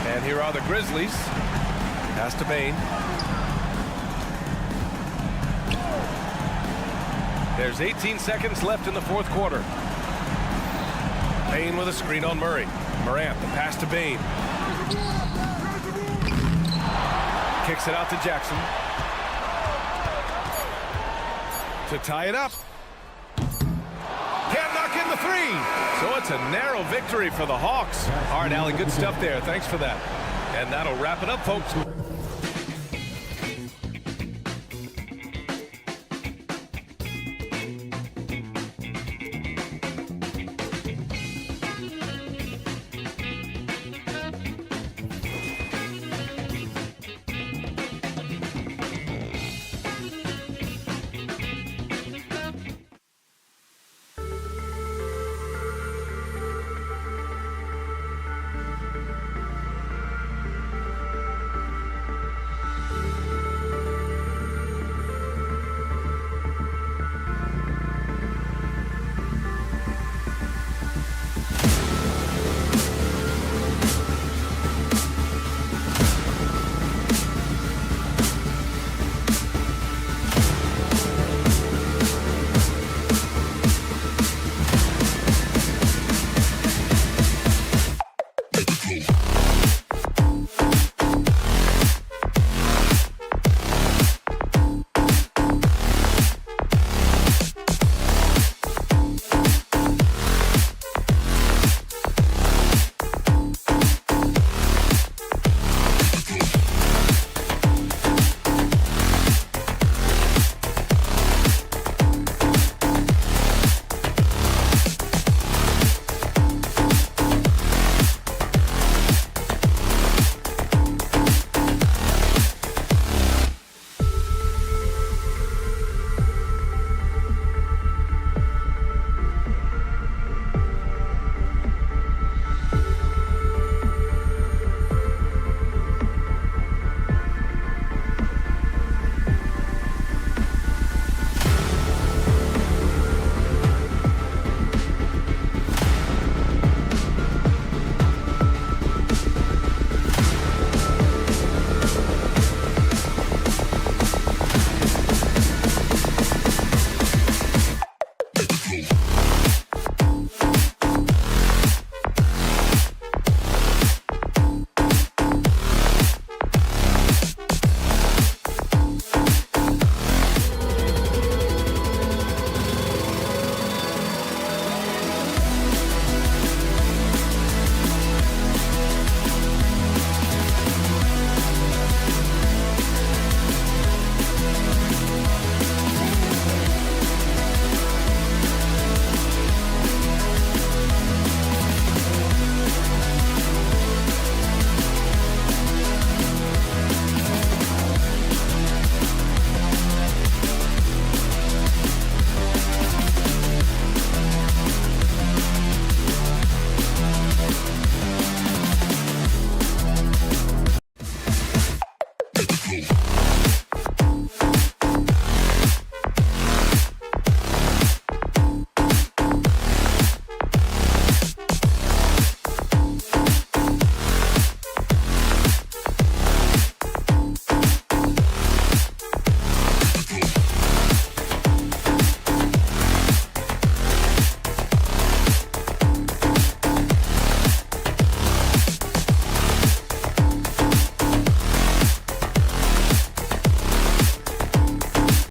And here are the Grizzlies. Pass to Bane. There's 18 seconds left in the fourth quarter. Bane with a screen on Murray. Morant, the pass to Bane. Kicks it out to Jackson. To tie it up. Can't knock in the 3. So it's a narrow victory for the Hawks. All right, Allie, good stuff there. Thanks for that. And that'll wrap it up, folks.